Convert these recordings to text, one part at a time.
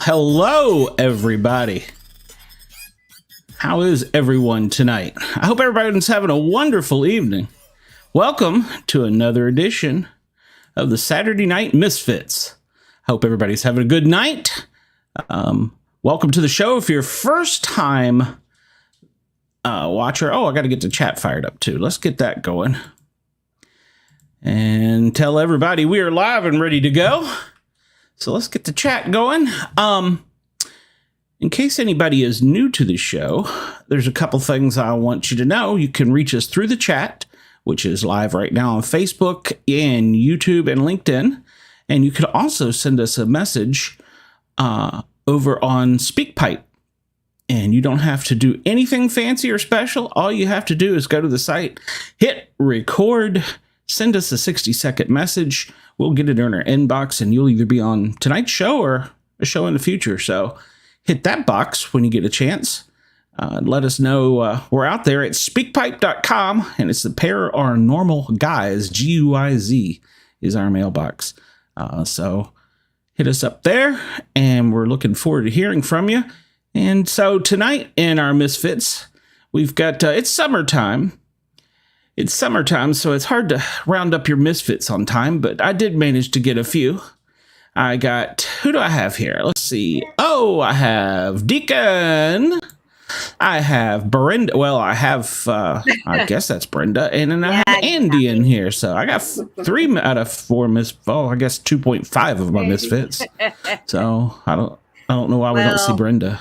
Hello, everybody. How is everyone tonight? I hope everybody's having a wonderful evening. Welcome to another edition of the Saturday Night Misfits. Hope everybody's having a good night. Welcome to the show. If you're a first-time watcher, I got to get the chat fired up too. Let's get that going. And tell everybody we are live and ready to go. So let's get the chat going. In case anybody is new to the show, there's a couple things I want you to know. You can reach us through the chat, which is live right now on Facebook and YouTube and LinkedIn. And you could also send us a message over on SpeakPipe. And you don't have to do anything fancy or special. All you have to do is go to the site, hit record, send us a 60-second message. We'll get it in our inbox, and you'll either be on tonight's show or a show in the future. So hit that box when you get a chance. Let us know we're out there at speakpipe.com, and it's the Paranormal Guys, GUIZ is our mailbox. So hit us up there, and we're looking forward to hearing from you. And so tonight in our Misfits, we've got, it's summertime. It's summertime, so it's hard to round up your misfits on time, but I did manage to get a few. I got, who do I have here? Let's see. Oh, I have Deacon. I have Brenda. Well, I have, I guess that's Brenda. And then I have Andy in here. So I got 3 out of 4 I guess 2.5 of my misfits. So I don't know why we don't see Brenda.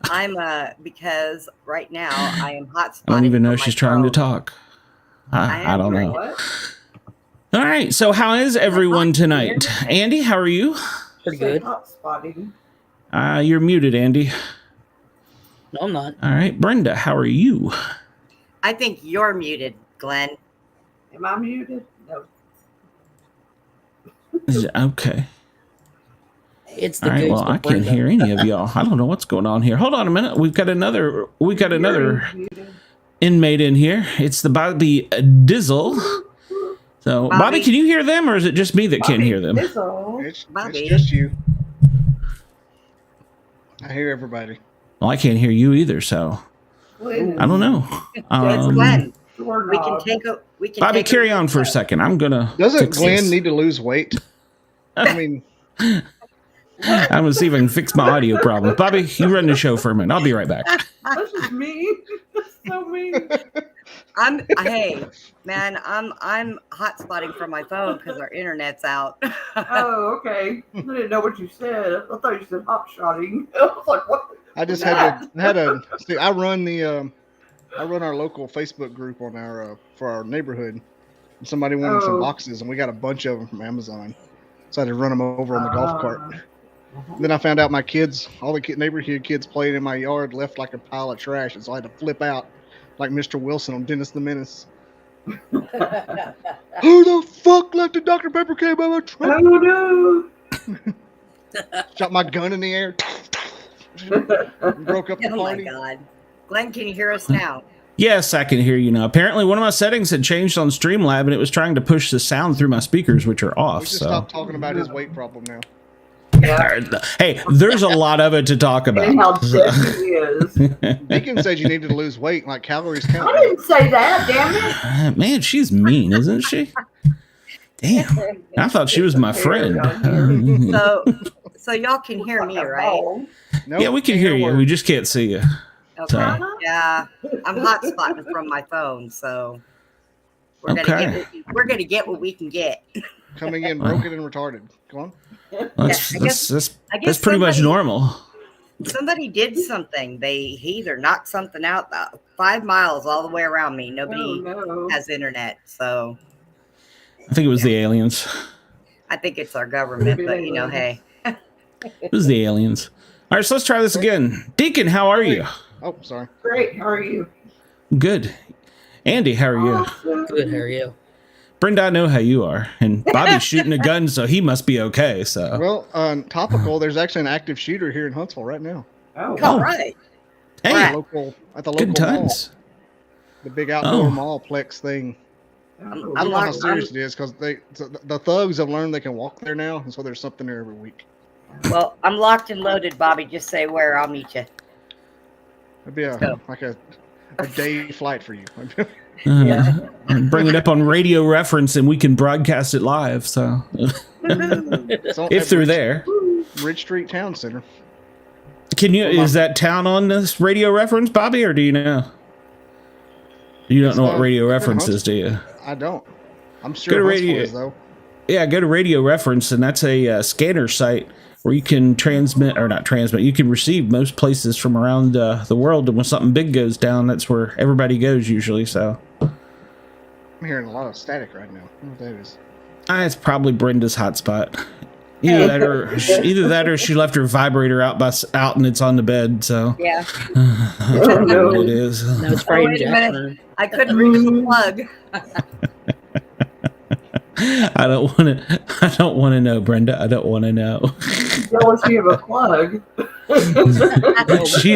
I'm, because right now I am hotspotting. I don't even know if she's trying to talk. I don't know. What? All right. So how is everyone tonight? Andy, how are you? Pretty good. You're muted, Andy. No, I'm not. All right. Brenda, how are you? I think you're muted, Glenn. Am I muted? No. Okay. It's the all right. Well, I can't hear any of y'all. I don't know what's going on here. Hold on a minute. We've got another inmate in here. It's the Bobby Dizzle. So, Bobby, can you hear them, or is it just me that can't hear them? It's just you. I hear everybody. Well, I can't hear you either, so I don't know. Glenn. We can take a. Bobby, carry on for a second. I'm gonna. Doesn't Glenn need to lose weight? I mean, I'm gonna see if I can fix my audio problem. Bobby, you run the show for a minute. I'll be right back. This is mean. That's so mean. Hey, man, I'm hotspotting from my phone because our internet's out. Oh, okay. I didn't know what you said. I thought you said hot shotting. I was like, what? I just had to see. I run our local Facebook group on our for our neighborhood. And somebody wanted some boxes, and we got a bunch of them from Amazon. So I had to run them over on the golf cart. Then I found out my kids, all the neighborhood kids playing in my yard, left like a pile of trash, and so I had to flip out like Mr. Wilson on Dennis the Menace. Who the fuck left a Dr. Pepper can by my truck? Oh, no. Shot my gun in the air. Broke up the party. Oh, my God. Glenn, can you hear us now? Yes, I can hear you now. Apparently, one of my settings had changed on Streamlab, and it was trying to push the sound through my speakers, which are off. We just stopped talking about his weight problem now. Yeah. Hey, there's a lot of it to talk about. And how dead he is. Deacon said you needed to lose weight, like calories count. I didn't say that, damn it. Man, she's mean, isn't she? Damn. I thought she was my friend. So y'all can hear me, right? Nope, yeah, we can hear you. We just can't see you. Okay. So. Yeah, I'm hotspotting from my phone, so we're gonna get what we can get. Coming in broken and retarded. Come on. That's pretty much normal. Somebody did something. He either knocked something out 5 miles all the way around me. Nobody has internet, so I think it was the aliens. I think it's our government, but hey. It was the aliens. All right, so let's try this again. Deacon, how are you? Oh, sorry. Great. How are you? Good. Andy, how are you? Awesome. Good, how are you? Brenda, I know how you are. And Bobby's shooting a gun, so he must be okay. So Well, topical. There's actually an active shooter here in Huntsville right now. Oh, All right. hey, Right. At the local good mall, times. the big outdoor Oh. mallplex thing. Oh, I I'm don't know how locked- serious it is because the thugs have learned they can walk there now, and so there's something there every week. Well, I'm locked and loaded, Bobby. Just say where. I'll meet you. It'd be So- like a day flight for you. Bring it up on radio reference and we can broadcast it live. So It's on- if at they're Ridge- there, Ridge Street Town Center. can you? Is that town on this radio reference, Bobby, or do you know? You don't It's know what radio it's in reference is, do you? I don't. I'm Go sure to Huntsville radio. is though. Yeah, go to radio reference, and that's a scanner site where you can transmit or not transmit. You can receive most places from around the world, and when something big goes down, that's where everybody goes usually. So I'm hearing a lot of static right now. I don't know what that is. it's probably Brenda's hotspot. Either that or she left her vibrator out and it's on the bed. So Yeah. that's probably what it is. No, it's Oh, probably wait a Jack's minute. room. I couldn't reach the plug. I don't want to know, Brenda. I don't want to know. jealousy of a plug. she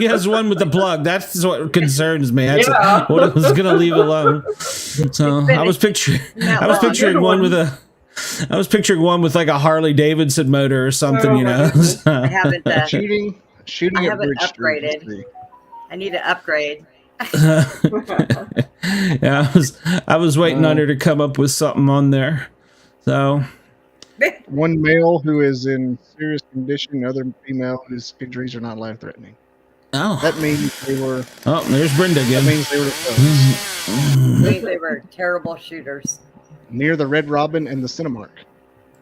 has one with the plug. That's what concerns me. That's Yeah. what I was gonna leave alone. So I was picturing one with a. I was picturing one with like a Harley Davidson motor or something, Oh, you my know. goodness. I haven't. Shooting I at haven't Bridge Street. upgraded. Let's see. I need to upgrade. Yeah, I was waiting on her to come up with something on there. So One male who is in serious condition, other female whose injuries are not life-threatening. That means they were. oh, there's Brenda That again. means they were thugs. They were terrible shooters. Near the Red Robin and the Cinemark.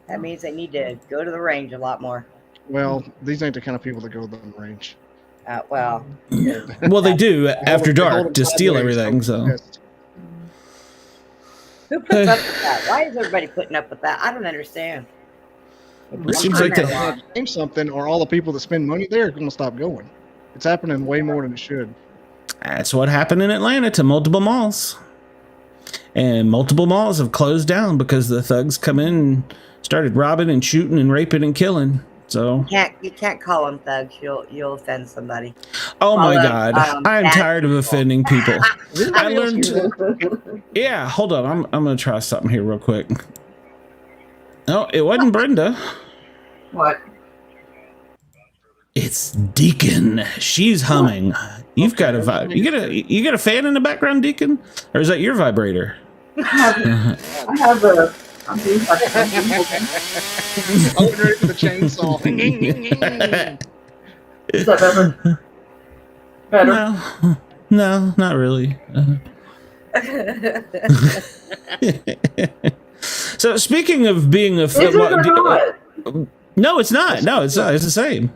That means they need to go to the range a lot more. Well, these ain't the kind of people that go to the range. Well, Well, they do after They hold dark them to steal sideways, everything. So yes. who puts up with that? Why is everybody putting up with that? I don't understand. It seems like If they- they change something, or all the people that spend money there are going to stop going. It's happening way more than it should. that's what happened in Atlanta to multiple malls. And multiple malls have closed down because the thugs come in and started robbing and shooting and raping and killing. So, You can't call them thugs. You'll offend somebody. oh my Well, God, I'm bad tired of offending people. I learned. Well, Yeah, hold on. I'm gonna try something here real quick. Oh, it wasn't Brenda. what? It's Deacon. She's humming. You've got a vibe. You got a fan in the background, Deacon, or is that your vibrator? I have a. I'm being I was ready for the chainsaw. Is that better? Better. No, not really. So speaking of being a Is it or not? no, it's not. No, it's not. It's the same.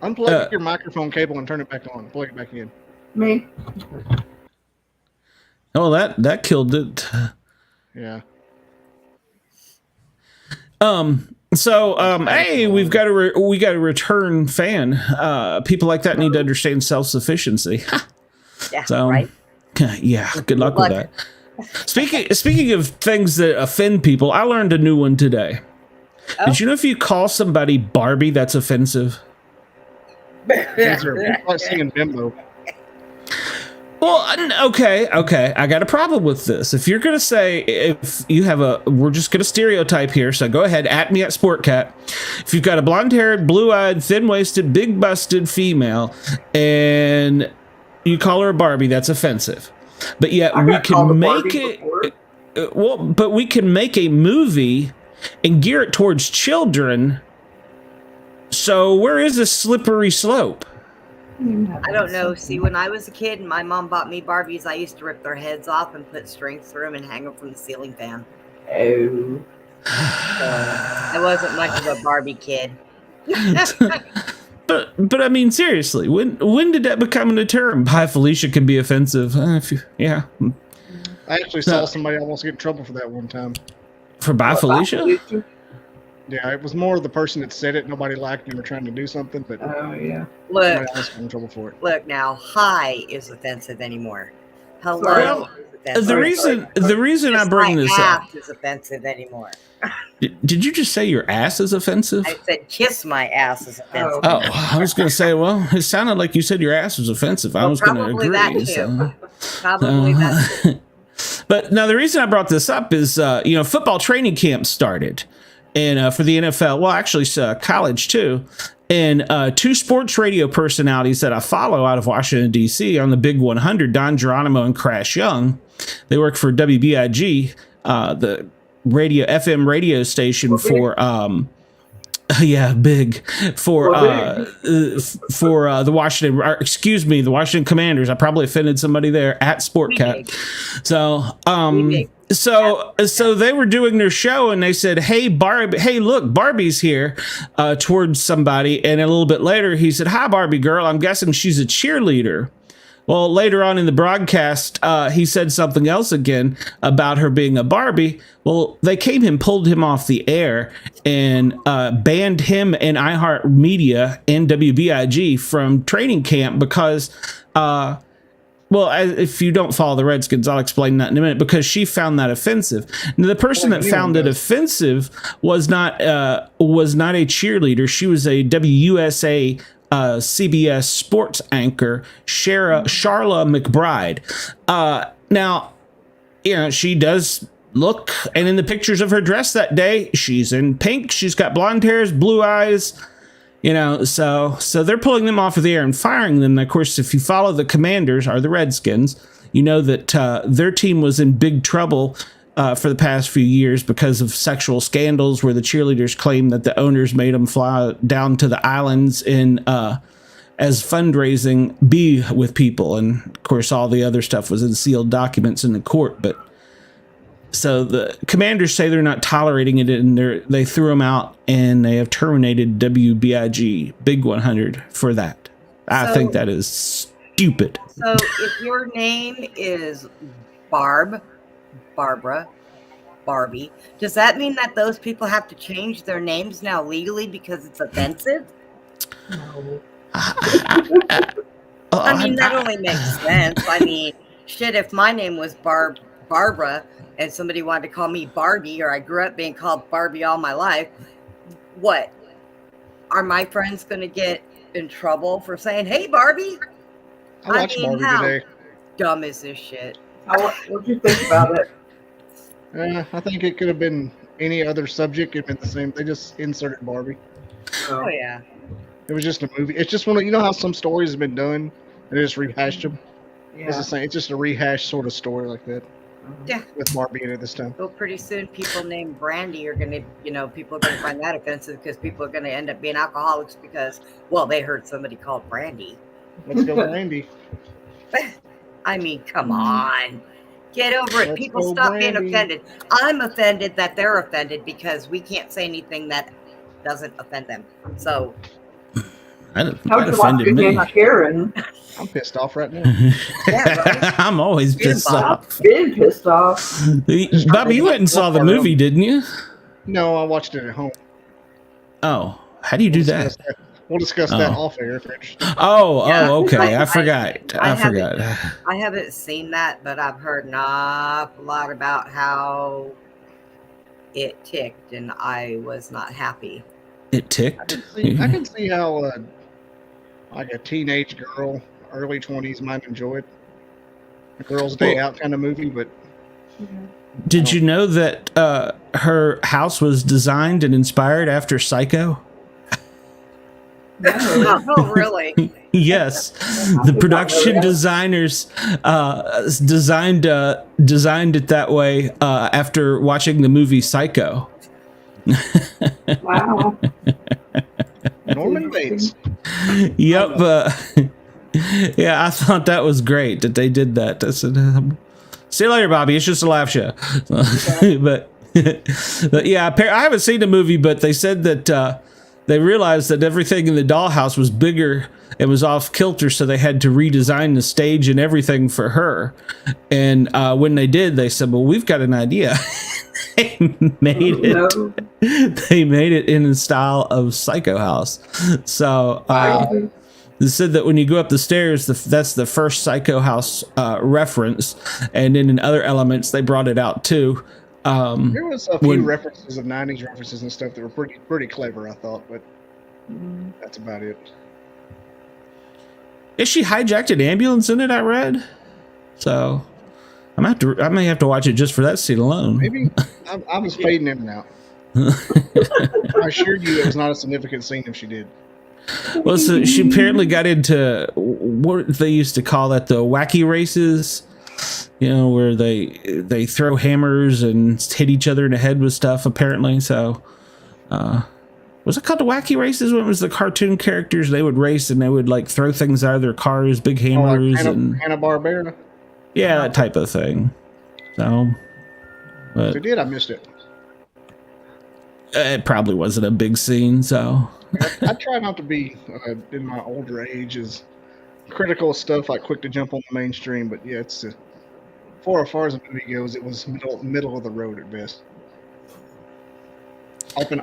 Unplug your microphone cable and turn it back on. Plug it back in. Me? Oh, that killed it. Yeah. So, hey, we've got a return fan. People like that need to understand self-sufficiency. Yeah, So, right. yeah, good luck with that. Speaking of things that offend people, I learned a new one today. Oh. Did you know if you call somebody Barbie, that's offensive? These are like singing bimbo. Well, okay. I got a problem with this. If you're going to say, if you have we're just going to stereotype here. So go ahead, at me at Sportcat. If you've got a blonde-haired, blue-eyed, thin-waisted, big-busted female, and you call her a Barbie, that's offensive. But yet I we got called can a make Barbie it. before. But we can make a movie and gear it towards children. So where is this slippery slope? I don't know. See, when I was a kid and my mom bought me Barbies, I used to rip their heads off and put strings through them and hang them from the ceiling fan. Oh. I wasn't much of a Barbie kid. But I mean, seriously, when did that become a term? Hi, Felicia can be offensive. Yeah. I actually saw somebody almost get in trouble for that one time. For Bye, Felicia? Yeah, it was more the person that said it. Nobody liked him or trying to do something, but Oh yeah. Look, somebody else got in trouble for it. look now. Hi is offensive anymore. Hello Well, is offensive. the reason I Just bring my this up. ass is offensive anymore. Did you just say your ass is offensive? I said kiss my ass is offensive. Oh, I was going to say, well, it sounded like you said your ass was offensive. I Well, was going to probably agree. that too. So. Probably that too. But now the reason I brought this up is, football training camp started, and for the NFL, well, actually, college too, and two sports radio personalities that I follow out of Washington D.C. on the Big 100, Don Geronimo and Crash Young. They work for WBIG, the FM radio station for big for the the Washington Commanders. I probably offended somebody there at Sportcat. So they were doing their show and they said, hey look, Barbie's here, towards somebody, and a little bit later he said, hi Barbie girl, I'm guessing she's a cheerleader. Well, later on in the broadcast, he said something else again about her being a Barbie. Well, they came and pulled him off the air and banned him and iHeartMedia and WBIG from training camp because, if you don't follow the Redskins, I'll explain that in a minute, because she found that offensive. Now, the person that found it offensive was not a cheerleader. She was a WUSA CBS sports anchor, Charla McBride. Now, she does look, and in the pictures of her dress that day, she's in pink. She's got blonde hairs, blue eyes, so they're pulling them off of the air and firing them. And of course, if you follow the Commanders or the Redskins, you know that their team was in big trouble for the past few years because of sexual scandals where the cheerleaders claim that the owners made them fly down to the islands as fundraising, be with people. And of course, all the other stuff was in sealed documents in the court. But so the Commanders say they're not tolerating it, and they threw them out, and they have terminated WBIG Big 100 for that. I think that is stupid. So if your name is Barbara, Barbie, does that mean that those people have to change their names now legally because it's offensive? No. I mean, that only makes sense. I mean, shit, if my name was Barbara and somebody wanted to call me Barbie, or I grew up being called Barbie all my life, what? Are my friends going to get in trouble for saying, hey, Barbie? I watched Barbie how today. dumb is this shit? What'd you think about it? I think it could have been any other subject. It'd been the same. They just inserted Barbie. Oh, yeah. It was just a movie. It's just one of, how some stories have been done and they just rehashed them. It's the same. It's just a rehash sort of story like that. Yeah. With Barbie in it this time. So pretty soon people named Brandy are going to, people are going to find that offensive because people are going to end up being alcoholics because, they heard somebody called Brandy. Let's go Brandy. I mean, come on. Get over it. Let's People go stop being Brandy. offended. I'm offended that they're offended because we can't say anything that doesn't offend them. So That How would you watch offended good me. game like Karen? I'm pissed off right now. yeah, right? I'm always pissed off. Been pissed off. Bobby, you went and saw the movie, didn't you? No, I watched it at home. Oh, how do you do that? We'll discuss that off air if you're interested. Okay. I forgot. I haven't- forgot. I haven't seen that, but I've heard an awful lot about how it ticked, and I was not happy. It ticked. I can see how like a teenage girl, early 20s, might enjoy it. A girl's day out kind of movie, but Did you know that her house was designed and inspired after Psycho? Oh, really? Yes, the production designers designed it that way after watching the movie Psycho. Wow. Norman Bates. Yep. Yeah, I thought that was great that they did that. I said, see you later, Bobby. It's just a laugh show. but yeah, I haven't seen the movie, but they said that they realized that everything in the dollhouse was bigger and was off kilter, so they had to redesign the stage and everything for her. And when they did, they said, well, we've got an idea. they made it. No. They made it in the style of Psycho House. So they said that when you go up the stairs, that's the first Psycho House reference, and then in other elements they brought it out too. There was a few references of 90s references and stuff that were pretty clever, I thought, but that's about it. Is she hijacked an ambulance in it? I read. So I may have to watch it just for that scene alone. Maybe I was fading in and out. I assure you, it was not a significant scene if she did. Well, so she apparently got into what they used to call that, the wacky races. You know, where they throw hammers and hit each other in the head with stuff. Apparently, so. Was it called the wacky races when it was the cartoon characters? They would race and they would like throw things out of their cars, big hammers, like and Hanna-Barbera. Yeah, that type of thing. So, but If it did, I missed it. it probably wasn't a big scene. So I try not to be in my older age as critical of stuff like quick to jump on the mainstream, but yeah, it's for as far as the movie goes, it was middle of the road at best.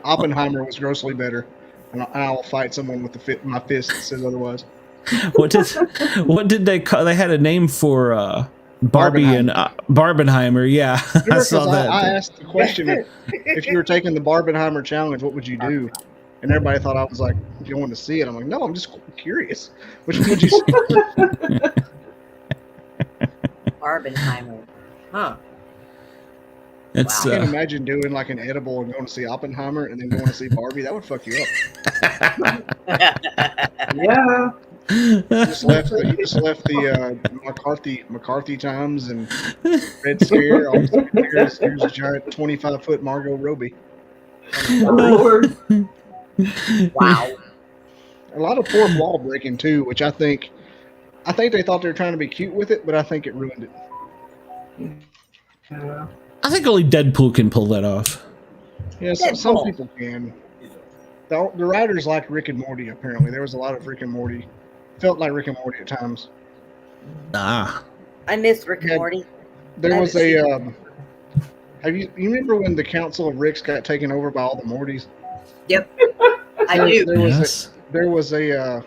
Oppenheimer was grossly better, and I will fight someone with my fist that says otherwise. what did they call? They had a name for Barbie and Barbenheimer. Yeah, I saw that. I asked the question: if you were taking the Barbenheimer challenge, what would you do? And everybody thought I was like, "Do you want to see it?" I'm like, "No, I'm just curious. Which one would you see?" Barbenheimer. Huh. It's I can't imagine doing like an edible and going to see Oppenheimer and then going to see Barbie. That would fuck you up. Yeah. You just left the McCarthy times and Red Scare. Here's a giant 25-foot Margot Robbie. Lord. Wow. A lot of fourth wall breaking too, which I think they thought they were trying to be cute with it, but I think it ruined it. Yeah. I think only Deadpool can pull that off. Yeah, some people can. The writers liked Rick and Morty. Apparently, there was a lot of Rick and Morty. Felt like Rick and Morty at times. Ah, I miss Rick and Morty. There was a. Have you remember when the Council of Ricks got taken over by all the Mortys? Yep. I do. There was a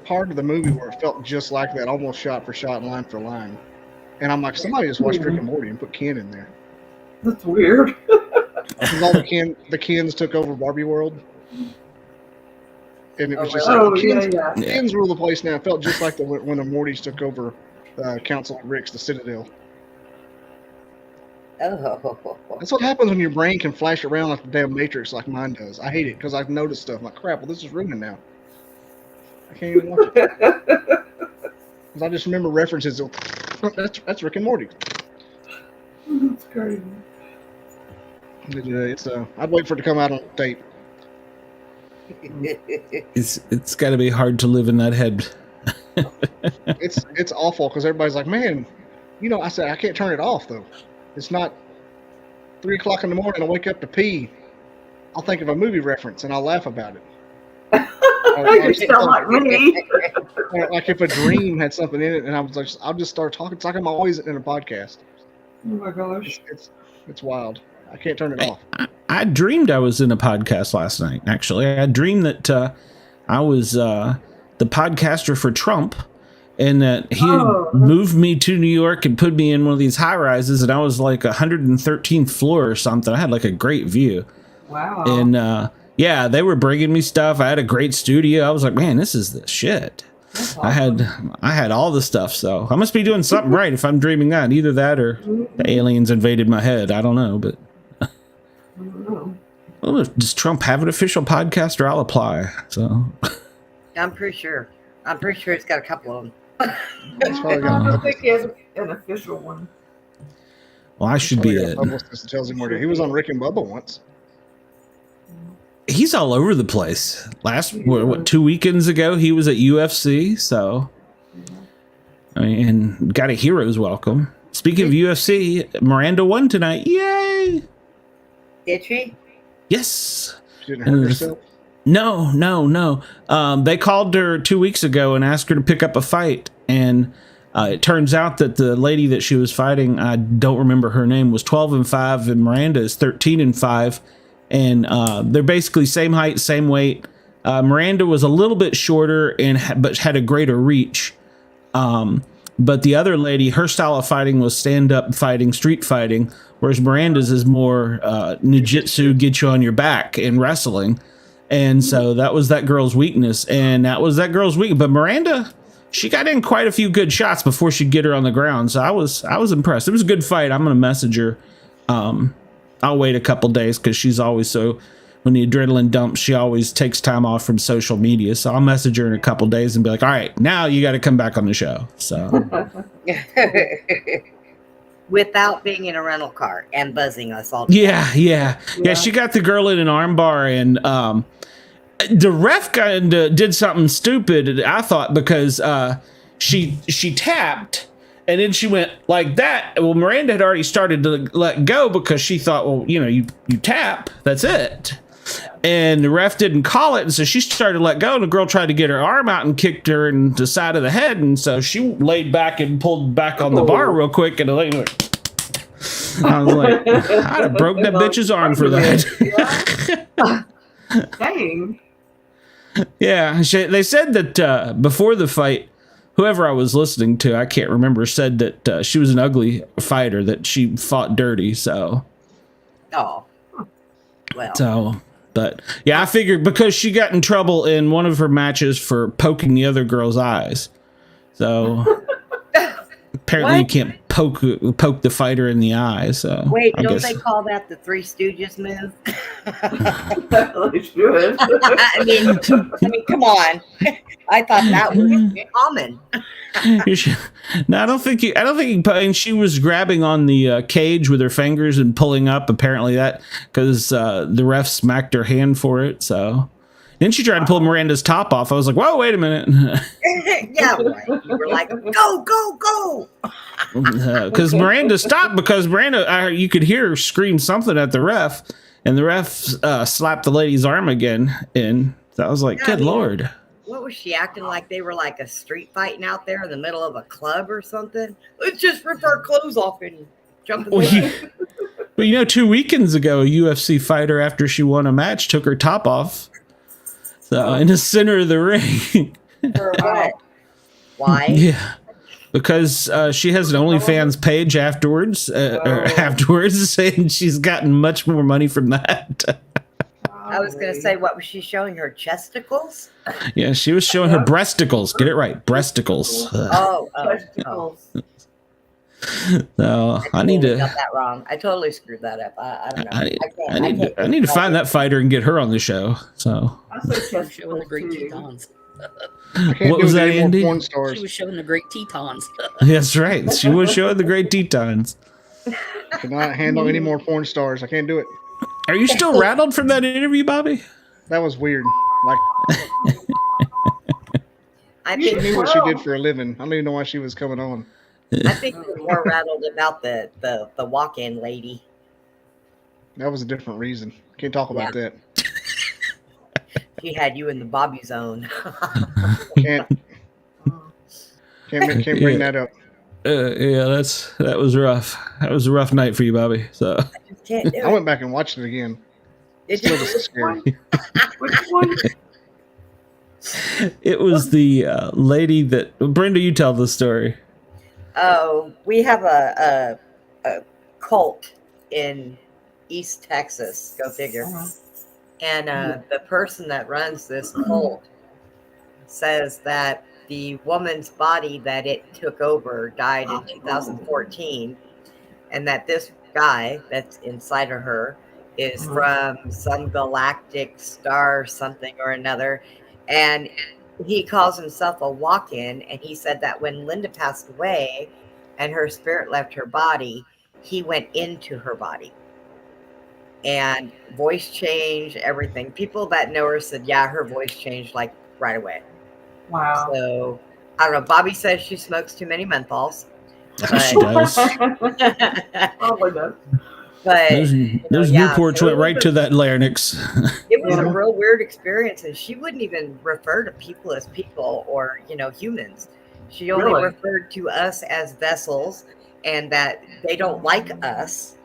part of the movie where it felt just like that, almost shot for shot, line for line. And I'm like, somebody just watched Rick and Morty and put Ken in there. That's weird. Because all the Kens took over Barbie World. And it was just like, Kens rule the place now. It felt just like when the Mortys took over Council of Ricks, the Citadel. Oh. That's what happens when your brain can flash around like the damn Matrix like mine does. I hate it because I've noticed stuff. I'm like, crap, well, this is ruined now. I can't even watch it. Because I just remember references. That's Rick and Morty. That's crazy. I'd wait for it to come out on tape. it's got to be hard to live in that head. It's awful because everybody's like, man, I said I can't turn it off though. It's not 3 o'clock in the morning. I wake up to pee. I'll think of a movie reference and I'll laugh about it. You sound like me. Like if a dream had something in it, and I was like, I'll just start talking. It's like I'm always in a podcast. Oh my gosh, it's wild. I can't turn it off. I dreamed I was in a podcast last night. Actually, I dreamed that I was the podcaster for Trump, and that he moved me to New York and put me in one of these high rises, and I was like 113th floor or something. I had like a great view. Wow. And yeah, they were bringing me stuff. I had a great studio. I was like, man, this is the shit. Awesome. I had all the stuff, so I must be doing something right if I'm dreaming that. Either that or the aliens invaded my head. I don't know, but well, does Trump have an official podcast, or I'll apply? So I'm pretty sure it's got a couple of them. I don't think he has an official one. Well, I should be it. Tells him where he was on Rick and Bubba once. He's all over the place. What 2 weekends ago, he was at UFC. So, I mean, and got a hero's welcome. Speaking of UFC, Miranda won tonight. Yay! Did she? Yes. She didn't hurt herself? No. They called her 2 weeks ago and asked her to pick up a fight. And It turns out that the lady that she was fighting, I don't remember her name, was 12-5, and Miranda is 13-5, and they're basically same height, same weight. Miranda was a little bit shorter but had a greater reach. But the other lady, her style of fighting was stand-up fighting, street fighting, whereas Miranda's is more ninjutsu, get you on your back, and wrestling. And so that was that girl's weakness, But Miranda, she got in quite a few good shots before she'd get her on the ground. So I was impressed. It was a good fight. I'm going to message her. I'll wait a couple days because she's always so, when the adrenaline dumps, she always takes time off from social media. So I'll message her in a couple days and be like, all right, now you got to come back on the show. So without being in a rental car and buzzing us all. Yeah. She got the girl in an arm bar, and the ref kind of did something stupid, I thought, because she tapped and then she went like that. Well, Miranda had already started to let go because she thought, well, you tap, that's it. And the ref didn't call it, and so she started to let go, and the girl tried to get her arm out and kicked her in the side of the head, and so she laid back and pulled back on the bar real quick, and the lady went, I was like, I'd have broke that bitch's arm for that. Dang. Yeah, they said that before the fight, whoever I was listening to, I can't remember, said that she was an ugly fighter, that she fought dirty, so. Oh. Well. So, but yeah, I figured because she got in trouble in one of her matches for poking the other girl's eyes. So apparently you can't poke the fighter in the eye. So wait, I don't guess they call that the Three Stooges move? They should. I mean, come on. I thought that was common. No, I don't think you. And she was grabbing on the cage with her fingers and pulling up. Apparently that because the ref smacked her hand for it. So then she tried to pull Miranda's top off. I was like, whoa, wait a minute. Yeah, right. You were like, go. Because Miranda stopped because Miranda, you could hear her scream something at the ref, and the ref slapped the lady's arm again. And I was like, good Lord. What was she acting like? They were like a street fighting out there in the middle of a club or something? Let's just rip our clothes off and jump in the Well, 2 weekends ago, a UFC fighter, after she won a match, took her top off. So in the center of the ring. For what? Why? Yeah. Because she has an OnlyFans page afterwards, saying she's gotten much more money from that. I was going to say, what was she showing? Her chesticles? Yeah, she was showing her breasticles. Get it right, breasticles. Oh. No, I need to. Got that wrong. I totally screwed that up. I don't know. I need to find that fighter and get her on the show. So. I say Showing the great Tetons. What was that, Andy? Porn stars. She was showing the great Tetons. That's right. She was showing the great Tetons. Cannot handle any more porn stars. I can't do it. Are you still rattled from that interview, Bobby? That was weird. Like, I she think knew what she did for a living. I don't even know why she was coming on. I think we're more rattled about the walk-in lady. That was a different reason. Can't talk about that. She had you in the Bobby zone. Can't bring that up. Yeah, that was rough. That was a rough night for you, Bobby. So I just can't do I it. went back and watched it again. Did Still you? just scary. Which one? it was the lady that Brenda. You tell the story. Oh, we have a cult in East Texas. Go figure. And the person that runs this cult says that the woman's body that it took over died in 2014, and that this guy that's inside of her is from some galactic star, something or another, and he calls himself a walk-in. And he said that when Linda passed away and her spirit left her body, he went into her body. And voice change, everything. People that know her said, yeah, her voice changed like right away. Wow. So, I don't know. Bobby says she smokes too many menthols. She does. Probably does. But those Newports went right to that larynx. It was a real weird experience, and she wouldn't even refer to people as people or humans. She only Really? referred to us as vessels, and that they don't like us,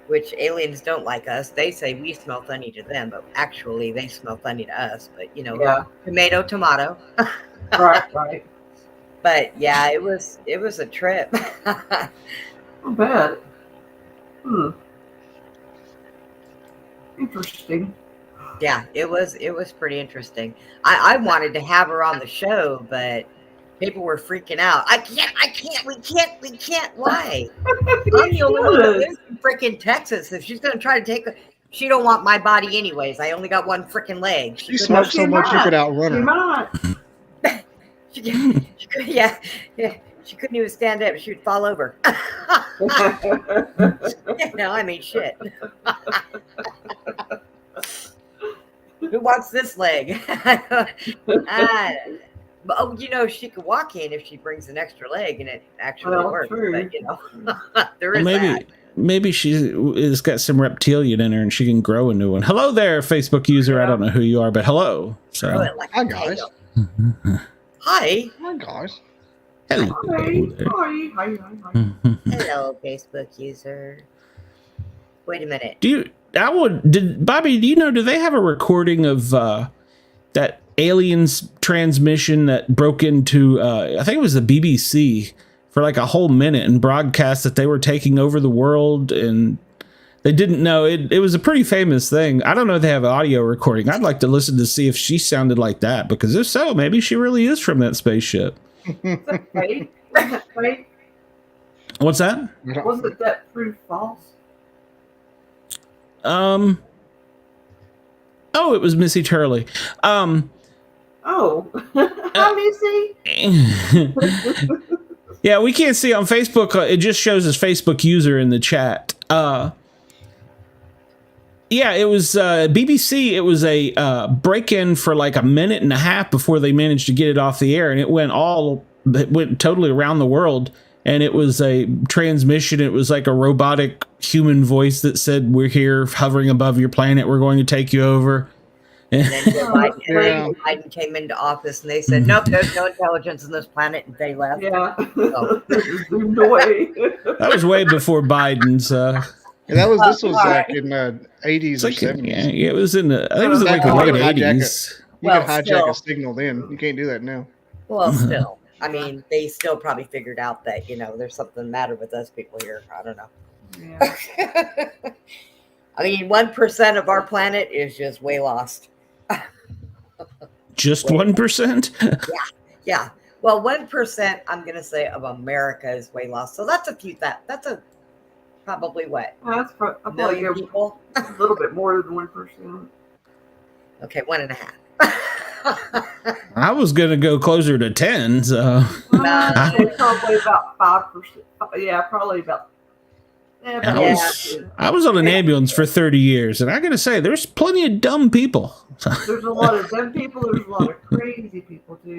which aliens don't like us. They say we smell funny to them, but actually they smell funny to us. But Yeah. tomato, tomato. Right. But yeah, it was a trip. Not bad. Interesting. Yeah, it was pretty interesting. I wanted to have her on the show, but people were freaking out. We can't. Why? I'm the only one that lives in freaking Texas. If she's gonna try to take she don't want my body anyways. I only got one freaking leg. She smoked so much you could outrun You her. might. She could, yeah. She couldn't even stand up. She would fall over. No, I mean shit. Who wants this leg? She could walk in if she brings an extra leg, and it actually works. True. But there is that. Maybe she has got some reptilian in her, and she can grow a new one. Hello there, Facebook user. I don't know who you are, but hello. So. Hi guys. Hi. Hi guys. Hello. Hi. Hello, Facebook user. Wait a minute. Bobby, do they have a recording of that aliens transmission that broke into I think it was the BBC for like a whole minute and broadcast that they were taking over the world, and they didn't know it was a pretty famous thing. I don't know if they have an audio recording. I'd like to listen to see if she sounded like that, because if so, maybe she really is from that spaceship. Fake? What's that? Wasn't that proof false? It was Missy Turley. Hi, Missy. Yeah, we can't see on Facebook. It just shows his Facebook user in the chat. Yeah, it was BBC. It was a break-in for like a minute and a half before they managed to get it off the air, and it went totally around the world. And it was a transmission. It was like a robotic human voice that said, "We're here, hovering above your planet. We're going to take you over." And then Biden came into office, and they said, "Nope, there's no intelligence on this planet," and they left. Yeah. So. Zoomed away. That was way before Biden's. This was like in the 80s or 70s. Yeah, it was in I think it was in like the late 80s. You could hijack a signal then. You can't do that now. Well, still. I mean, they still probably figured out that, there's something the matter with us people here. I don't know. Yeah. I mean, 1% of our planet is just way lost. Just 1%? Yeah. Well, 1%, I'm going to say, of America is way lost. So that's probably what? That's a million people? A little bit more than 1%. Okay, 1.5. I was going to go closer to 10, so. Probably about 5%. Yeah, probably about. I was on an ambulance for 30 years, and I got to say, there's plenty of dumb people. There's a lot of dumb people. There's a lot of crazy people, too.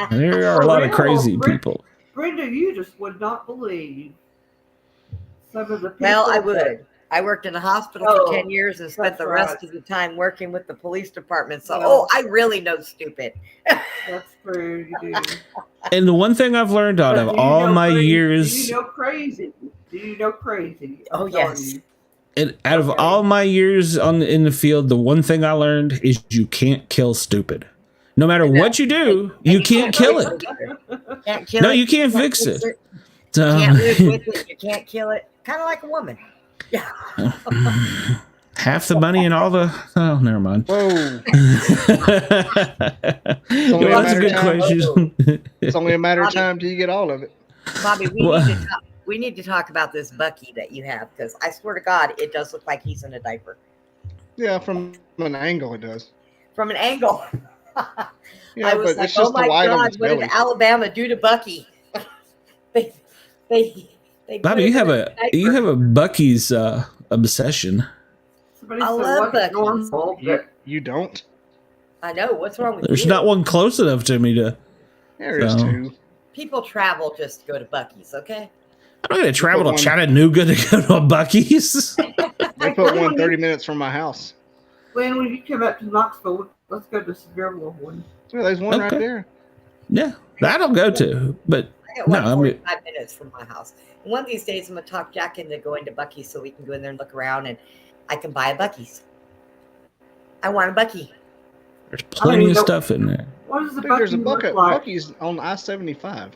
There are a lot of crazy people. Brenda, you just would not believe some of the people. Well, I would. I worked in a hospital for 10 years and spent the rest of the time working with the police department. So, I really know stupid. That's true. You do. And the one thing I've learned out of all my years. Do you know crazy? Oh, yes. And out of all my years in the field, the one thing I learned is you can't kill stupid. No matter what you do, you can't kill it. No, you can't fix it. You can't live with it. You can't kill it. Kind of like a woman. Yeah. Half the money and all the. Oh, never mind. Whoa. That's a good question. It's only a matter of time till you get all of it. Bobby, we need to talk about this Bucky that you have, because I swear to God, it does look like he's in a diaper. Yeah, from an angle it does. From an angle. Yeah, I was but like, it's just oh my the white on God, its what belly. did Alabama do to Bucky? they Bobby, you have a Bucky's obsession. Somebody I said, love what's Bucky. normal? You don't? I know. What's wrong with There's you? not one close enough to me to. There is two. People travel just to go to Bucky's, okay? I'm not going to travel to Chattanooga to go to a Bucky's. They put one 30 minutes from my house. When you come up to Knoxville, let's go to Sevierville one. Yeah, there's one right there. Yeah, that'll go too. But I got no, one I mean, 45 minutes from my house. And one of these days, I'm going to talk Jack into going to Buc-ee's so we can go in there and look around and I can buy a Buc-ee's. I want a Buc-ee. there's plenty of know. stuff in there. What does the Dude, there's a Buc-ee look like? Buc-ee's on I-75.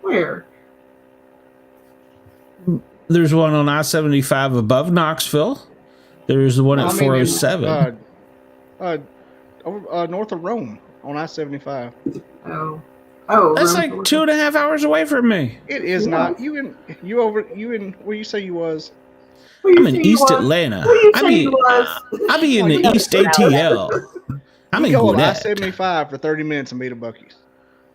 Where? There's one on I-75 above Knoxville. There's the one at 407. North of Rome on I-75. Oh, That's Rome, like Georgia. 2.5 hours away from me. It is Yeah. not. You in where you say you was? Where you I'm in say you East was? Atlanta. Where you I say be you was? I be in the Yeah. East ATL. I'm You in go on Gwinnett. I-75 for 30 minutes and meet a Buc-ee's.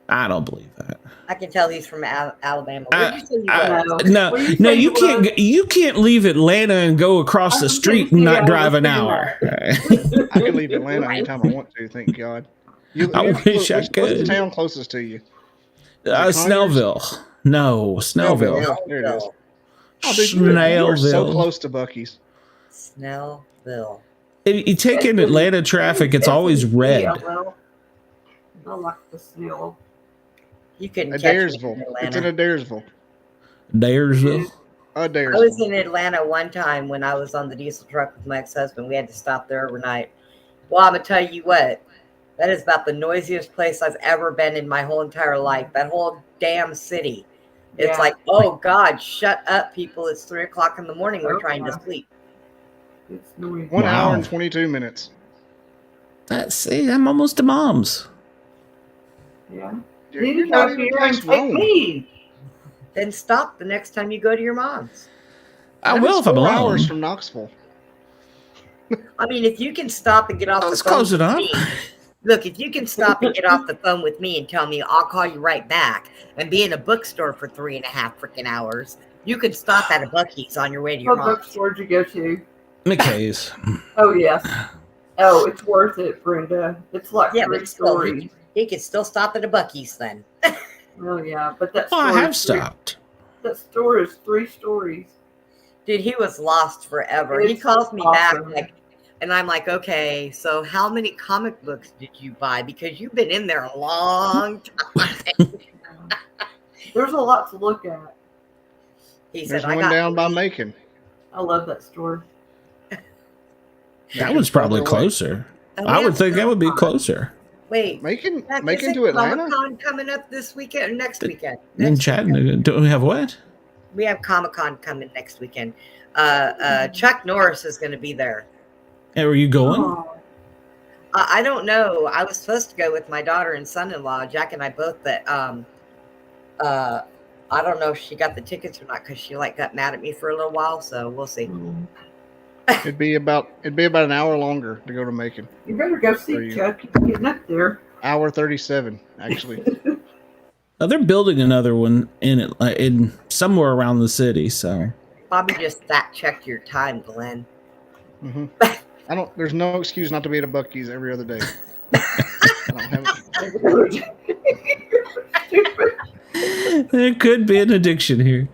I don't believe that. I can tell he's from Alabama. Where you say you I- was? No, Where you no, say you you can't. was? You can't leave Atlanta and go across the I'm street saying, and not yeah, drive an let's hour. I can leave Atlanta anytime I want to. Thank God. I wish I What's the could. town closest to you? Is it Conyers? Snellville. No, Snellville. Yeah, there it is. Snellville. Oh, dude, you are so Snellville. close to Buc-ee's. Snellville. If you take in Atlanta traffic, it's always red. Yeah, well, I like the snail. You couldn't catch me in Adairsville. Atlanta. It's in Adairsville. Daresville. I was in Atlanta one time when I was on the diesel truck with my ex-husband. We had to stop there overnight. Well, I'm going to tell you what. That is about the noisiest place I've ever been in my whole entire life. That whole damn city. It's Yeah. like, oh, God, shut up, people. It's 3 o'clock in the morning. We're Oh, trying to yeah. sleep. It's noisy. 1 hour Wow. and 22 minutes. See, I'm almost to mom's. Yeah. You're, You you're need to not go even here and past take Rome. me. Then stop the next time you go to your mom's. I That will is if I'm 4 alone. hours from Knoxville. I mean, if you can stop and get off That's the phone close with enough. me. Look, if you can stop and get off the phone with me and tell me I'll call you right back and be in a bookstore for 3.5 freaking hours, you can stop at a Buc-ee's on your way to your What mom's. bookstore did you go to? McKay's. Oh, yes. Oh, it's worth it, Brenda. It's like Yeah, 3 but still, stories. he can still stop at a Buc-ee's then. Oh, yeah. But that Oh, I store have is three- stopped. That store is 3 stories. Dude, he was lost forever. He It's calls me awesome. back like, and I'm like, okay, so how many comic books did you buy? Because you've been in there a long time. There's a lot to look at. He There's said, I one got down to by leave. Macon. I love that store. That was probably Further away. closer. Oh, I yeah. would think that would be closer. Wait, Macon Jack, to isn't Atlanta? Comic-Con coming up this weekend or next weekend? In Next Chattanooga, do we have what? We have Comic-Con coming next weekend. Chuck Norris is going to be there. Hey, are you going? Oh, I don't know. I was supposed to go with my daughter and son-in-law, Jack and I both, but I don't know if she got the tickets or not because she got mad at me for a little while. So we'll see. It'd be about an hour longer to go to Macon. you better go Are see you- Chuck. He's getting up there. Hour 37, actually. Oh, they're building another one in somewhere around the city. So Bobby just fact checked your time, Glenn. hmm There's no excuse not to be at a Buc-ee's every other day. I don't have it. there could be an addiction here.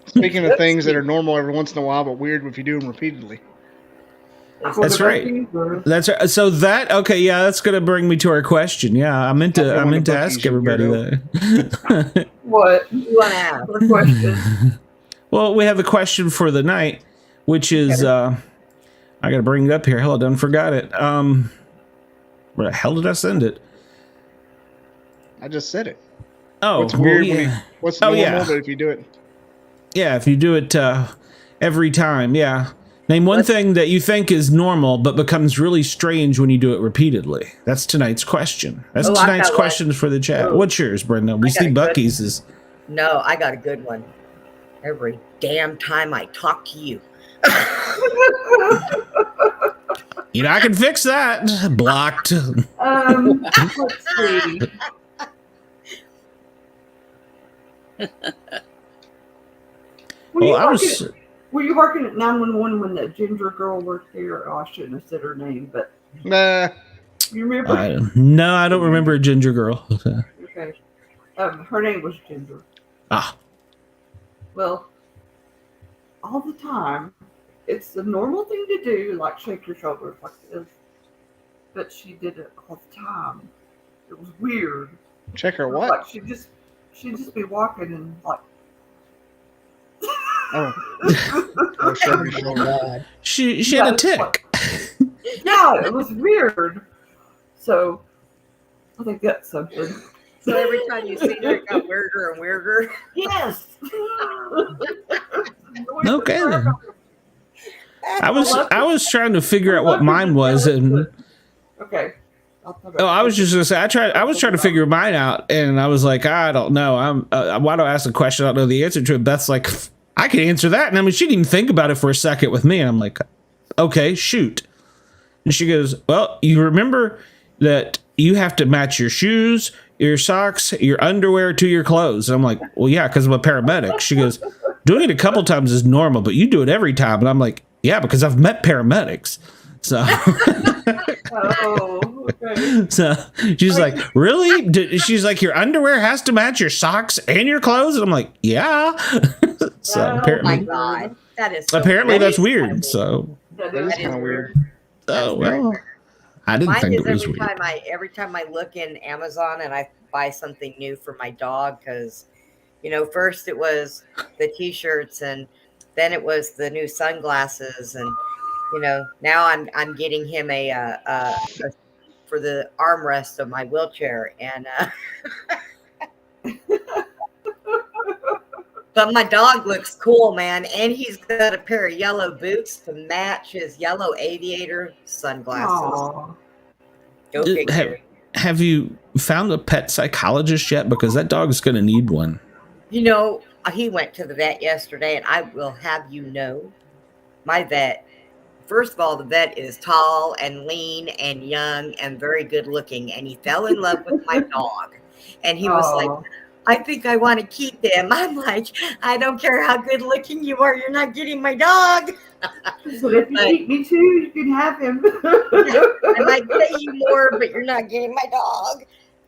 Speaking of things that are normal every once in a while, but weird if you do them repeatedly. That's right. That's right. So that's going to bring me to our question. Yeah, I meant to ask you everybody that. What? You want to ask? What question? Well, we have the question for the night, which is I got to bring it up here. Hell, I done forgot it. Where the hell did I send it? I just said it. Oh, What's weird? yeah. What's Oh, normal? yeah. But if you do it, Yeah, if you do it every time, yeah. Name one thing that you think is normal but becomes really strange when you do it repeatedly. That's tonight's question. That's Oh, I tonight's got question for the chat. Oh. What's yours, Brenda? We I got see a good- Bucky's is. No, I got a good one. Every damn time I talk to you. You know, I can fix that. Blocked. Let's see. Were you working at 911 when that ginger girl worked there? Oh, I shouldn't have said her name, but nah. you remember? No, I don't remember a ginger girl. Okay. Her name was Ginger. Ah. Well, all the time, it's the normal thing to do, like shake your shoulders like this. But she did it all the time. It was weird. Check her Like what? she'd just be walking and like. Oh, shrug your shoulder. She had a tick. Yeah, it was weird. So I think that's something. So every time you see her, it got weirder and weirder. Yes. Okay then. I was trying to figure out what mine was, and Okay. I was just gonna say I was trying to figure mine out, and I was like, I don't know. Why do I ask a question I don't know the answer to it? Beth's like, I can answer that, and I mean, she didn't even think about it for a second with me, and I'm like, okay, shoot. And she goes, well, you remember that you have to match your shoes, your socks, your underwear to your clothes. And I'm like, well, yeah, because I'm a paramedic. She goes, doing it a couple times is normal, but you do it every time. And I'm like, yeah, because I've met paramedics. So, Oh, okay. so she's like, really? She's like, your underwear has to match your socks and your clothes. And I'm like, yeah. So Oh, Oh my apparently, God. That is so apparently that's weird. weird. So, That That is is kind of weird. oh, well, I didn't Mine think is it was every weird. time I look in Amazon and I buy something new for my dog, because first it was the t-shirts and then it was the new sunglasses, and now I'm getting him a for the armrest of my wheelchair, and but my dog looks cool, man, and he's got a pair of yellow boots to match his yellow aviator sunglasses. Aw. Go figure. Have you found a pet psychologist yet? Because that dog's going to need one. He went to the vet yesterday, and I will have you know, my vet, first of all, the vet is tall and lean and young and very good looking, and he fell in love with my dog. And he was like, I think I want to keep him. I'm like, I don't care how good looking you are, you're not getting my dog. So if you need me to, you can have him. I might pay you more, but you're not getting my dog.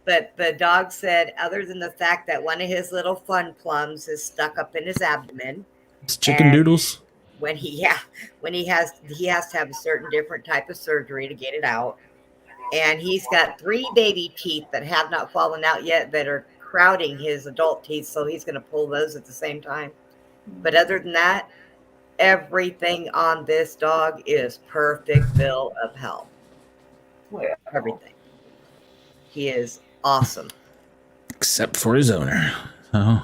But the dog said, other than the fact that one of his little fun plums is stuck up in his abdomen, It's chicken And- doodles. when he has to have a certain different type of surgery to get it out, and he's got 3 baby teeth that have not fallen out yet that are crowding his adult teeth, so he's going to pull those at the same time. But other than that, everything on this dog is perfect bill of health. Well, Everything. He is awesome. Except for his owner. Oh.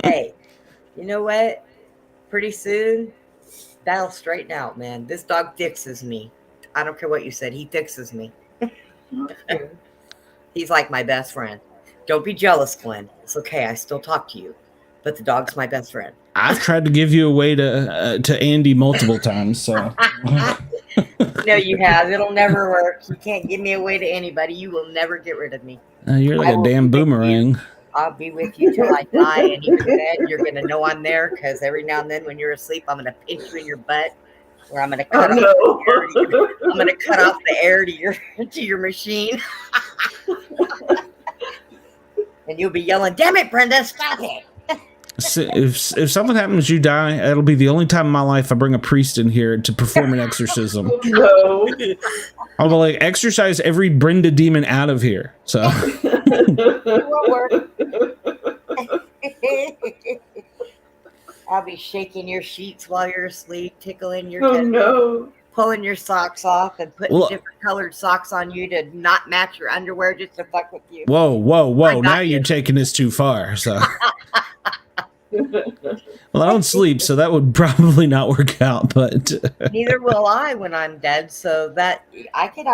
Hey, you know what? Pretty soon, that'll straighten out, man. This dog fixes me. I don't care what you said. He fixes me. okay. He's like my best friend. Don't be jealous, Glenn. It's okay. I still talk to you. But the dog's my best friend. I've tried to give you away to Andy multiple times, so No, you have. It'll never work. You can't give me away to anybody. You will never get rid of me. you're like a damn boomerang. I'll be with you till I die. And even then, you're going to know I'm there, because every now and then when you're asleep, I'm going to pinch you in your butt, or I'm going to cut I'm going to cut off the air to your machine. And you'll be yelling, "Damn it, Brenda, stop it." So if something happens, you die. That'll be the only time in my life I bring a priest in here to perform an exorcism. No. I'll be like, exorcise every Brenda demon out of here. So It won't work. I'll be shaking your sheets while you're asleep, tickling your Oh head, no. pulling your socks off, and putting Well- different colored socks on you to not match your underwear just to fuck with you. whoa. got Now you. you're taking this too far. So well, I don't sleep, so that would probably not work out. But Neither will I when I'm dead, so that I could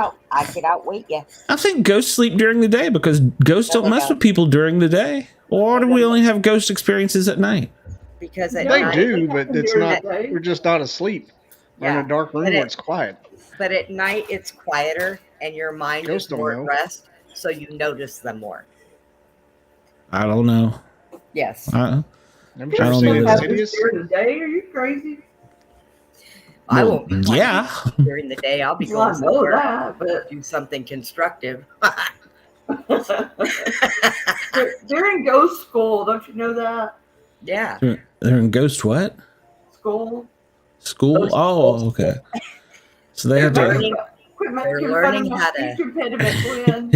outweight you. I think ghosts sleep during the day because ghosts No, don't they mess don't. with people during the day. Or do we only have ghost experiences at night? Because at They night, do, but it's During not. the day. We're just not asleep. We're in Yeah, a dark room but where it- it's quiet. but at night it's quieter and your mind Ghosts is don't more know. at rest, so you notice them more. I don't know. Yes. Have I you don't ever know seen that. Insidious? During the day? Are you crazy? I Well, won't be yeah. during the day. I'll be Well, going I know somewhere that, but do something constructive. during ghost school, don't you know that? Yeah. They're in ghost what? School. School? Ghost Oh, school. okay. So they have to. Learning, Quit They're making fun learning of how my to. speech impediment, Glenn.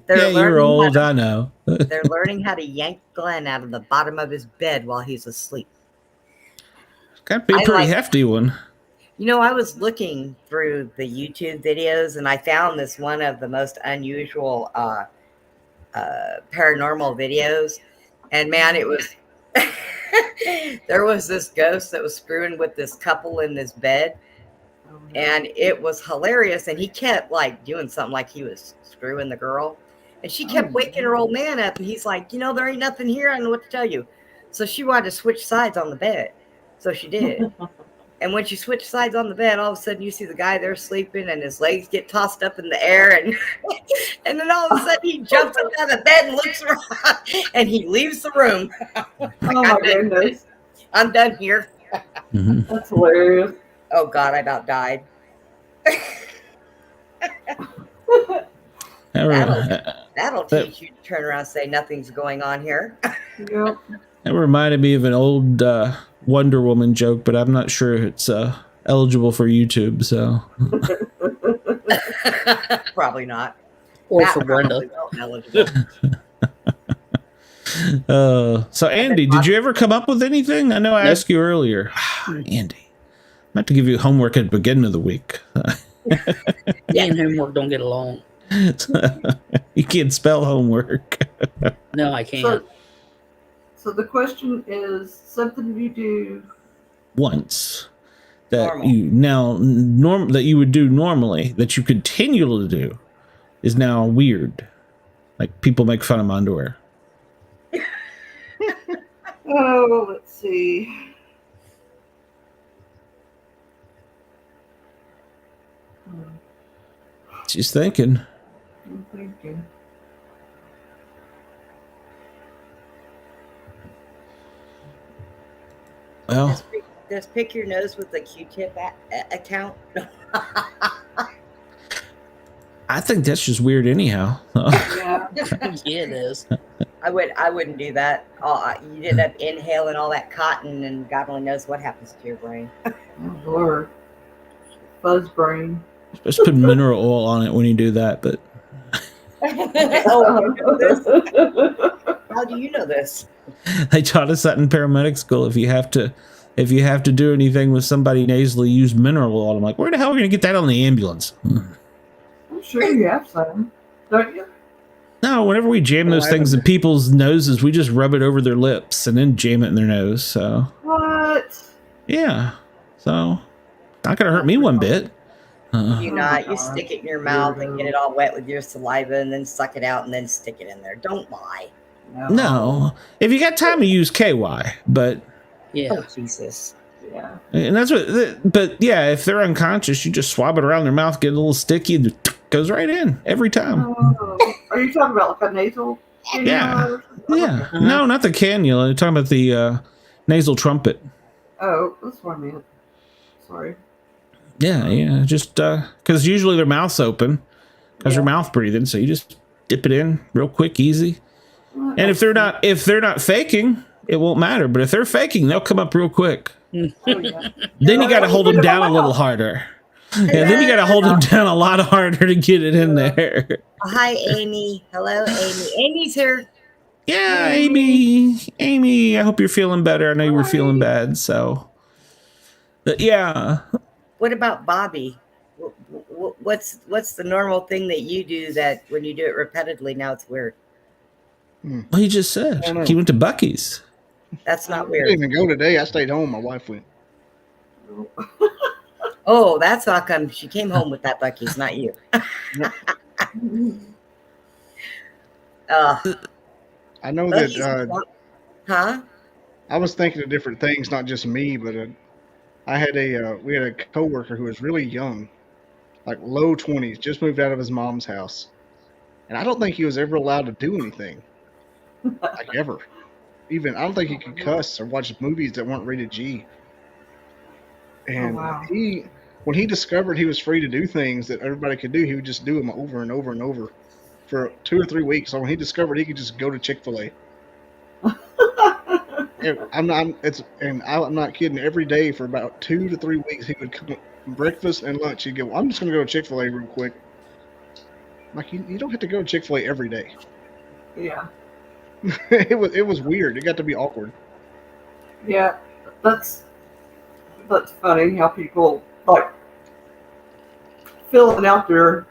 They're Yeah, you're learning how old. to- I know. They're learning how to yank Glenn out of the bottom of his bed while he's asleep. Got to be a I pretty like- hefty one. You know, I was looking through the YouTube videos and I found this one of the most unusual paranormal videos. And man, it was there was this ghost that was screwing with this couple in this bed, and it was hilarious. And he kept like doing something like he was screwing the girl, and she kept waking her old man up. And he's like, you know, there ain't nothing here. I don't know what to tell you. So she wanted to switch sides on the bed. So she did. And when she switched sides on the bed, all of a sudden you see the guy there sleeping and his legs get tossed up in the air. And and then all of a sudden he jumps up out of the bed and looks around and he leaves the room. Oh my goodness. I'm done here. Mm-hmm. That's hilarious. Oh God, I about died. That'll teach you to turn around and say nothing's going on here. Yep. That reminded me of an old Wonder Woman joke, but I'm not sure it's eligible for YouTube. So Probably not. Or That for Brenda. probably wasn't eligible. So Andy, did you ever come up with anything? I know I asked you earlier. Andy, I'm about to give you homework at the beginning of the week. Me and homework don't get along. You can't spell homework. No, I can't. So the question is something you do. Once that Normal. that you would do normally, that you continue to do, is now weird. Like people make fun of my underwear. Oh, let's see. She's thinking. I'm thinking. Well, Just pick your nose with a Q-tip account. I think that's just weird anyhow. Yeah. Yeah, it is. I wouldn't do that. You end up inhaling all that cotton, and God only knows what happens to your brain. Oh, Lord. Fuzz brain. Just put mineral oil on it when you do that, but Oh, you know this? How do you know this? they taught us that in paramedic school. If you have to do anything with somebody nasally, use mineral oil. I'm like, where the hell are we gonna get that on the ambulance? I'm sure you have some, don't you? No, whenever we jam those things in people's noses, we just rub it over their lips and then jam it in their nose. So What? yeah, so not gonna hurt me one bit. You not. You stick it in your mouth and get it all wet with your saliva, and then suck it out, and then stick it in there. Don't lie. No, if you got time to use KY, but Yeah. Oh Jesus. Yeah. and that's what. But yeah, if they're unconscious, you just swab it around their mouth, get a little sticky, and it goes right in every time. Oh. Are you talking about like a nasal? Yeah. Yeah, Uh-huh. no, not the cannula. I'm talking about the nasal trumpet. Oh, that's what I meant. Sorry. Yeah, just because usually their mouth's open because they're mouth breathing, so you just dip it in real quick, easy. And if they're not faking, it won't matter. But if they're faking, they'll come up real quick. Oh, yeah. Then you got to hold them down a little harder. Yeah, then you got to hold them down a lot harder to get it in there. Hi, Amy. Hello, Amy. Amy's here. Yeah, Amy, I hope you're feeling better. I know you were feeling bad, so. But yeah. What about Bobby? What's the normal thing that you do that when you do it repeatedly, now it's weird? Well, he just said I don't know. he went to Buc-ee's. That's not I weird. didn't even go today. I stayed home. My wife went. Oh, that's how come she came home with that Buc-ee's, not you. I know Buc-ee's that huh? I was thinking of different things, not just me, but I had we had a coworker who was really young, like low 20s, just moved out of his mom's house, and I don't think he was ever allowed to do anything, like ever. Even I don't think he could cuss or watch movies that weren't rated G. And wow. when he discovered he was free to do things that everybody could do, he would just do them over and over and over for 2 or 3 weeks. So when he discovered he could just go to Chick-fil-A. I'm not kidding. Every day for about 2 to 3 weeks, he would breakfast and lunch. He'd go, I'm just going to go to Chick-fil-A real quick. Like, you don't have to go to Chick-fil-A every day. Yeah. It was weird. It got to be awkward. Yeah. That's funny how people like filling out their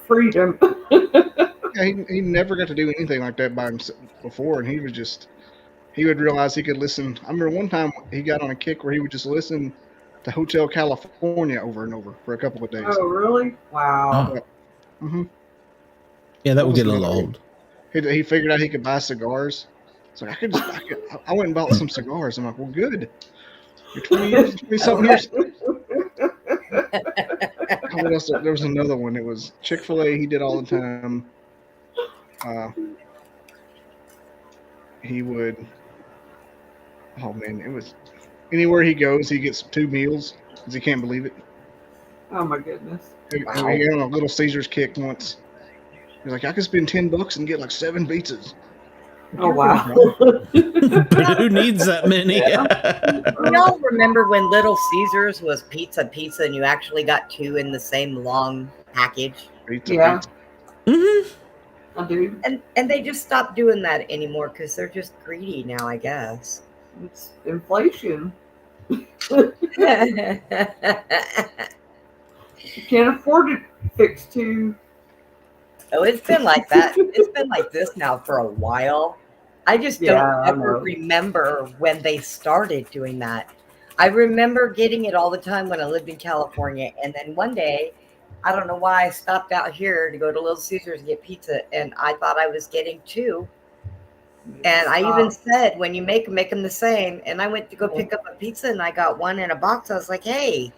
freedom. Yeah, he never got to do anything like that by himself before, and he would realize he could listen. I remember one time he got on a kick where he would just listen to Hotel California over and over for a couple of days. Oh, really? Wow. Oh. Mm-hmm. Yeah, that would get a little old. He figured out he could buy cigars. So I went and bought some cigars. I'm like, well, good. You're 20-something years. What else? There was another one. It was Chick-fil-A. He did all the time. He would. Oh man, it was anywhere he goes, he gets 2 meals because he can't believe it. Oh my goodness. He got on a Little Caesars kick once. He's like, I could spend $10 and get like 7 pizzas. Oh wow. But who needs that many? Y'all remember when Little Caesars was pizza, and you actually got 2 in the same long package? Pizza. Mm-hmm. I do. And they just stopped doing that anymore because they're just greedy now, I guess. It's inflation. You can't afford to fix 2. Oh, it's been like that. It's been like this now for a while. I just don't ever remember when they started doing that. I remember getting it all the time when I lived in California. And then one day, I don't know why, I stopped out here to go to Little Caesars and get pizza. And I thought I was getting 2. And I even said, when you make them the same. And I went to go pick up a pizza and I got 1 in a box. I was like, hey,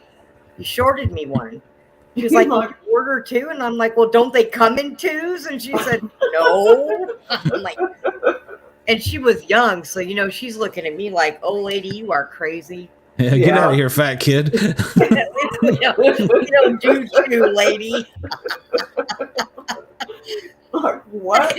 you shorted me 1. She was like, order 2? And I'm like, well, don't they come in 2s? And she said, no. I'm like, and she was young. So, she's looking at me like, oh, lady, you are crazy. Yeah, get out of here, fat kid. we don't do 2, lady. Like, what?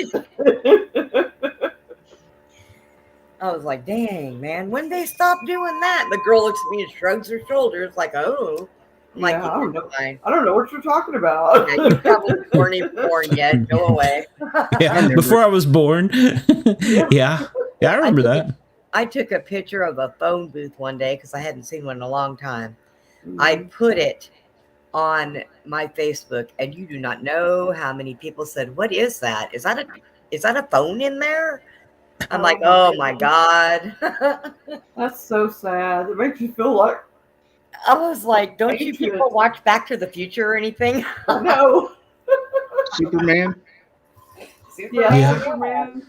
I was like, dang, man, when they stop doing that? The girl looks at me and shrugs her shoulders like, oh. I'm like, I don't know. Fine. I don't know what you're talking about. Yeah, you probably weren't even born yet. Go away. Yeah, before I was born. Yeah, I remember that. I took a picture of a phone booth one day because I hadn't seen one in a long time. I put it on my Facebook, and you do not know how many people said, what is that? Is that a phone in there? I'm like, oh my God. That's so sad. It makes you feel like, I was like, don't you people watch Back to the Future or anything? no. Superman. Yeah. Superman.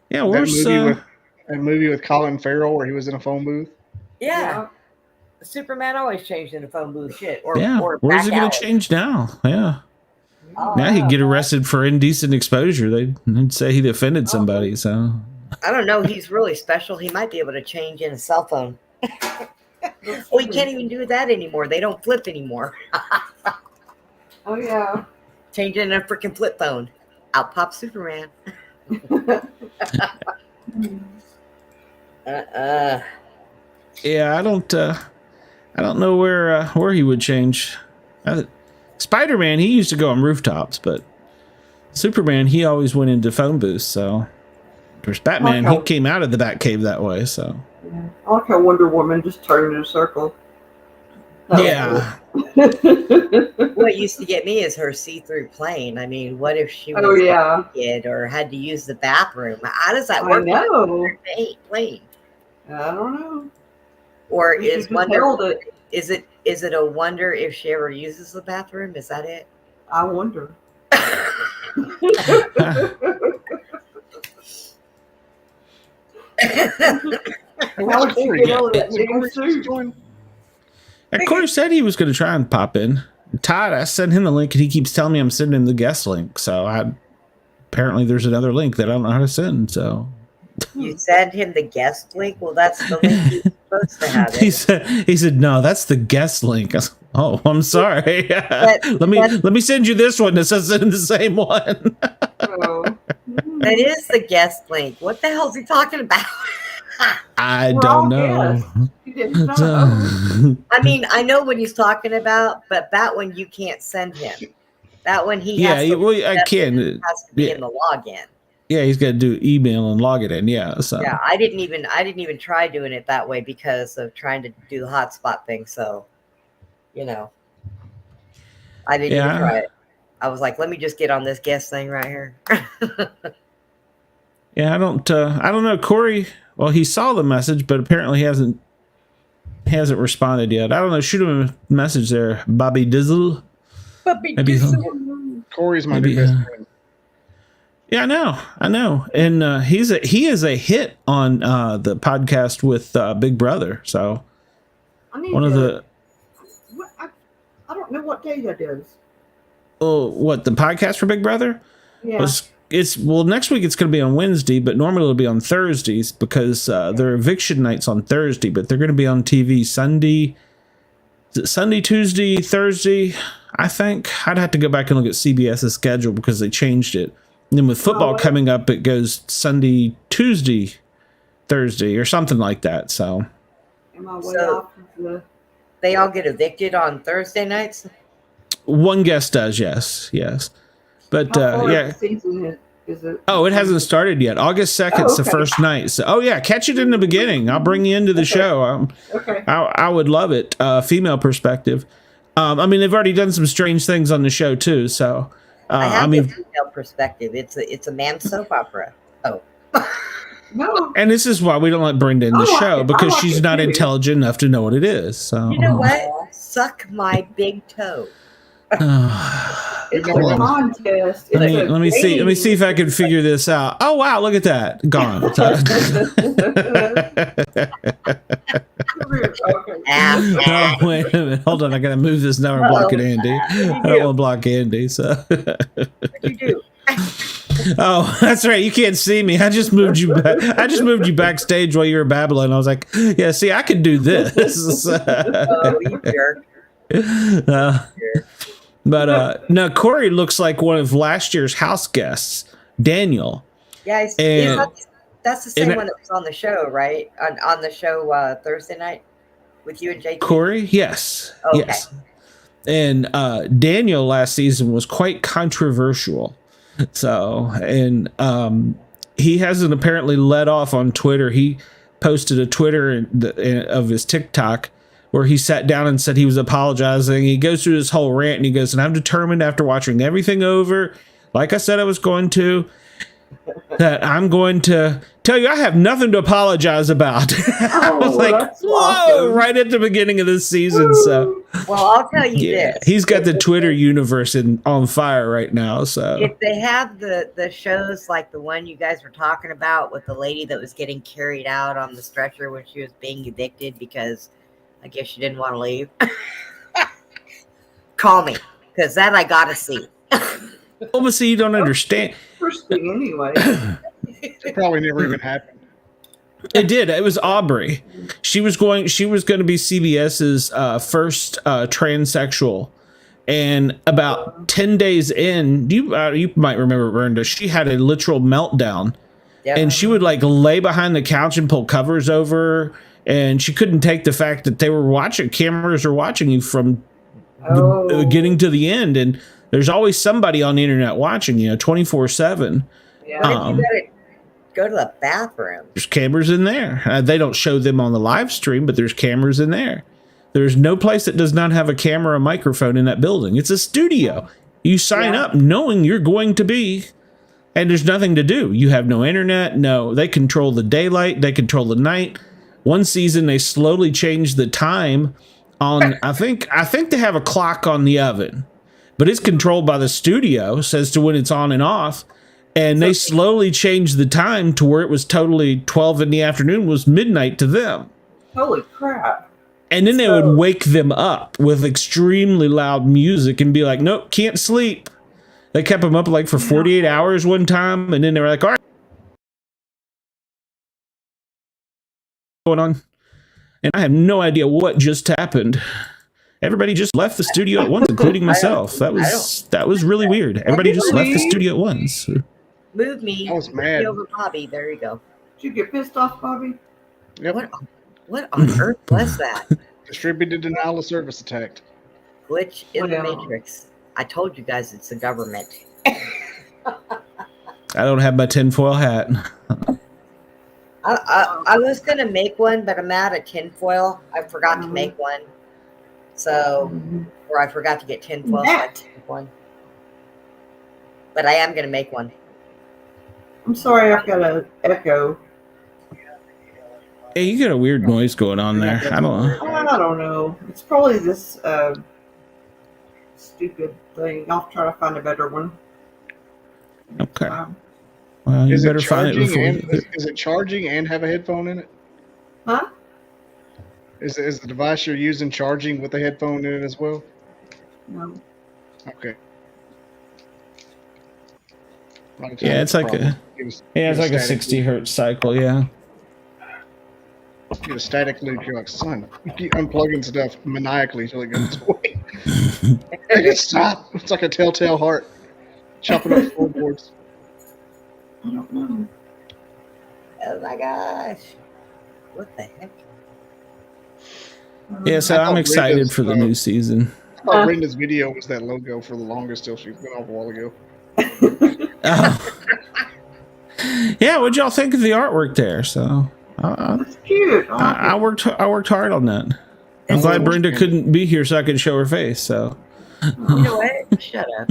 Yeah, where's that movie with Colin Farrell where he was in a phone booth? Yeah. Superman always changed in a phone booth shit. Or where's it going to change now? Yeah. Oh, now he'd get arrested for indecent exposure. They'd say he offended somebody. So I don't know. He's really special. He might be able to change in a cell phone. Well, you can't even do that anymore. They don't flip anymore. Oh, yeah. Change it in a freaking flip phone. Out pops Superman. Yeah, I don't know where he would change. Spider-Man, he used to go on rooftops, but Superman, he always went into phone booths. So there's Batman, he came out of the Batcave that way. So yeah. I like how Wonder Woman just turned in a circle. Yeah. What used to get me is her see-through plane. I mean, what if she was naked or had to use the bathroom? How does that work? I know. Plane. I don't know. Or is it a wonder if she ever uses the bathroom? Is that it? I wonder. How would you get out of that chicken soup? Corey said he was going to try and pop in. Todd, I sent him the link, and he keeps telling me I'm sending him the guest link. So apparently there's another link that I don't know how to send. So you send him the guest link? Well, that's the link he's supposed to have. He said, no, that's the guest link. I was, oh, I'm sorry. Let me send you this one that says in the same one. That is the guest link. What the hell is he talking about? I don't know. You didn't know. I mean, I know what he's talking about, but that one you can't send him. That one he has to. Well, I can. It has to be in the login. Yeah, he's got to do email and log it in. Yeah, so yeah, I didn't even try doing it that way because of trying to do the hotspot thing. So, I didn't even try it. I was like, let me just get on this guest thing right here. Yeah, I don't know, Corey. Well, he saw the message, but apparently he hasn't responded yet. I don't know. Shoot him a message there, Bobby Dizzle. Bobby Dizzle. Corey's my new best friend. Yeah, I know, and he is a hit on the podcast with Big Brother. So I don't know what day that is. Oh, what, the podcast for Big Brother? Yeah. Well, next week it's going to be on Wednesday, but normally it'll be on Thursdays because there are eviction nights on Thursday, but they're going to be on TV Sunday, Tuesday, Thursday. I think I'd have to go back and look at CBS's schedule because they changed it. And then with football coming up, it goes Sunday, Tuesday, Thursday, or something like that. So, Am I way off of the... They all get evicted on Thursday nights? One guest does, yes. But yeah. Season is it? Oh, it hasn't started yet. August 2nd's the first night. So, catch it in the beginning. I'll bring you into the show. Okay. I would love it. Female perspective. I mean, they've already done some strange things on the show too. So, I have a female perspective. It's a man's soap opera. Oh. No. And this is why we don't let Brenda in the show because she's not intelligent enough to know what it is. So, you know what? Suck my big toe. It's a contest. Let me see if I can figure this out. Oh wow, look at that. Gone. Oh, wait a minute. Hold on, I gotta move this now and block it, Andy. I don't want to block Andy, so What'd you do? Oh, that's right. You can't see me. I just moved you back. I just moved you backstage while you were babbling. I was like, yeah, see, I could do this. Oh, you jerk. But no, Corey looks like one of last year's house guests, Daniel. Yeah, that's the same one that was on the show, right? On the show Thursday night with you and JT. Corey, yes, okay. Yes. And Daniel last season was quite controversial. So, and he hasn't apparently let off on Twitter. He posted a Twitter of his TikTok where he sat down and said he was apologizing. He goes through this whole rant and he goes, and I'm determined after watching everything over, like I said I was going to, that I'm going to tell you I have nothing to apologize about. I was like, whoa, awesome. Right at the beginning of this season. So, well, I'll tell you this. He's got the Twitter universe on fire right now. So if they have the shows like the one you guys were talking about with the lady that was getting carried out on the stretcher when she was being evicted because I guess she didn't want to leave. Call me, because that I gotta see. Well, but see, you don't understand. First thing anyway. It probably never even happened. It did. It was Aubrey. She was going to be CBS's first transsexual, and about 10 days in, you might remember Brenda. She had a literal meltdown, and she would like lay behind the couch and pull covers over her. And she couldn't take the fact that they were watching, cameras are watching you from the beginning to the end. And there's always somebody on the internet watching, 24/7. Yeah. You gotta go to the bathroom. There's cameras in there. They don't show them on the live stream, but there's cameras in there. There's no place that does not have a camera or microphone in that building. It's a studio. You sign up knowing you're going to be, and there's nothing to do. You have no internet. No, they control the daylight. They control the night. One season, they slowly changed the time on, I think they have a clock on the oven, but it's controlled by the studio as to when it's on and off. And they slowly changed the time to where it was totally 12 in the afternoon was midnight to them. Holy crap. And then they would wake them up with extremely loud music and be like, nope, can't sleep. They kept them up like for 48 hours one time. And then they were like, all right. Going on, and I have no idea what just happened. Everybody just left the studio at once, including myself. That was really weird. Everybody just left the studio at once. Move me. I was mad over Bobby. There you go. Did you get pissed off, Bobby? Yep. What? What on earth was that? Distributed denial of service attack. Glitch in the Well. Matrix. I told you guys it's the government. I don't have my tinfoil hat. I was going to make one, but I'm out of tinfoil. I forgot to make one. So, or I forgot to get tinfoil. So I didn't make one. But I am going to make one. I'm sorry, I've got an echo. Hey, you got a weird noise going on there. I don't know. I don't know. It's probably this stupid thing. I'll try to find a better one. Okay. Well, you better find it before. Is it charging and have a headphone in it? Huh? Is the device you're using charging with a headphone in it as well? No. Okay. Yeah, it's like a 60 hertz cycle. Yeah. Get a static loop. You're like, son, you keep unplugging stuff maniacally until it goes away. Make it stop. It's like a telltale heart. Chopping up floorboards. I don't know. Oh my gosh. What the heck? Yeah, so I'm excited for the new season. I thought Brenda's video was that logo for the longest till she went off a while ago. Oh. Yeah, what'd y'all think of the artwork there? So It's cute. I worked hard on that. I'm glad Brenda couldn't be here so I could show her face. So You know what? Shut up.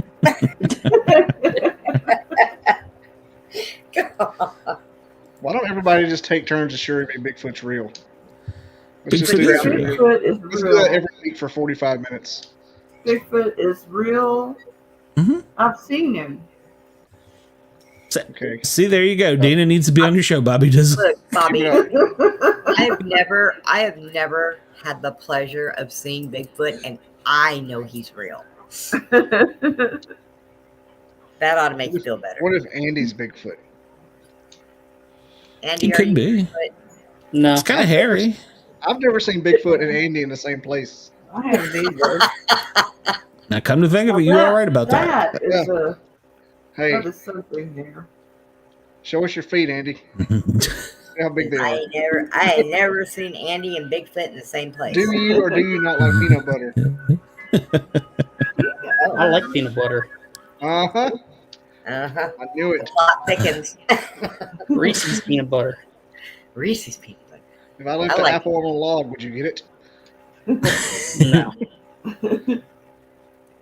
Why don't everybody just take turns assuring me Bigfoot's real? Bigfoot is real. Bigfoot is Let's do that real. every week for 45 minutes. Bigfoot is real. Mhm. I've seen him. Okay. See, there you go. Dana needs to be on your show. Bobby does. Look, Bobby, Keep it I have never had the pleasure of seeing Bigfoot, and I know he's real. That ought to make you feel better. What if Andy's Bigfoot? Andy, He are could you be. Bigfoot? No. It's kind of hairy. I've never seen Bigfoot and Andy in the same place. I haven't either. Now, come to think of it, you're all right about that. That is a Hey, that is something there. show us your feet, Andy. See how big they I are. ain't never seen Andy and Bigfoot in the same place. Do you or do you not like peanut butter? I like peanut butter. Uh-huh. Uh-huh. I knew it. Plot thickens. Reese's peanut butter. Reese's peanut butter. If I left I an like apple on a log, would you get it? No.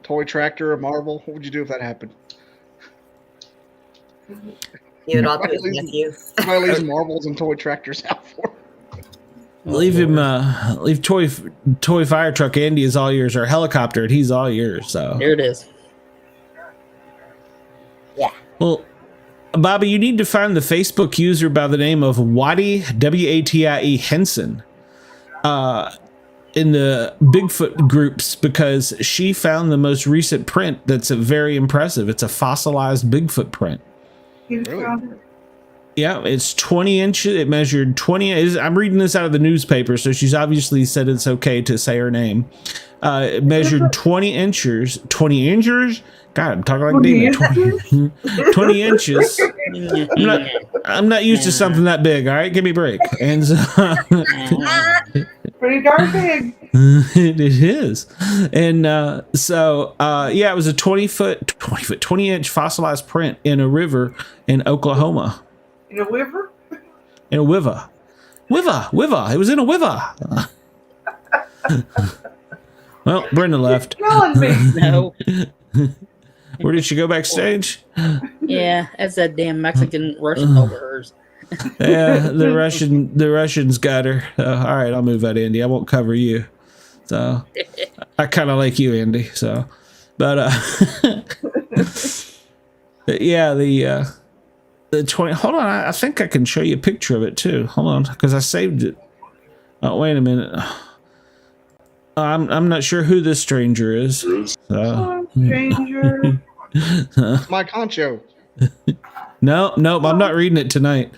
Toy tractor, a marble? What would you do if that happened? You would all do his nephew. Somebody leaves marbles and toy tractors out for him. Leave him. Leave toy fire truck. Andy is all yours, or helicopter. He's all yours. So Here it is. well, Bobby, you need to find the Facebook user by the name of Watie Watie Henson. In the Bigfoot groups, because she found the most recent print that's very impressive. It's a fossilized Bigfoot print. Really? Yeah, it's 20 inches. It measured 20. I'm reading this out of the newspaper, so she's obviously said it's okay to say her name. It measured 20 inches. 20 inches? God, I'm talking like Dina. 20 inches. I'm not used to something that big. All right, give me a break. And so, Pretty darn big. it is. And yeah, it was a 20 inch fossilized print in a river in Oklahoma. In a river? In a wiva. It was in a wiva. Well, Brenda left. Telling me. No. Where did she go backstage? Yeah, that's that damn Mexican Russian over hers. Yeah, the Russians got her. All right, I'll move that, Andy. I won't cover you. So I kind of like you, Andy. So, but yeah, the 20. Hold on, I think I can show you a picture of it too. Hold on, because I saved it. Oh, wait a minute. I'm not sure who this stranger is. So. Stranger. My concho. No, I'm not reading it tonight.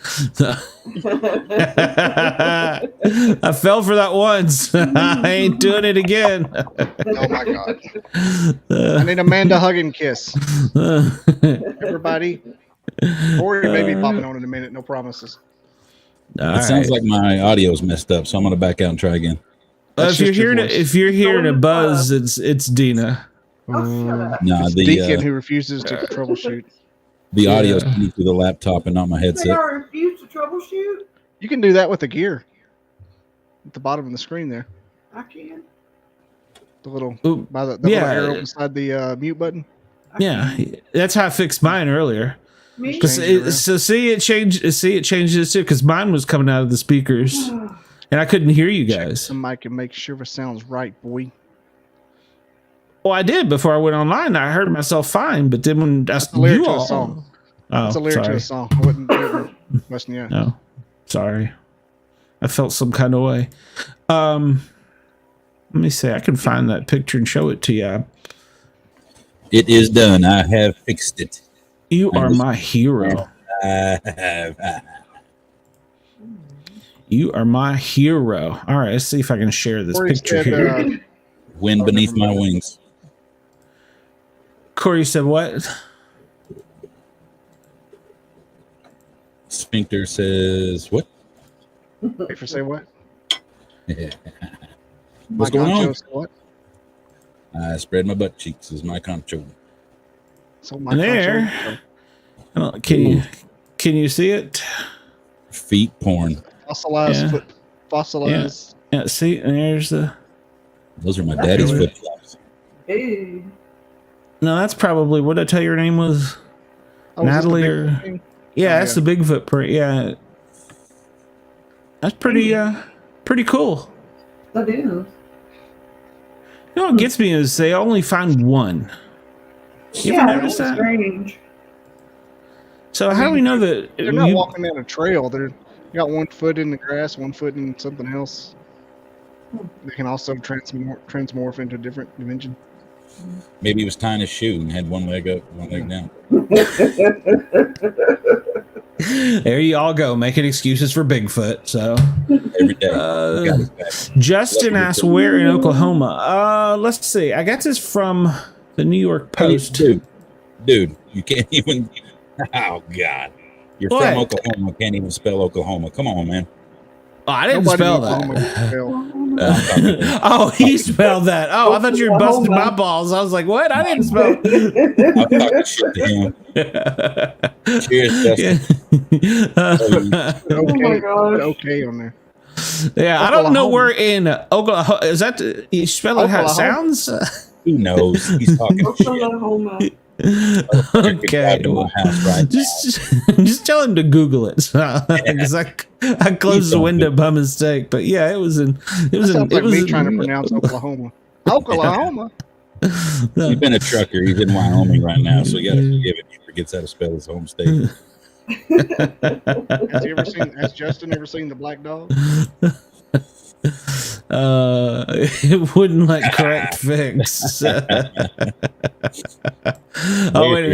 I fell for that once. I ain't doing it again. Oh my god. I need Amanda hug and kiss. Everybody. Corey may be popping on in a minute, no promises. All It sounds right. like my audio's messed up, so I'm gonna back out and try again. If you're hearing it, if you're hearing a Go buzz, it's Dina. Oh, shut up. Nah, It's Deacon who refuses to troubleshoot. the audio's Yeah. coming through the laptop and not my Say headset. I refuse to troubleshoot. You can do that with the gear at the bottom of the screen there. I can. The little Ooh, by the yeah. little arrow beside the mute button. Yeah, that's how I fixed mine earlier. Me? Change it around. So see, it changes too. Because mine was coming out of the speakers, and I couldn't hear you guys. The mic and make sure it sounds right, boy. Well, I did before I went online. I heard myself fine, but then when That's the lyric you to a all, song. oh, It's a lyric to sorry. a song. I wouldn't do it. Mustn't you? No, sorry. I felt some kind of way. Let me see. I can find that picture and show it to you. It is done. I have fixed it. You are my hero. You are my hero. All right, let's see if I can share this Corey picture said, here. Wind beneath my wings. Corey said what? Sphincter says what? Wait for say what? What's My going honcho on? said what? I spread my butt cheeks is my control. So my There. honcho- Oh, can you see it? Feet porn. Fossilized Yeah. foot. Fossilized. Yeah. See, and there's the. Those are my daddy's really- flip flops. Hey. No, that's probably what I tell you her name was. Oh, is this the Natalie big or- thing? Yeah, Oh, that's yeah. the Bigfoot print. Yeah, that's pretty pretty cool. That is. You know what gets me is they only find one. You ever notice that? Strange. So how do we know that? They're not you- walking down a trail. They're got 1 foot in the grass, 1 foot in something else. They can also transmorph into a different dimension. Maybe he was tying his shoe and had one leg up, one leg down. There you all go, making excuses for Bigfoot. So Every day. Got his back. Justin asked, "Where in Oklahoma?" Let's see. I got this from the New York Post. Dude, you can't even. Oh God, you're What? from Oklahoma. Can't even spell Oklahoma. Come on, man. Oh, I didn't Nobody spell in Oklahoma that. can spell. Oh, he spelled that. Oh, I thought you were busting my balls. I was like, what? I didn't spell. I'm talking shit to him. Cheers, Justin. Oh my gosh. Okay on there. Yeah, I don't know Oklahoma. where in Oklahoma. Is that you spell it how it Oklahoma. sounds? Who knows? He's talking shit. Oklahoma. Okay. To my house right Just tell him to Google it. Because I closed the window by mistake. But yeah, it was in. It was in. Sounds It like was me in, trying to pronounce Oklahoma. Oklahoma. now. He's been a trucker. He's in Wyoming right now, so you got to forgive him. He forgets how to spell his home state. Has Justin ever seen the Black Dog? It wouldn't like correct fix. Oh wait,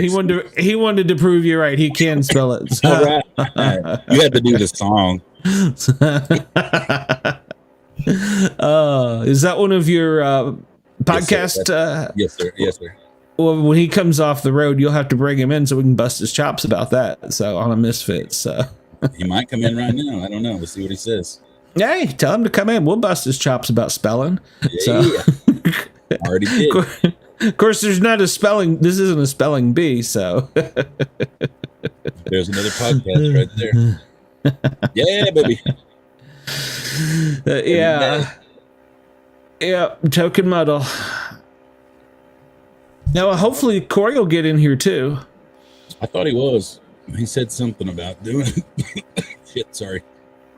he wanted to prove you're right. He can spell it. All right. You had to do the song. Is that one of your podcast? Yes, sir. Yes, sir. Well, when he comes off the road, you'll have to bring him in so we can bust his chops about that. So on a Misfits. So He might come in right now. I don't know. Let's see what he says. hey, tell him to come in. We'll bust his chops about spelling. So. Yeah. Already did. Of course, there's not a spelling. This isn't a spelling bee, so. There's another podcast right there. Yeah, baby. Yeah. Token muddle. Now, hopefully, Corey will get in here too. I thought he was. He said something about doing it. Shit, sorry.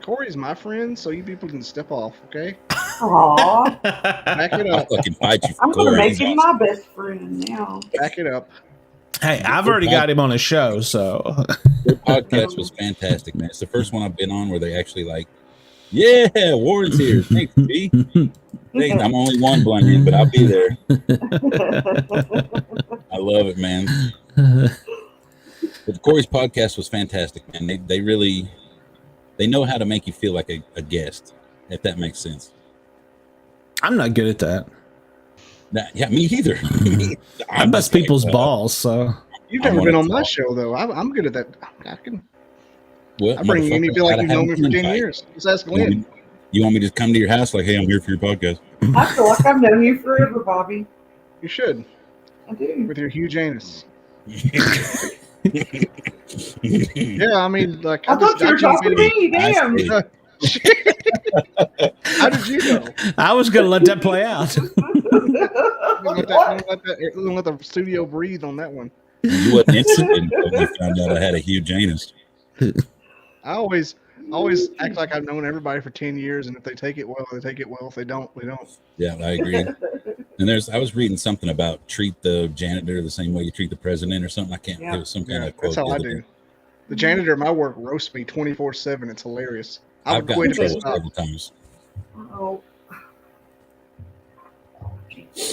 Corey's my friend, so you people can step off, okay? Aw. Back it I'll up. fucking fight you for I'm going to Corey. make He's him awesome. my best friend now. Back it up. Hey, I've already got him on a show, so. Their podcast was fantastic, man. It's the first one I've been on where they actually like, yeah, Warren's here. Thanks, B. Thanks. I'm only one blind, but I'll be there. I love it, man. But Corey's podcast was fantastic, man. They really, they know how to make you feel like a guest, if that makes sense. I'm not good at that. Yeah, me either. I bust people's balls, so. You've I never wanna been on my talk. show, though. I'm good at that. I can. What? I bring you in. You feel like you've known me for 10 years. Just ask Glenn. You want me to come to your house like, hey, I'm here for your podcast? I feel like I've known you forever, Bobby. You should. I do. With your huge anus. Yeah, I mean, like I thought you were talking to me. Damn. How did you know? I was going to let that play out. Let the studio breathe on that one. You wasn't interested until you found out I had a huge anus. I always act like I've known everybody for 10 years, and if they take it well, they take it well. If they don't, they don't. Yeah, I agree. And I was reading something about treat the janitor the same way you treat the president or something. I can't. Yeah. It was some kind of quote. That's how I do. The janitor at my work roasts me 24/7. It's hilarious. I've gotten in trouble several several times. Oh.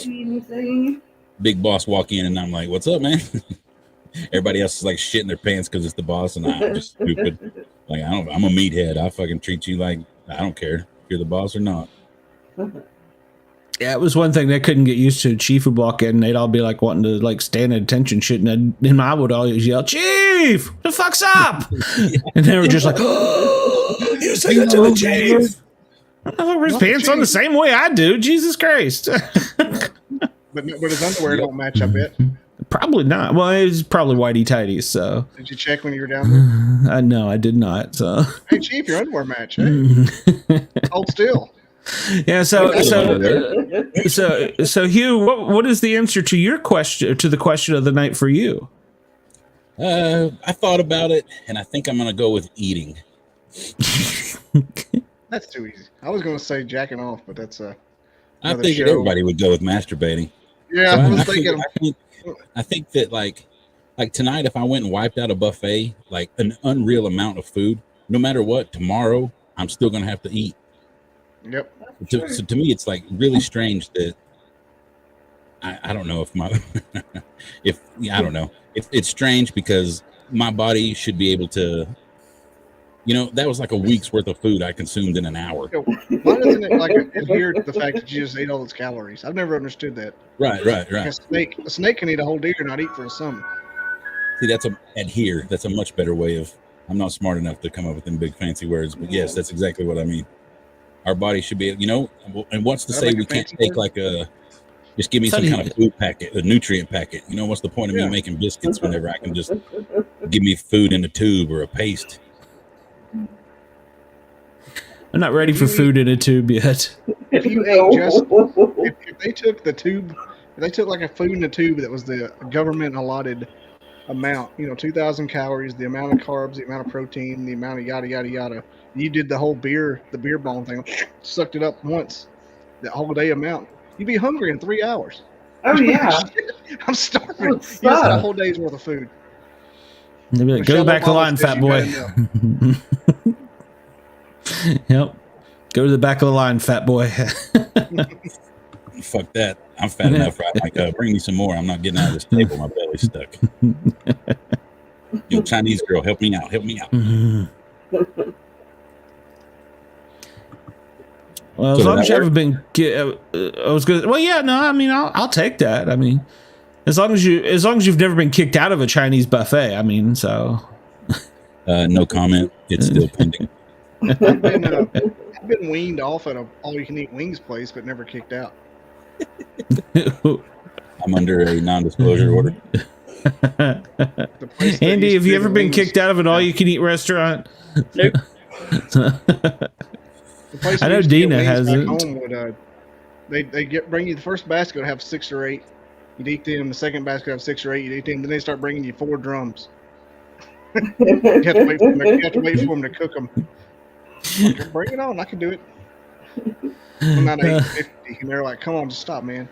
Anything? Big boss walk in and I'm like, "What's up, man?" Everybody else is like shitting their pants because it's the boss, and I'm just stupid. Like I'm a meathead. I fucking treat you like I don't care if you're the boss or not. Yeah, it was one thing they couldn't get used to. Chief would walk in and they'd all be like wanting to like stand at attention shit. And I would always yell, Chief, the fuck's up? And they were just like, oh, you say that to the chief. I wear his pants on the same way I do. Jesus Christ. But his underwear don't match, I bet. Probably not. Well, it was probably whitey tighties. So did you check when you were down there? No, I did not. So hey, Chief, your underwear match. Hey, hold still. Yeah. So Hugh, what is the answer to your question, to the question of the night for you? I thought about it, and I think I'm gonna go with eating. That's too easy. I was gonna say jacking off, but that's I figured everybody would go with masturbating. Yeah, So I was thinking. I think that like tonight, if I went and wiped out a buffet, like an unreal amount of food, no matter what, tomorrow I'm still gonna have to eat. Yep. So to me, it's like really strange that I don't know if I don't know. It's strange because my body should be able to, that was like a week's worth of food I consumed in an hour. Why doesn't it like adhere to the fact that you just ate all those calories? I've never understood that. Right. A snake can eat a whole deer and not eat for a summer. See, that's adhere. That's a much better way of. I'm not smart enough to come up with them big fancy words, but yes, that's exactly what I mean. Our body should be, and what's to say we can't take like just give me some kind of food packet, a nutrient packet. What's the point of me making biscuits whenever I can just give me food in a tube or a paste? I'm not ready for food in a tube yet. If you ate if they took the tube, if they took like a food in a tube that was the government allotted amount, 2,000 calories, the amount of carbs, the amount of protein, the amount of yada yada yada. You did the whole beer bong thing, sucked it up once, the whole day amount. You'd be hungry in 3 hours. Oh yeah, I'm starving. You just had a whole day's worth of food. They'd be like, go back to the line, fat boy. Yep. Go to the back of the line, fat boy. Fuck that. I'm fat enough, right? Like, bring me some more. I'm not getting out of this table. My belly's stuck. Chinese girl, help me out. Help me out. Well, as long as you haven't been, I was good. Well, yeah, no, I mean, I'll take that. I mean, as long as you've never been kicked out of a Chinese buffet. I mean, so. No comment. It's still pending. I've been weaned off at a all-you-can-eat wings place, but never kicked out. I'm under a non-disclosure order. Andy, have you ever been kicked out of an all-you-can-eat restaurant? Nope. I know Dina hasn't. They bring you the first basket would have 6 or 8. You'd eat them. The second basket would have 6 or 8. You'd eat them. Then they start bringing you 4 drums. You have to wait for them to cook them. Bring it on. I can do it. I'm not 850, and they're like, "Come on, just stop, man."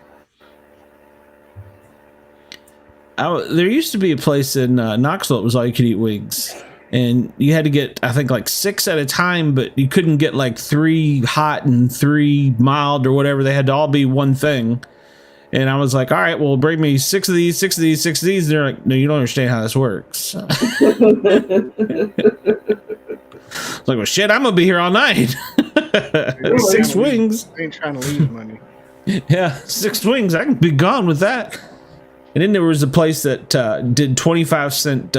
There used to be a place in Knoxville that was all you could eat wings. And you had to get, I think, like 6 at a time, but you couldn't get like 3 hot and 3 mild or whatever. They had to all be one thing. And I was like, all right, well, bring me 6 of these, 6 of these, 6 of these. And they're like, no, you don't understand how this works. It's like, well, shit, I'm going to be here all night. 6 wings. I ain't trying to lose money. Yeah, 6 wings. I can be gone with that. And then there was a place that did 25-cent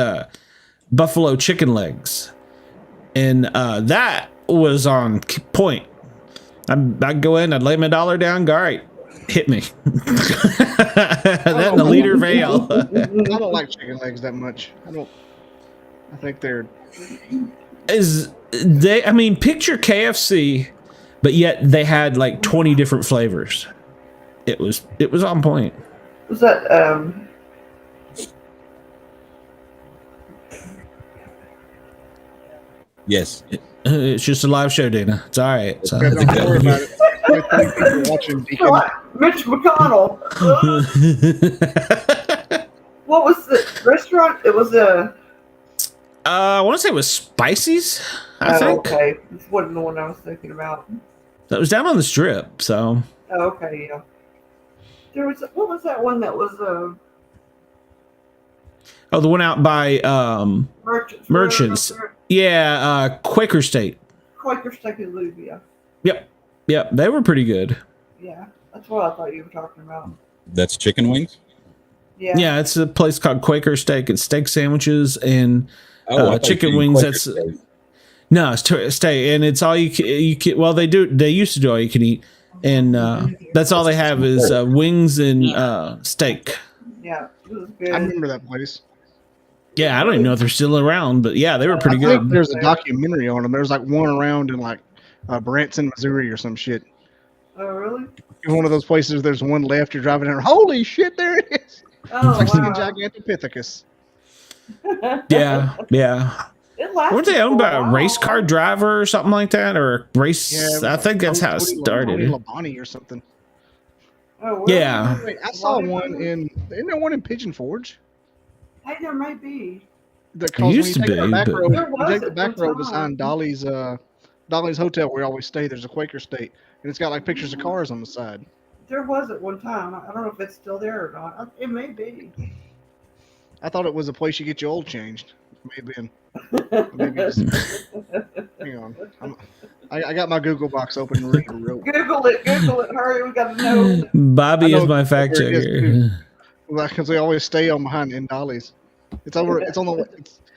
buffalo chicken legs. and that was on point. I'd go in, I'd lay my dollar down, go, all right, hit me. That and a liter of ale. I don't like chicken legs that much. I think they're... I mean, picture KFC, but yet they had like 20 different flavors. It was on point. Was that Yes. It's just a live show, Dana. It's all right. It's all right. Don't worry about it. We're watching Deacon. Mitch McConnell? What was the restaurant? It was a... I want to say it was Spicy's, I think. Okay. This wasn't the one I was thinking about. That was down on the strip, so. Oh, okay, yeah. There was... What was that one that was... Oh, the one out by Merchants. Yeah, Quaker State. Quaker Steak and Lube, yeah. Yep, they were pretty good. Yeah, that's what I thought you were talking about. That's chicken wings? Yeah. Yeah, it's a place called Quaker Steak. It's steak sandwiches and I thought chicken you wings. Quaker That's Steak. no, it's steak, and it's all you can. Well, they used to do all you can eat, and that's all they have is wings and steak. Yeah, it was good. I remember that place. Yeah, I don't even know if they're still around, but yeah, they were pretty I think good. there's a documentary on them. There's like one around in like Branson, Missouri or some shit. Oh, really? One of those places, there's one left, you're driving in. Holy shit, there it is. Oh, It's like wow. Gigantopithecus. Yeah. It lasted Weren't they owned for by a while. race car driver or something like that, or a race? Yeah, I think that's how it Tony started. Labonte or something. Oh, really? Yeah. Wait, I saw one isn't there one in Pigeon Forge? Hey, there may be. That calls used to when you take be, the back but- road, There you was take the at back one road time. behind Dolly's hotel where we always stay. There's a Quaker State, and it's got like pictures of cars on the side. There was at one time. I don't know if it's still there or not. It may be. I thought it was a place you get your oil changed. Maybe it's, hang on. I got my Google box open and ready to roll. Google it. Hurry, we got to know. Bobby I know is my fact where it is, checker. too. Because we always stay on behind in Dolly's. It's over. It's on the.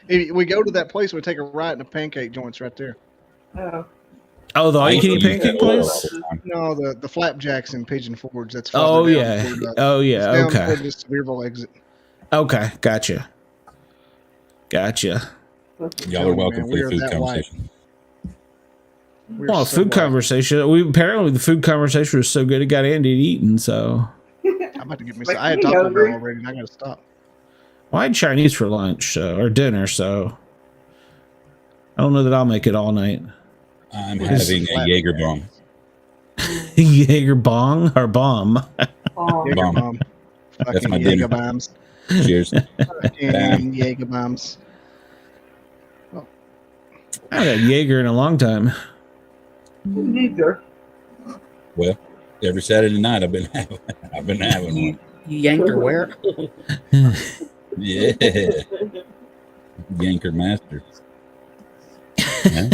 If we go to that place, we take a right in the pancake joints right there. Oh, Oh, the I used to all-you-can-eat use pancake that oil place? all the time. No, the flapjacks in Pigeon Forge. That's Oh farther down yeah. toward the- Oh yeah. it's down Okay. toward the Sevierville exit. Okay. Gotcha. Y'all are welcome Man, for we the are food that conversation. We're Well, so food white. conversation. We apparently the food conversation was so good it got Andy eating. So, I'm about to get me. Make I had me Taco hungry. Bell already, and I got to stop. well, I had Chinese for lunch or dinner. So, I don't know that I'll make it all night. I'm Is- having a Jaeger bomb. Jaeger bong or bomb? oh. Jaeger Bomb. bomb. That's my Fucking dinner. Jaeger bombs. Cheers. Fucking Jaeger bombs. I haven't had Jaeger in a long time. Neither. Well, every Saturday night I've been having one. You yanked her where? Yeah. Yanker master. Yeah.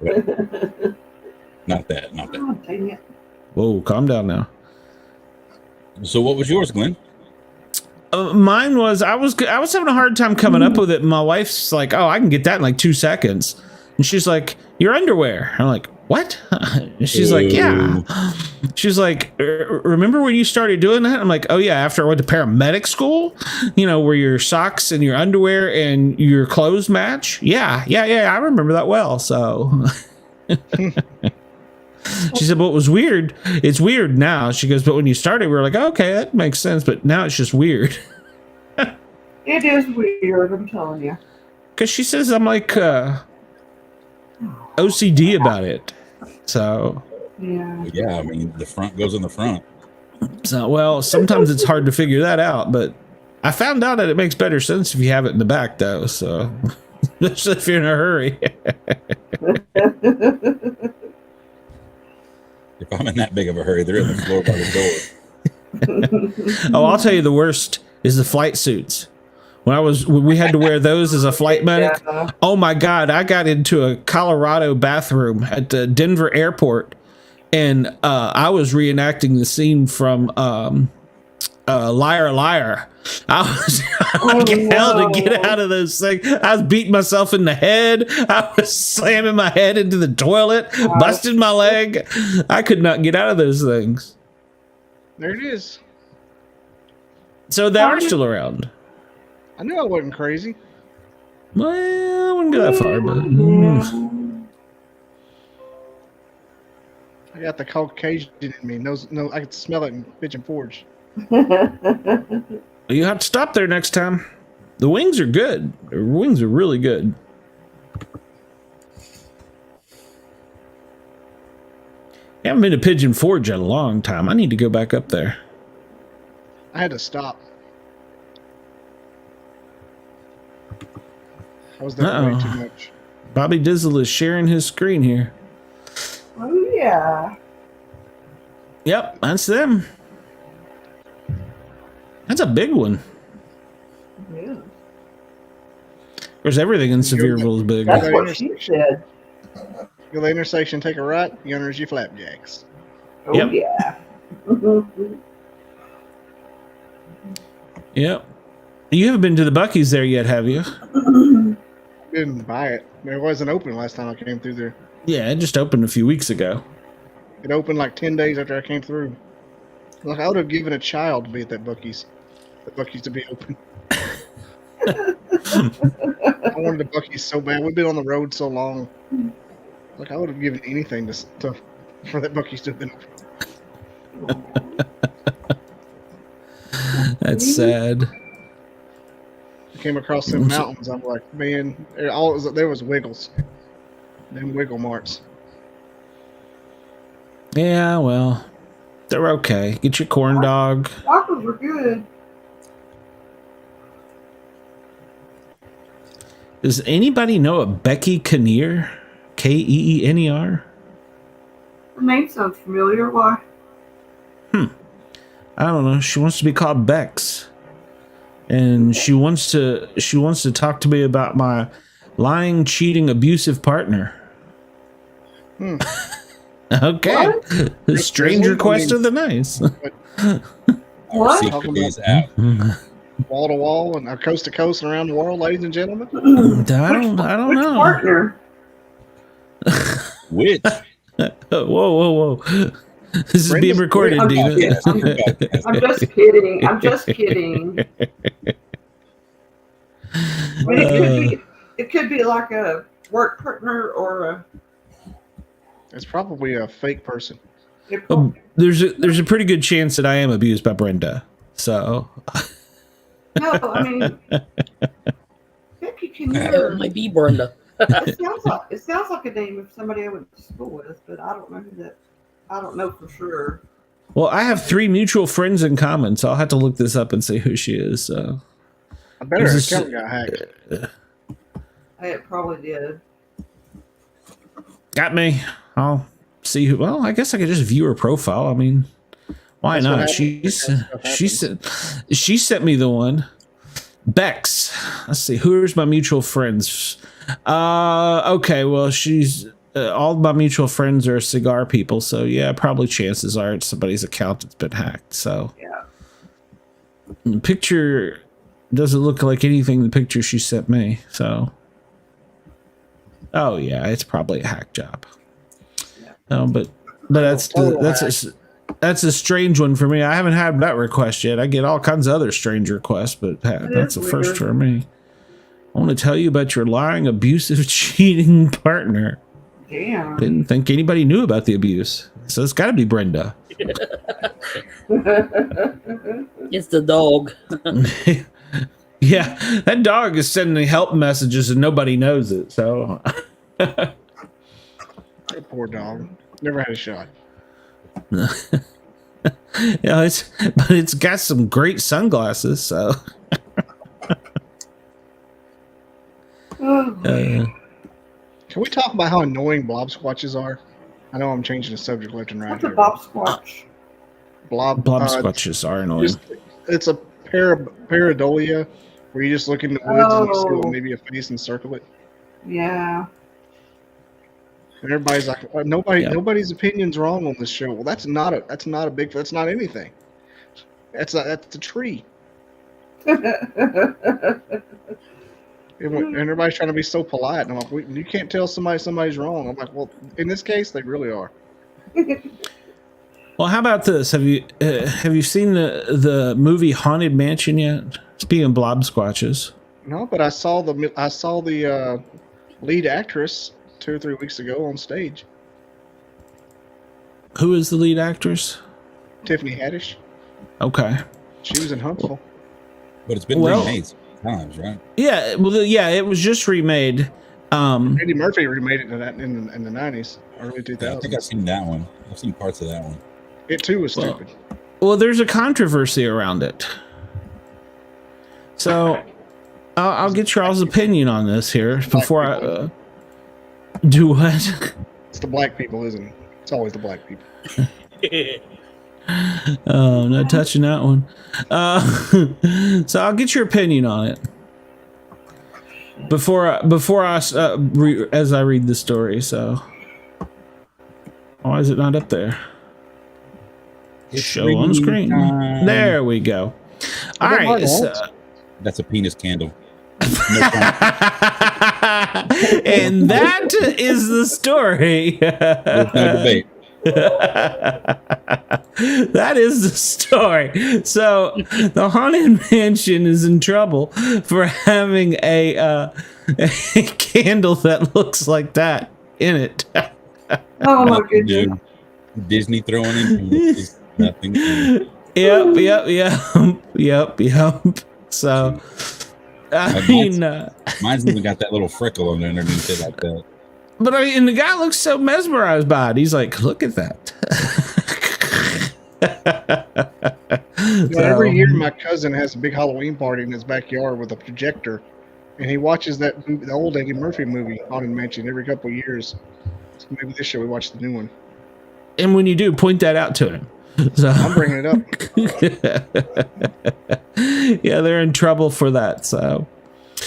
Well, not that. Oh, dang it. Whoa, calm down now. So what was yours, Glenn? Mine was I was having a hard time coming up with it. My wife's like, "Oh, I can get that in like 2 seconds," and she's like, "Your underwear." I'm like, "What?" And she's like, "Yeah." She's like, "Remember when you started doing that?" I'm like, "Oh yeah, after I went to paramedic school, you know, where your socks and your underwear and your clothes match." Yeah, I remember that well. So. She said, "But it was weird. It's weird now." She goes, "But when you started, we were like, okay, that makes sense. But now it's just weird." It is weird, I'm telling you. Because she says I'm like OCD about it. So, Yeah. Yeah, I mean the front goes in the front. well, sometimes it's hard to figure that out. But I found out that it makes better sense if you have it in the back, though. So, especially if you're in a hurry. If I'm in that big of a hurry, they're in the floor by the door. Oh, I'll tell you the worst is the flight suits. When we had to wear those as a flight medic. Yeah. Oh my God, I got into a Colorado bathroom at the Denver airport, and I was reenacting the scene from liar, liar. I was hell to get out of those things. I was beating myself in the head. I was slamming my head into the toilet, busting my leg. I could not get out of those things. There it is. So they are still around. I knew I wasn't crazy. Well, I wouldn't go that far, but I got the Caucasian in me. No, I can smell it in Pigeon Forge. you have to stop there next time. The wings are good. The wings are really good. I haven't been to Pigeon Forge in a long time. I need to go back up there. I had to stop. I was there way too much. Bobby Dizzle is sharing his screen here. Oh, yeah. Yep, that's them. That's a big one. Yeah. Of course, everything in Sevierville is big. That's what she said. Go to the intersection, take a right, you enters your flapjacks. Oh, Yep. yeah. Yep. You haven't been to the Buc-ee's there yet, have you? Didn't buy it. It wasn't open last time I came through there. Yeah, it just opened a few weeks ago. It opened like 10 days after I came through. Like, I would have given a child to be at that Buc-ee's. The Buc-ee's to be open. I wanted the Buc-ee's so bad. We've been on the road so long. Like, I would have given anything to for that Buc-ee's to have been open. That's sad. I came across them mountains. I'm like, man, there was wiggles. Them wiggle marks. Yeah, well, they're okay. Get your corn dog. Tacos were good. Does anybody know a Becky Kinnear? Keener? The name sounds familiar. Why? I don't know. She wants to be called Bex. And she wants to talk to me about my lying, cheating, abusive partner. Okay. The strange request of the night. What? Secret is out. Wall to wall and coast to coast and around the world, ladies and gentlemen. I don't Which know. partner? Which? Whoa. This is being recorded, I'm Dina. just kidding. I'm just kidding. I mean, it could be like a work partner or a. It's probably a fake person. There's a pretty good chance that I am abused by Brenda. So No, I mean, Becky It Kinnear. might be Brenda. It sounds like a name of somebody I went to school with, but I don't know who that. I don't know for sure. well, I have 3 mutual friends in common, so I'll have to look this up and see who she is. So I bet her Is this- account got hacked. It probably did. got me. I'll see who. Well, I guess I could just view her profile. I mean, why That's what not? happens. She sent me the one. Bex. Let's see. Who's my mutual friends? Okay. Well, she's all my mutual friends are cigar people. So yeah, probably chances are it's somebody's account that's been hacked. So Yeah. the picture doesn't look like anything. The picture she sent me. So. Oh yeah, it's probably a hack job. No, but that's a strange one for me. I haven't had that request yet. I get all kinds of other strange requests, but that's the first for me. I want to tell you about your lying, abusive, cheating partner. Damn. Didn't think anybody knew about the abuse, so it's got to be Brenda. It's the dog. Yeah, that dog is sending help messages and nobody knows it. So, Poor dog. Never had a shot. yeah, but it's got some great sunglasses. So, Can we talk about how annoying blob squatches are? I know I'm changing the subject left and right What's a here. Bob Squatch? Blob squatches are annoying. It's a pareidolia where you just look in the woods and you see maybe a face and circle it. Yeah. And everybody's like, well, Yeah. nobody's opinion's wrong on this show. Well, that's not anything. It's not anything. It's just a pareidolia. It's a pareidolia where you just look in the woods and you see maybe a face and circle it. And everybody's like, nobody's opinion's wrong on this show. Well, that's not anything. That's not a big. That's not anything. That's a tree. And everybody's trying to be so polite. And I'm like, you can't tell somebody's wrong. I'm like, well, in this case, they really are. Well, how about this? Have you seen the movie Haunted Mansion yet? Speaking of blob squatches. No, but I saw the lead actress 2 or 3 weeks ago on stage. Who is the lead actress? Tiffany Haddish. Okay. She was in Huntsville. But it's been remade times, right? Yeah, well, it was just remade. Eddie Murphy remade it in the 90s, early 2000s. Yeah, I think I've seen that one. I've seen parts of that one. It too was stupid. Well, there's a controversy around it. So I'll get y'all's opinion on this here before I do what? It's the black people, isn't it? It's always the black people. Oh, not touching that one. So I'll get your opinion on it before I as I read the story. So why is it not up there? Show on screen. There we go. All right. That's a penis candle. And that is the story. There's no debate. That is the story. So the Haunted Mansion is in trouble for having a candle that looks like that in it. Oh my goodness. Disney throwing in nothing. Yep. So I mean, mine's even got that little freckle on there underneath it like that. But I mean, the guy looks so mesmerized by it. He's like, look at that. Every year, my cousin has a big Halloween party in his backyard with a projector, and he watches the old Eddie Murphy movie, Haunted Mansion, every couple of years. So maybe this year we watch the new one. And when you do, point that out to him. So, I'm bringing it up. Yeah, they're in trouble for that. So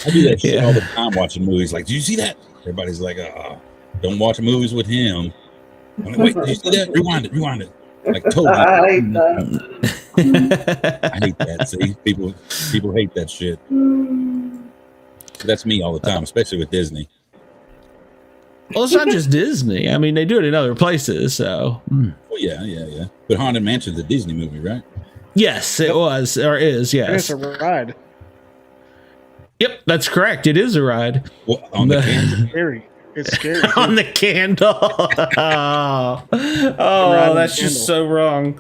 I do that shit all the time watching movies. Like, did you see that? Everybody's like, don't watch movies with him. I'm like, wait, did you see that? Rewind it. Like, totally. I hate that. I hate that. See, people hate that shit. That's me all the time, especially with Disney. Well, it's not just Disney. I mean, they do it in other places. So, Well, yeah. But Haunted Mansion's a Disney movie, right? yes, it was or is. And Yes. it's a ride. Yep, that's correct. It is a ride. Well, on the candle. Scary. It's scary. On the candle. Oh, that's just so wrong.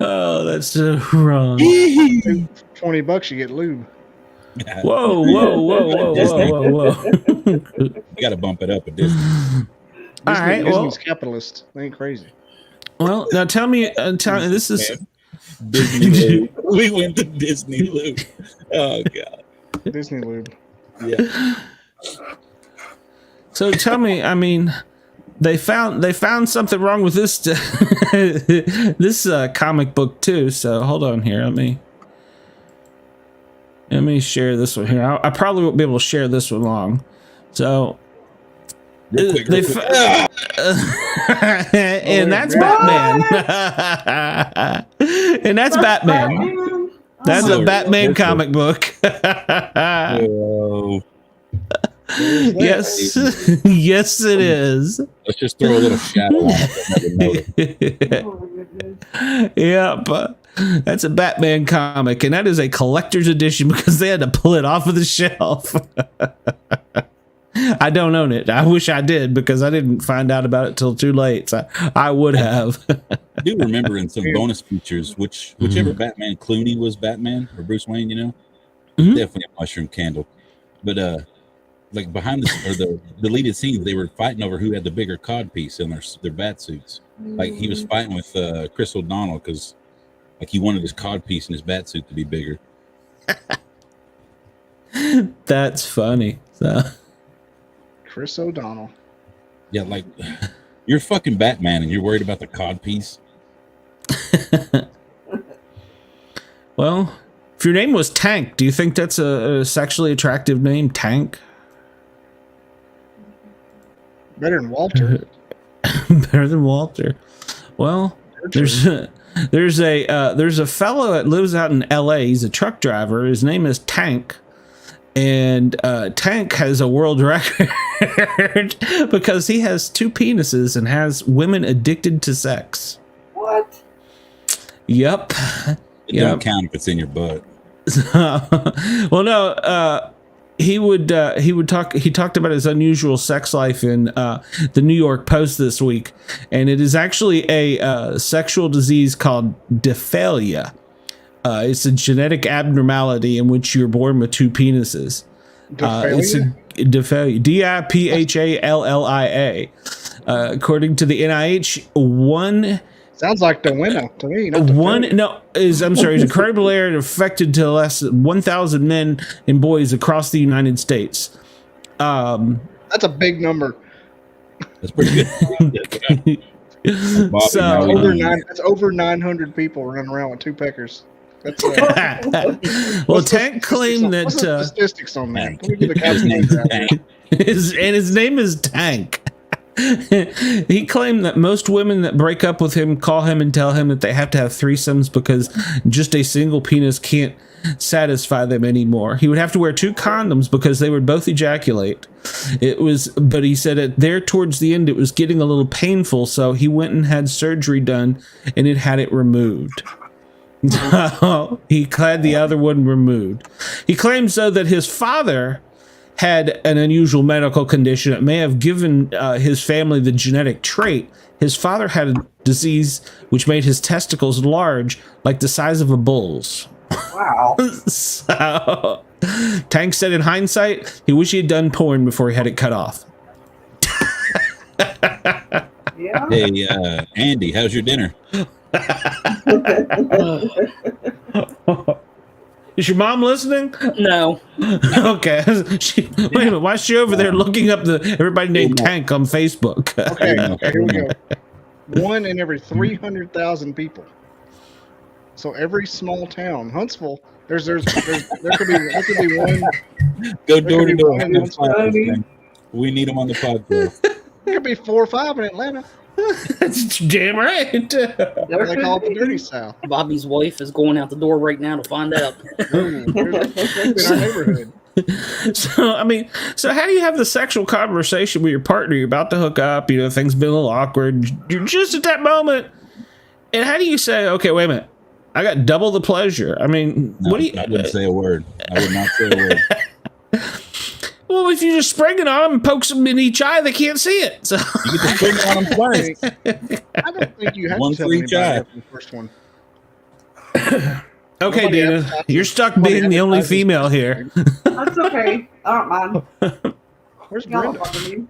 Oh, that's so wrong. $20, you get lube. Whoa. You got to bump it up at Disney. All right. Well, Disney's capitalist. They ain't crazy. well, now tell me. This is Disney Lube. We went to Disney Lube. Oh God. Disney lube. Yeah. So tell me. I mean, they found something wrong with this this comic book too. So hold on here. Let me share this one here. I probably won't be able to share this one long. So Real quick. and that's Batman. And that's Batman. That's a Batman comic book. Whoa. Yes, yes, it is. Let's just throw a little shadow on it. Oh my goodness. Yep, that's a Batman comic, and that is a collector's edition because they had to pull it off of the shelf. I don't own it. I wish I did because I didn't find out about it till too late. So I would have. I do remember in some bonus features, whichever Batman Clooney was Batman or Bruce Wayne, definitely a mushroom candle. But like behind the deleted scenes, they were fighting over who had the bigger cod piece in their bat suits. Like he was fighting with Chris O'Donnell because like he wanted his cod piece in his bat suit to be bigger. That's funny. So. Chris O'Donnell. Yeah, like you're fucking Batman and you're worried about the cod piece. Well, if your name was Tank, do you think that's a sexually attractive name, Tank? Better than Walter. Better than Walter. Well, there's There's a fellow that lives out in L.A. He's a truck driver. His name is Tank. And Tank has a world record because he has 2 penises and has women addicted to sex. What? Yep. It don't count if it's in your butt. Well, no. He talked about his unusual sex life in the New York Post this week, and it is actually a sexual disease called diphalia. It's a genetic abnormality in which you're born with 2 penises. It's a diphalia, DIPHALLIA. According to the NIH, one Sounds like the winner to me. is incredibly rare and affected to less than 1,000 men and boys across the United States. That's a big number. That's pretty good. That's over 900 people running around with 2 peckers. That's well, Tank claimed that statistics on that. Let me get a His name's Tank. his name is Tank. He claimed that most women that break up with him call him and tell him that they have to have threesomes because just a single penis can't satisfy them anymore. He would have to wear 2 condoms because they would both ejaculate. But he said that there towards the end it was getting a little painful, so he went and had surgery done and it had it removed. He had the other one removed. He claims though that his father had an unusual medical condition that may have given his family the genetic trait. His father had a disease which made his testicles large, like the size of a bull's. Wow. So, Tank said in hindsight, he wished he had done porn before he had it cut off. Yeah. Hey, Andy, how's your dinner? Is your mom listening? No. Okay. Wait a minute. Why is she over there looking up everybody named Tank on Facebook? Okay, here we go. 1 in every 300,000 people. So every small town, Huntsville, there could be one. Go door to door. Huntsville. We need them on the podcast. There could be 4 or 5 in Atlanta. That's damn right. They call it the dirty South. Bobby's wife is going out the door right now to find out. In our neighborhood. So how do you have the sexual conversation with your partner? You're about to hook up, things been a little awkward. You're just at that moment. And how do you say, okay, wait a minute, I got double the pleasure? I mean, No, what do you... I wouldn't say a word. I would not say a word. Well, if you just spring it on them and poke them in each eye, they can't see it. So You get to spring on them twice. I don't think you have One to tell for each anybody eye. after the first one. okay, Nobody Dana, advertises- you're stuck nobody being the only advertises- female here. That's okay. I don't mind. Where's Y'all don't Brenda?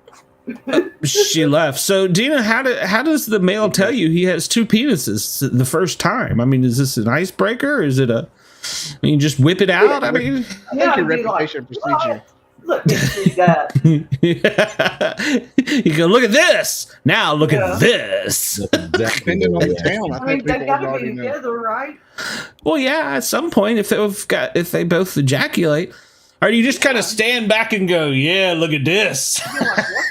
bother me. She left. So, Dina, how does the male tell you he has 2 penises the first time? I mean, is this an icebreaker? Or is it you just whip it out? I mean, I think Yeah, your I'd be like, reputation precedes you. Look, me see that. you go, look at this. Now look Yeah. at this. That's exactly Depending on the way I town, I I mean, think they people gotta already be know. together, right? Well, yeah, at some point, if they both ejaculate, or do you just kind of stand back and go, yeah, look at this. You're like, what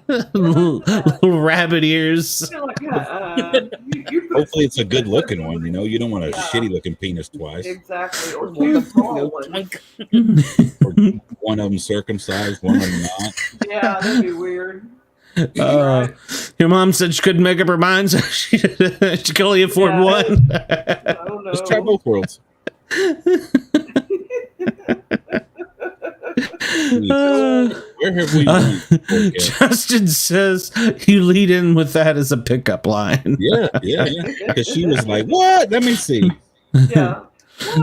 the? little rabbit ears. You're like, you put Hopefully, it's a good looking one. You don't want a Yeah. shitty looking penis twice. exactly or 2 small ones. Or one of them circumcised, one of them not. Yeah, that'd be weird. Your mom said she couldn't make up her mind, so she could only afford Yeah. one. Oh no. Just try both worlds. Where have we been? Justin says you lead in with that as a pickup line. Yeah. Because she was like, "What? Let me see." Yeah.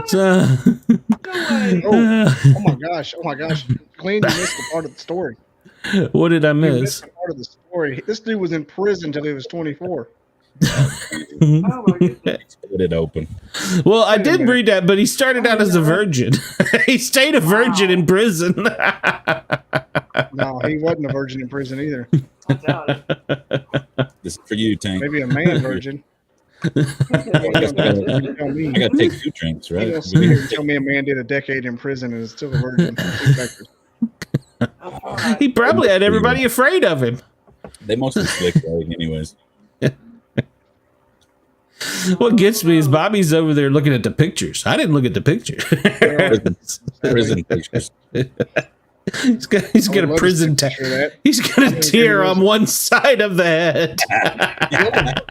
So, Oh my gosh. Clean, you missed the part of the story. what did I You miss? missed the part of the story. This dude was in prison until he was 24. Oh my goodness. Split it open. Well, I did read that, but he started out as a virgin. He stayed a virgin in prison. No, he wasn't a virgin in prison either. I doubt it. This is for you, Tank. Maybe a man virgin. I got to take 2 drinks, You right? don't sit here and tell me a man did a decade in prison and is still a virgin. That's all right. He probably had everybody afraid of him. They mostly slick right, anyways. What gets me is Bobby's over there looking at the pictures. I didn't look at the picture. Prison pictures. He's got a prison He's got a tear on one side of the head.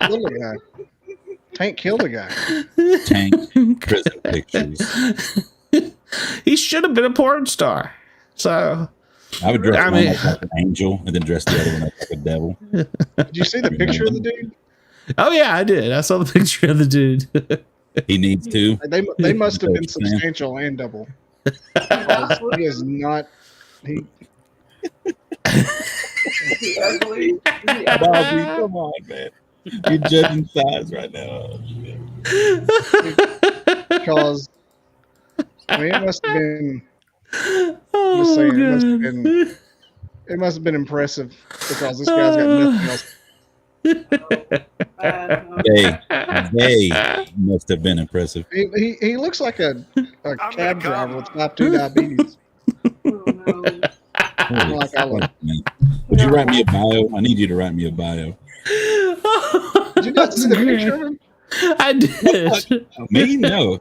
Kill the guy. Tank killed the guy. Tank prison pictures. He should have been a porn star. So I would dress one up like an angel and then dress the other one up like a devil. Did you see the picture of the dude? Oh yeah, I did. I saw the picture of the dude. He needs to. They must have been substantial and double. He is not. He. Ugly. Bobby, come on, man. You're judging size right now. Because I mean, it must have been. Oh, Just saying, it must have been impressive because this guy's got nothing else. They must have been impressive. He looks like a cab driver with type 2 diabetes. Like would you write me a bio? I need you to write me a bio. Did you not see the picture of him? I did. Me? No.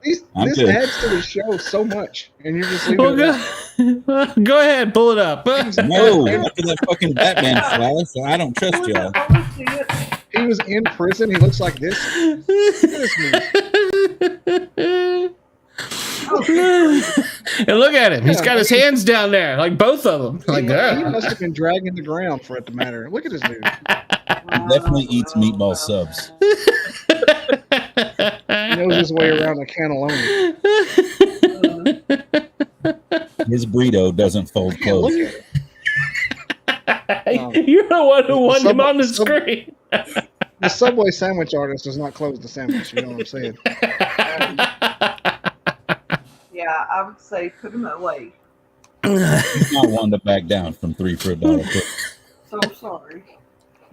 This adds to the show so much, and you're just leaving it. Go ahead, pull it up. No, after that fucking Batman flash, so I don't trust y'all. He was in prison. He looks like this. And look at him. He's got his hands down there, like both of them. Like he must have been dragging the ground for it to matter. Look at this dude. He definitely eats meatball subs. He knows his way around a cannelloni. His burrito doesn't fold close. You're the one who won him on the screen. The Subway sandwich artist does not close the sandwich. You know what I'm saying? Yeah, I would say put him away. He's not one to back down from 3 for $1. So sorry.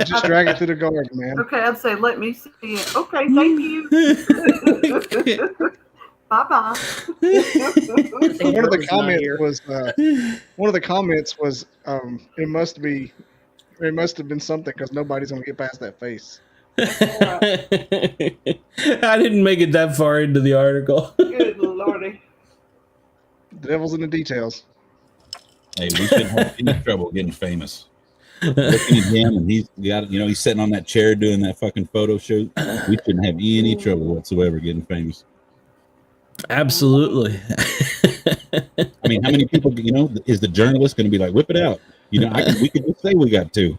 Just drag it through the garden, man. Okay, I'd say let me see it. Okay, thank you. Bye-bye. One of the comments was it must have been something because nobody's gonna get past that face. I didn't make it that far into the article. Good lordy. The devil's in the details. Hey, we shouldn't have any trouble getting famous. Looking at him, and he's got, he's sitting on that chair doing that fucking photo shoot. We shouldn't have any trouble whatsoever getting famous. Absolutely. I mean, how many people, is the journalist going to be like, whip it out? We could just say we got 2.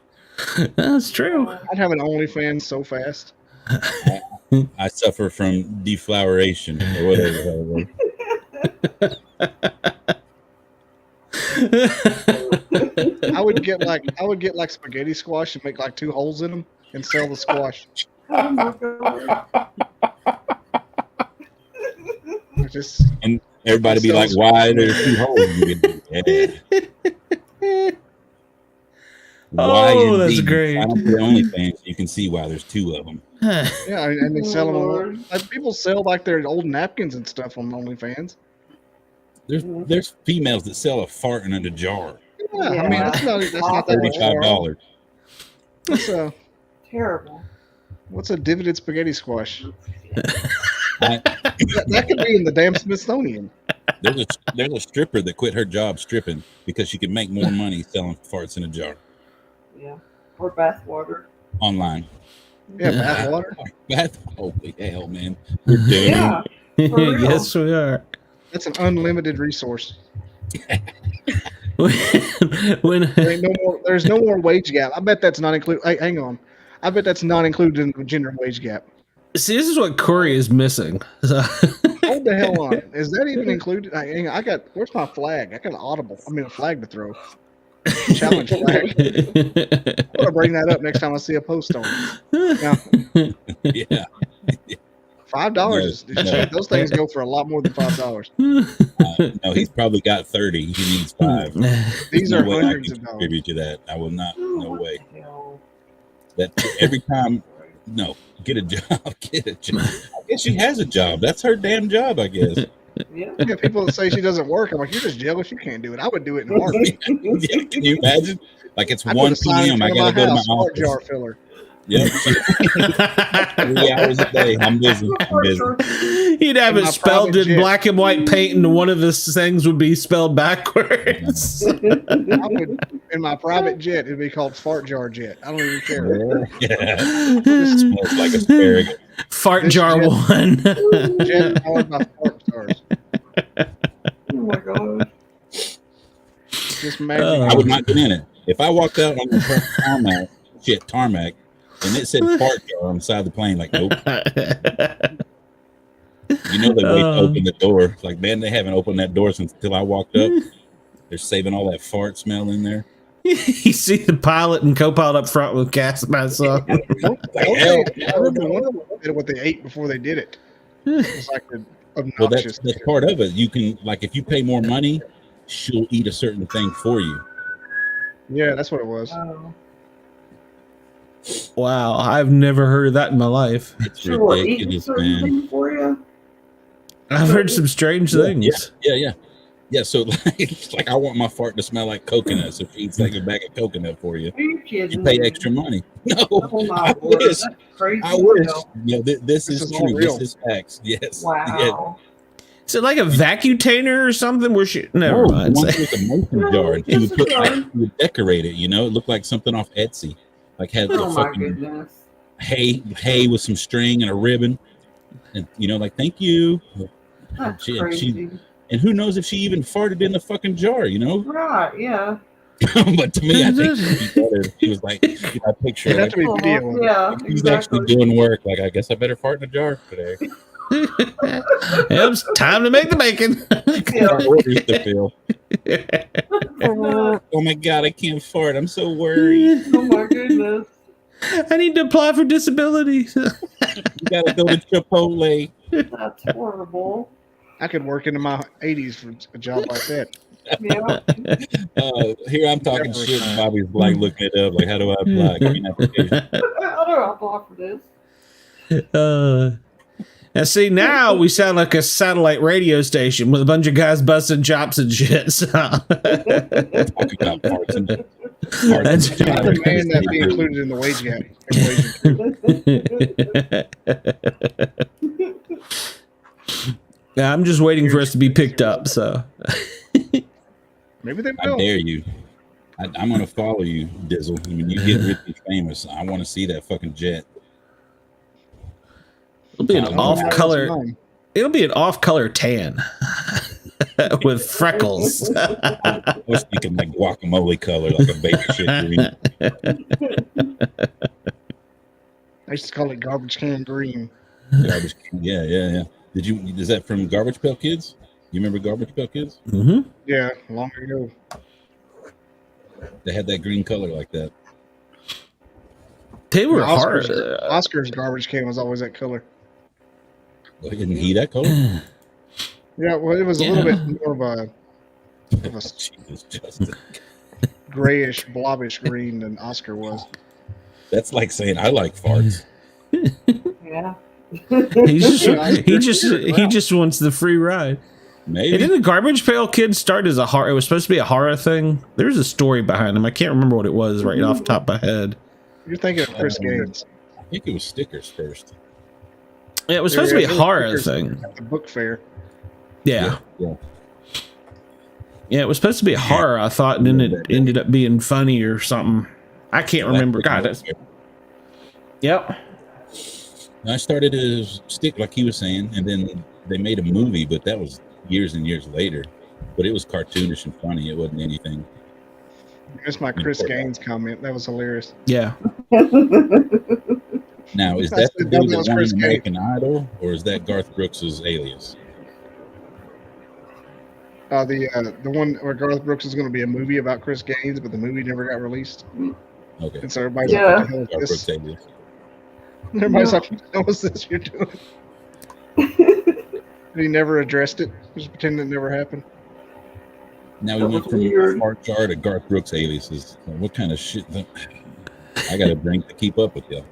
That's true. I'd have an OnlyFans so fast. I suffer from defloweration or whatever. I would get like spaghetti squash and make like 2 holes in them and sell the squash. Oh my God. And everybody be like, why there's 2 holes? Yeah. Oh, that's great. I don't do OnlyFans. You can see why there's 2 of them. Yeah, and they sell them. Like, people sell like their old napkins and stuff on OnlyFans. There's females that sell a fart in a jar. Yeah, I mean that's not $35. That's terrible. What's a dividend spaghetti squash? that could be in the damn Smithsonian. There's a stripper that quit her job stripping because she could make more money selling farts in a jar. Yeah, or bath water. Online. Yeah, bath water. Holy hell, man. We're doing Yeah. Yes, we are. That's an unlimited resource. When there's no more wage gap. I bet that's not included. Hey, hang on. I bet that's not included in the gender wage gap. See, this is what Corey is missing. Hold the hell on. Is that even included? Where's my flag? I got a flag to throw. Challenge flag. I'm gonna bring that up next time I see a post on it. Now, yeah. $5. No. Those things go for a lot more than $5. No, he's probably got 30. He needs 5. These are way hundreds I of can dollars. contribute to that. I will not. No way. That every time. No, get a job. Get a job. I guess she has a job. That's her damn job, I guess. Yeah. Yeah, people that say she doesn't work. I'm like, you're just jealous. You can't do it. I would do it in a heartbeat. Yeah, can you imagine? Like it's I 1 p.m. I gotta go to my office. Jar filler. Yep. 3 hours a day. I'm busy. You'd have In it my spelled private in jet. black and white paint, and one of the things would be spelled backwards. In my private jet, it'd be called Fart Jar Jet. I don't even care. Yeah. Smells like asparagus. Fart This jar jet- one. Jet powered by fart stars. Oh my god. Just magic. I would not get in it. If I walked out on the tarmac, and it said fart jar on the side of the plane, like, nope. You know they wait to open the door. It's like, man, they haven't opened that door since until I walked up. They're saving all that fart smell in there. You see the pilot and co-pilot up front with gas masks on. Like, I remember one of them did what they ate before they did it. It's like obnoxious. well, that's part of it. You can, like, if you pay more money, she'll eat a certain thing for you. Yeah, that's what it was. Oh. Wow, I've never heard of that in my life. It's Sure, what, eating ridiculous, certain man. things for you? I've heard some strange things. Yeah, so like I want my fart to smell like coconut, so she eats like a bag of coconut for you. Are you kidding You pay me? extra money. No, Oh my I word, wish. that's crazy. I wish. as hell. Yeah, this is is all true. real. This is facts. Yes. Wow. Is it like a vacutainer or something? Where she never No, mind. one with a mason jar, and she It's would put a like jar. she would decorate it. You know, it looked like something off Etsy. Like had the Oh my fucking goodness. hay with some string and a ribbon, and you know, like thank you. That's She- crazy. And who knows if she even farted in the fucking jar? You know. Right, yeah. But to me, I think she'd be better. She was like, you know, I picture It'd like, have to be video. Yeah, he's actually exactly. doing work. Like, I guess I better fart in a jar today. It's time to make the bacon. Our orders to fill. Oh my god, I can't fart. I'm so worried. Oh my goodness. I need to apply for disability. You gotta go to Chipotle. That's horrible. I could work into my 80s for a job like that. Yeah. Here I'm talking shit, and Bobby's like looking it up. Like, how do I apply? Give me an application. I don't know how for this. Now see, now we sound like a satellite radio station with a bunch of guys busting chops and shit. So. Talking about farts and That's- I demand that be included in the wage gap. Yeah, I'm just waiting for us to be picked up. So Maybe they I will. dare you. I'm gonna follow you, Dizzle. When you get rich and famous, I want to see that fucking jet. it'll be an Oh, off-color. Mine. It'll be an off-color tan with freckles. I was thinking like guacamole color, like a baby shit green. I used to call it garbage can green. Garbage. Yeah. Did you? Is that from Garbage Pail Kids? You remember Garbage Pail Kids? Mm-hmm. Yeah, long ago. They had that green color like that. They were hard. Oscar's garbage can was always that color. Well, isn't he that color? Yeah, well, it was a little bit more of a Jesus, Justin. grayish, blobbish green than Oscar was. That's like saying I like farts. Yeah. he just wants the free ride. Maybe. And didn't the Garbage Pail Kids start as a horror? It was supposed to be a horror thing. There's a story behind them. I can't remember what it was right off the top of my head. You're thinking of Chris Gaines. I think it was stickers first. Yeah, it was supposed to be a horror thing. At the book fair. Yeah. Yeah. Yeah, it was supposed to be a horror, I thought, and then it ended up being funny or something. I can't remember. God, that's... Yep. I started to stick, like he was saying, and then they made a movie, but that was years and years later. But it was cartoonish and funny. It wasn't anything. That's my Chris Gaines comment. That was hilarious. Yeah. Now, is That's that the the dude devil that was won Chris American Idol, or is that Garth Brooks' alias? The one where Garth Brooks is going to be a movie about Chris Gaines, but the movie never got released. Okay. And so everybody's Yeah. like, what the hell Garth is Brooks this? alias. Everybody's like, what the hell is this you're doing? He never addressed it. Just pretending it never happened. Now we That went was from weird. Fart Jar to Garth Brooks aliases. What kind of shit? I got to drink to keep up with you.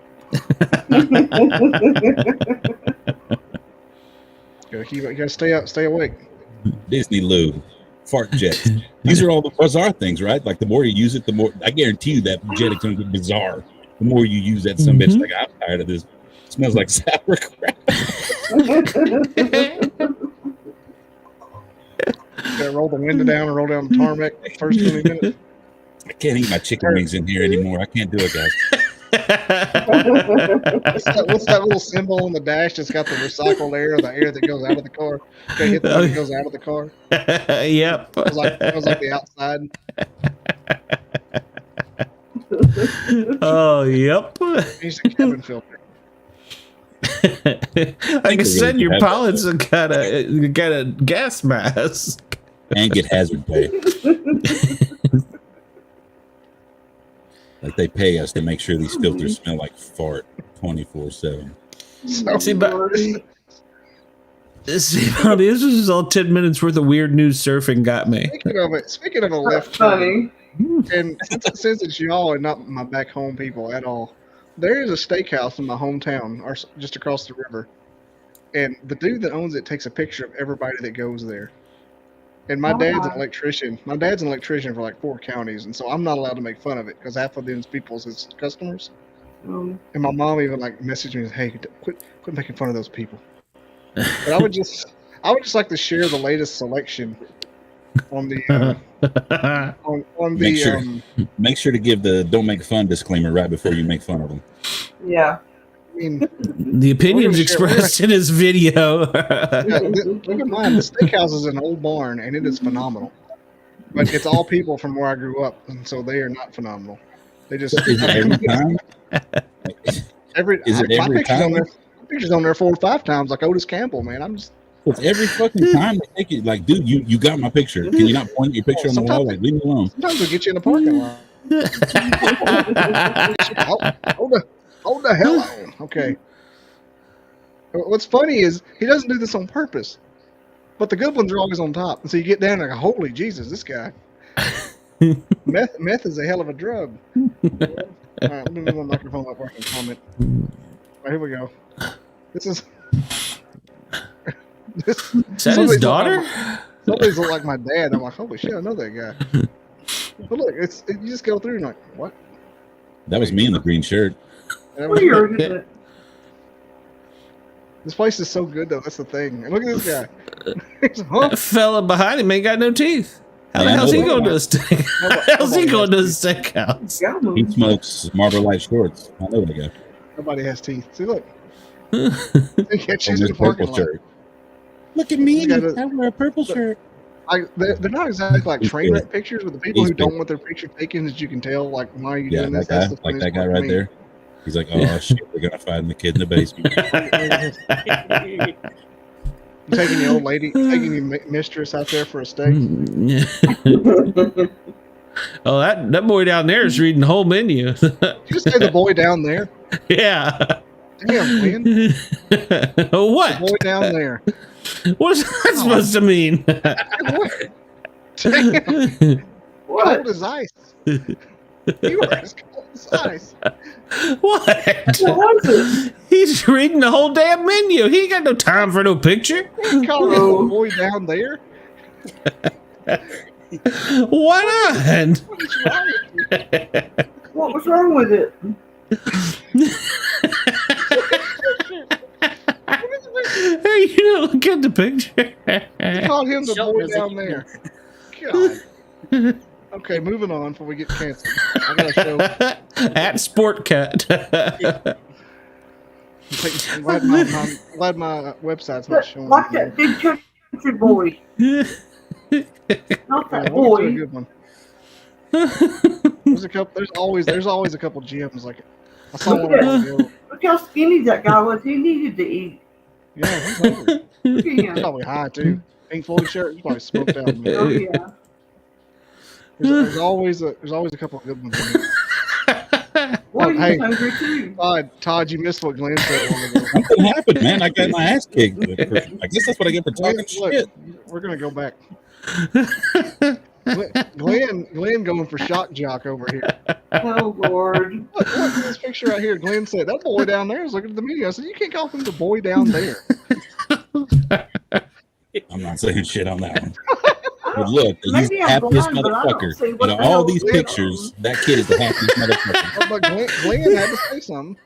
You gotta stay awake. Disney Lou, fart jets. These are all the bizarre things, right? Like the more you use it, the more I guarantee you that jet is going to get bizarre. The more you use that, some bitch like, I'm tired of this. It smells like sauerkraut. Roll the window down and roll down the tarmac first 20 minutes. I can't eat my chicken wings in here anymore. I can't do it, guys. What's that little symbol on the dash that's got the recycled air, the air that goes out of the car? They hit the one that goes out of the car. Yep. It was like the outside. Oh, yep. He's a cabin filter. Like I said, your pilots have got a gas mask. And get hazard pay. Like they pay us to make sure these filters smell like fart 24/7. See, Bobby, this was all 10 minutes worth of weird news surfing got me. Speaking of a left turn, and since it's y'all and not my back home people at all, there is a steakhouse in my hometown, or just across the river, and the dude that owns it takes a picture of everybody that goes there. And my dad's an electrician. My dad's an electrician for like 4 counties, and so I'm not allowed to make fun of it because half of these people's his customers. And my mom even like messaged me, "Hey, quit making fun of those people." But I would just like to share the latest selection on the on the make sure to give the "don't make fun" disclaimer right before you make fun of them. Yeah. I mean, the opinions expressed in this video. Keep in mind, the steakhouse is an old barn, and it is phenomenal. But it's all people from where I grew up, and so they are not phenomenal. They just Is it every time? My pictures on there 4 or 5 times, like Otis Campbell, man. I'm just. It's every fucking time they take it. Like, dude, you got my picture. Can you not point your picture on the wall? Like, leave me alone. Sometimes they'll get you in the parking lot. Hold the hell on. Okay. What's funny is he doesn't do this on purpose, but the good ones are always on top. And so you get down and like, holy Jesus, this guy. Meth is a hell of a drug. All right, let me move my microphone up where I can comment. All right, here we go. This is. Is that his daughter? Somebody's look like my dad. I'm like, holy shit, I know that guy. But look, you just go through and like, what? That was me in the green shirt. Weird, isn't it? This place is so good, though. That's the thing. And look at this guy. That fella behind him ain't got no teeth. How the hell's he going to a steakhouse? He smokes Marlboro Light shorts. I know that guy. Nobody has teeth. See, look. Purple shirt. Look at me. I wear a purple shirt. They're not exactly like train wreck pictures, but the people who don't want their picture taken, as you can tell, like, why are you doing this? That guy right there. He's like, oh shit, we're gonna find the kid in the basement. Taking the old lady, taking your mistress out there for a steak. Oh, that boy down there is reading the whole menu. You just say the boy down there? Yeah. Damn, man. What? The boy down there. What is that supposed to mean? Damn. Cold as ice. You are as cold as ice. What? What was it? He's reading the whole damn menu. He ain't got no time for no picture. You call the boy down there? Why not? What was wrong with it? Hey, you don't look at the picture. You called him the boy down there. God. Okay, moving on before we get canceled. I got a show. At Sportcat. I'm glad my website's not showing. Like that big country boy. Not that boy. A good one. There's always a couple gyms like it. I saw one ago. Look how skinny that guy was. He needed to eat. Yeah, he's hungry. Look at him. He's probably high too. Pink Floyd shirt. He's probably smoked out. Man. Oh yeah. There's always a couple of good ones. Well, Hey. he's hungry too. Todd, you missed what Glenn said. Something happened, man. I got my ass kicked. I guess that's what I get for talking shit. We're gonna go back. Glenn going for shock jock over here. Oh Lord. Look at this picture right here. Glenn said that boy down there is looking at the media. I said you can't call him the boy down there. I'm not saying shit on that one. But look, he's the maybe I'm happiest blind, but I don't motherfucker. see Out what of the all hell these is pictures, that kid is the happiest motherfucker. But Glenn had to say something.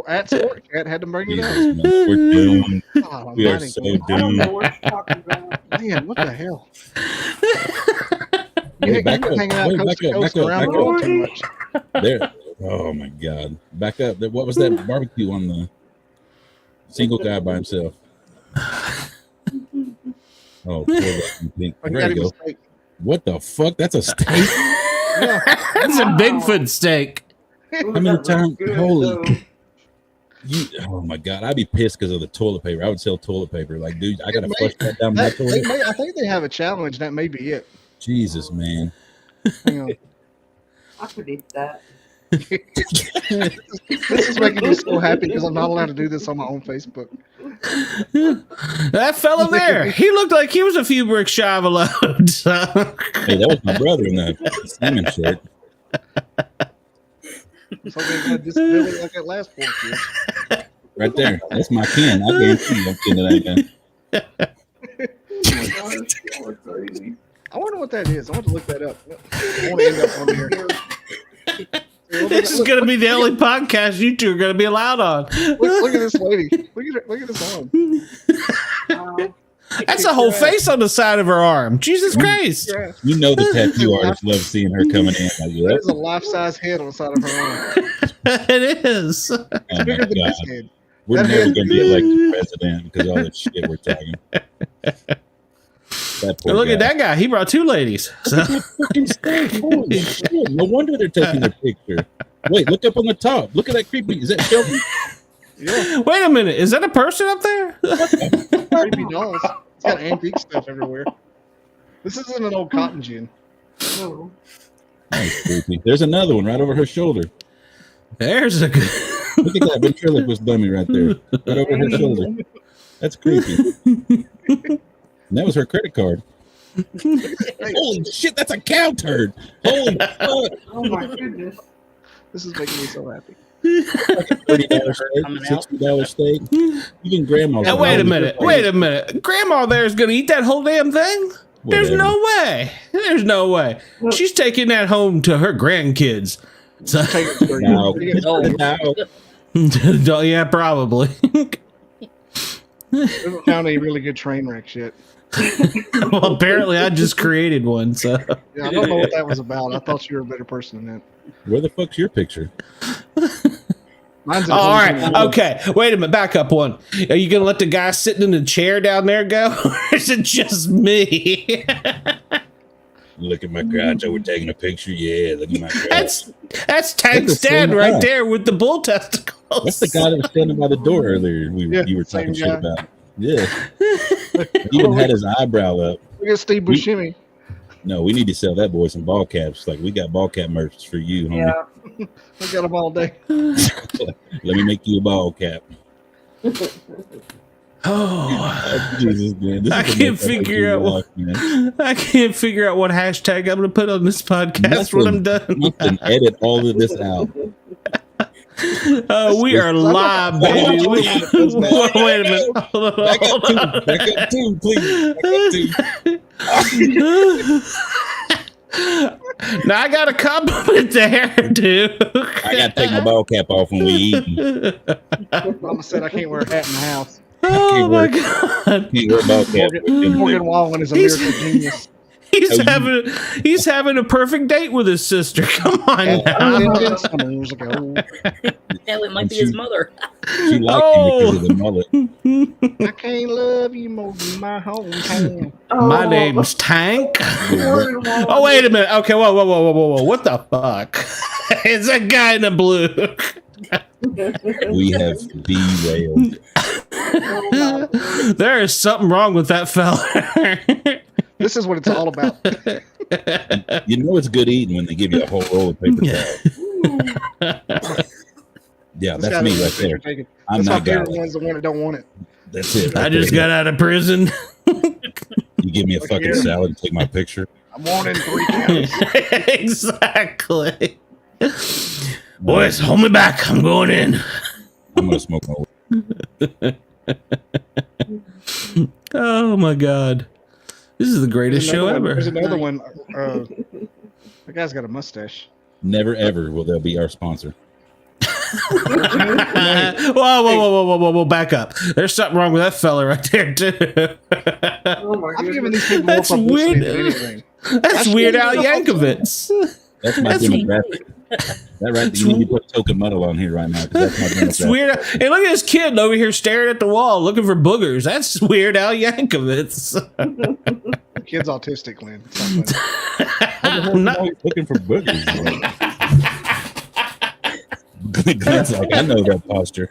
At Sportcat had to bring it up. Jesus, man, we're doomed. Oh, We are mighty so Glenn. I don't know doomed. what you're talking about. Man, what the hell? Hey, You back been up. hanging out Wait, coast to coast back up, around back the world up. too much. There. Oh my God. Back up. What was that barbecue on the single guy by himself? Oh, poor little pink. I There got you him a go. steak. What the fuck? That's a steak. Yeah. That's a Bigfoot steak. Ooh, How many that looks times? good, Holy. though. Oh my God. I'd be pissed because of the toilet paper. I would sell toilet paper. Like, dude, I got to flush that down my toilet. I think they have a challenge. That may be it. Jesus, man. Hang on. I could eat that. This is making me so happy because I'm not allowed to do this on my own Facebook. That fella there, he looked like he was a few bricks shy of a load. So. Hey, that was my brother in the salmon shirt. So they got a disability like that last poor kid. Right there. That's my kin. I guarantee you I'm kin to that guy. Oh, crazy. I wonder what that is. I want to look that up. I want to end up on here. This is going to be the only podcast you two are going to be allowed on. Look at this lady. Look at this arm. Wow. That's a whole face on the side of her arm. Jesus Christ. Yeah, You know the tattoo artist loves seeing her coming in. Like, that yep. is a life-size head on the side of her arm. It is. Oh my Bigger than God. this head. We're That never head- going to be elected president because of all the shit we're talking. That poor Look at guy. that guy. He brought two ladies. So. Fucking steak. Holy shit. No wonder they're taking their picture. Wait, look up on the top. Look at that creepy. Is that Shelby? Yeah, Wait a minute. Is that a person up there? creepy dolls. It's got antique stuff everywhere. This isn't an old cotton gin. No. That's creepy. There's another one right over her shoulder. There's a good. Look at that ventriloquist dummy right there. Right over her shoulder. That's creepy. And that was her credit card. Holy shit, that's a cow turd. Holy fuck. Oh my goodness. This is making me so happy. $30 steak, Coming out. $60 steak. Even grandma's. Now, wait a minute. Grandma there is going to eat that whole damn thing? There's Whatever. no way. There's no way. She's taking that home to her grandkids. So, Take it for No. you. No. yeah, probably. We haven't found any really good train wrecks yet. Well, apparently I just created one. So, Yeah, I don't know what that was about. I thought you were a better person than that. Where the fuck's your picture? Mine's all right, okay. Wait a minute. Back up one. Are you gonna let the guy sitting in the chair down there go, or is it just me? Look at my garage. We're taking a picture. Yeah, look at my garage. That's Tank's That's the dad same right guy. there with the bull testicles. That's the guy that was standing by the door earlier. You were same talking shit guy. about. Yeah. He even had his eyebrow up. Look at Steve Buscemi. No, we need to sell that boy some ball caps. Like, we got ball cap merch for you, homie. Yeah. We got them all day. Let me make you a ball cap. Oh, Jesus, man. This I is the can't most epic figure thing out in what- life, man. I can't figure out what hashtag I'm gonna put on this podcast when I'm done. Nothing. Edit all of this out. We are live, baby. Wait a minute. Hold Back up two. on. Back up two, please. Back up two. Now I got a compliment there, dude. I got to take my ball cap off when we eat. Mama said I can't wear a hat in the house. Oh my god. Can't wear a ball cap. Morgan Wallen is a He's- miracle genius. He's having a perfect date with his sister. Come on Only now. 10 summers ago. Hell, it might be his mother. She liked him because of the mullet. I can't love you more than my hometown. My name's Tank. Oh, wait a minute. Okay, whoa. What the fuck? It's that guy in the blue. We have derailed. There is something wrong with that fella. This is what it's all about. You know it's good eating when they give you a whole roll of paper towel. Yeah, This that's guy me knows right what you're there. taking. I'm That's my that guy. favorite one's the one that don't want it. That's it. I right just there. got out of prison. You give me a fucking salad and take my picture. I'm wanting 3 counts. Exactly. Boys, hold me back. I'm going in. I'm gonna smoke my. Oh my god. This is the greatest show ever. There's another one. The guy's got a mustache. Never ever will they be our sponsor. Whoa, back up. There's something wrong with that fella right there, too. Oh my I'm goodness. giving these people That's more publicity weird. than anything. That's Weird Al Yankovic. That's my That's demographic. That right, you need to put Token Muddle on here right now. 'Cause that's my That's demographic. weird. Hey, look at this kid over here staring at the wall, looking for boogers. That's Weird Al Yankovic. The kid's autistic, Lynn. It's not funny. I'm not- Always looking for boogers. Glenn's like, I know that posture.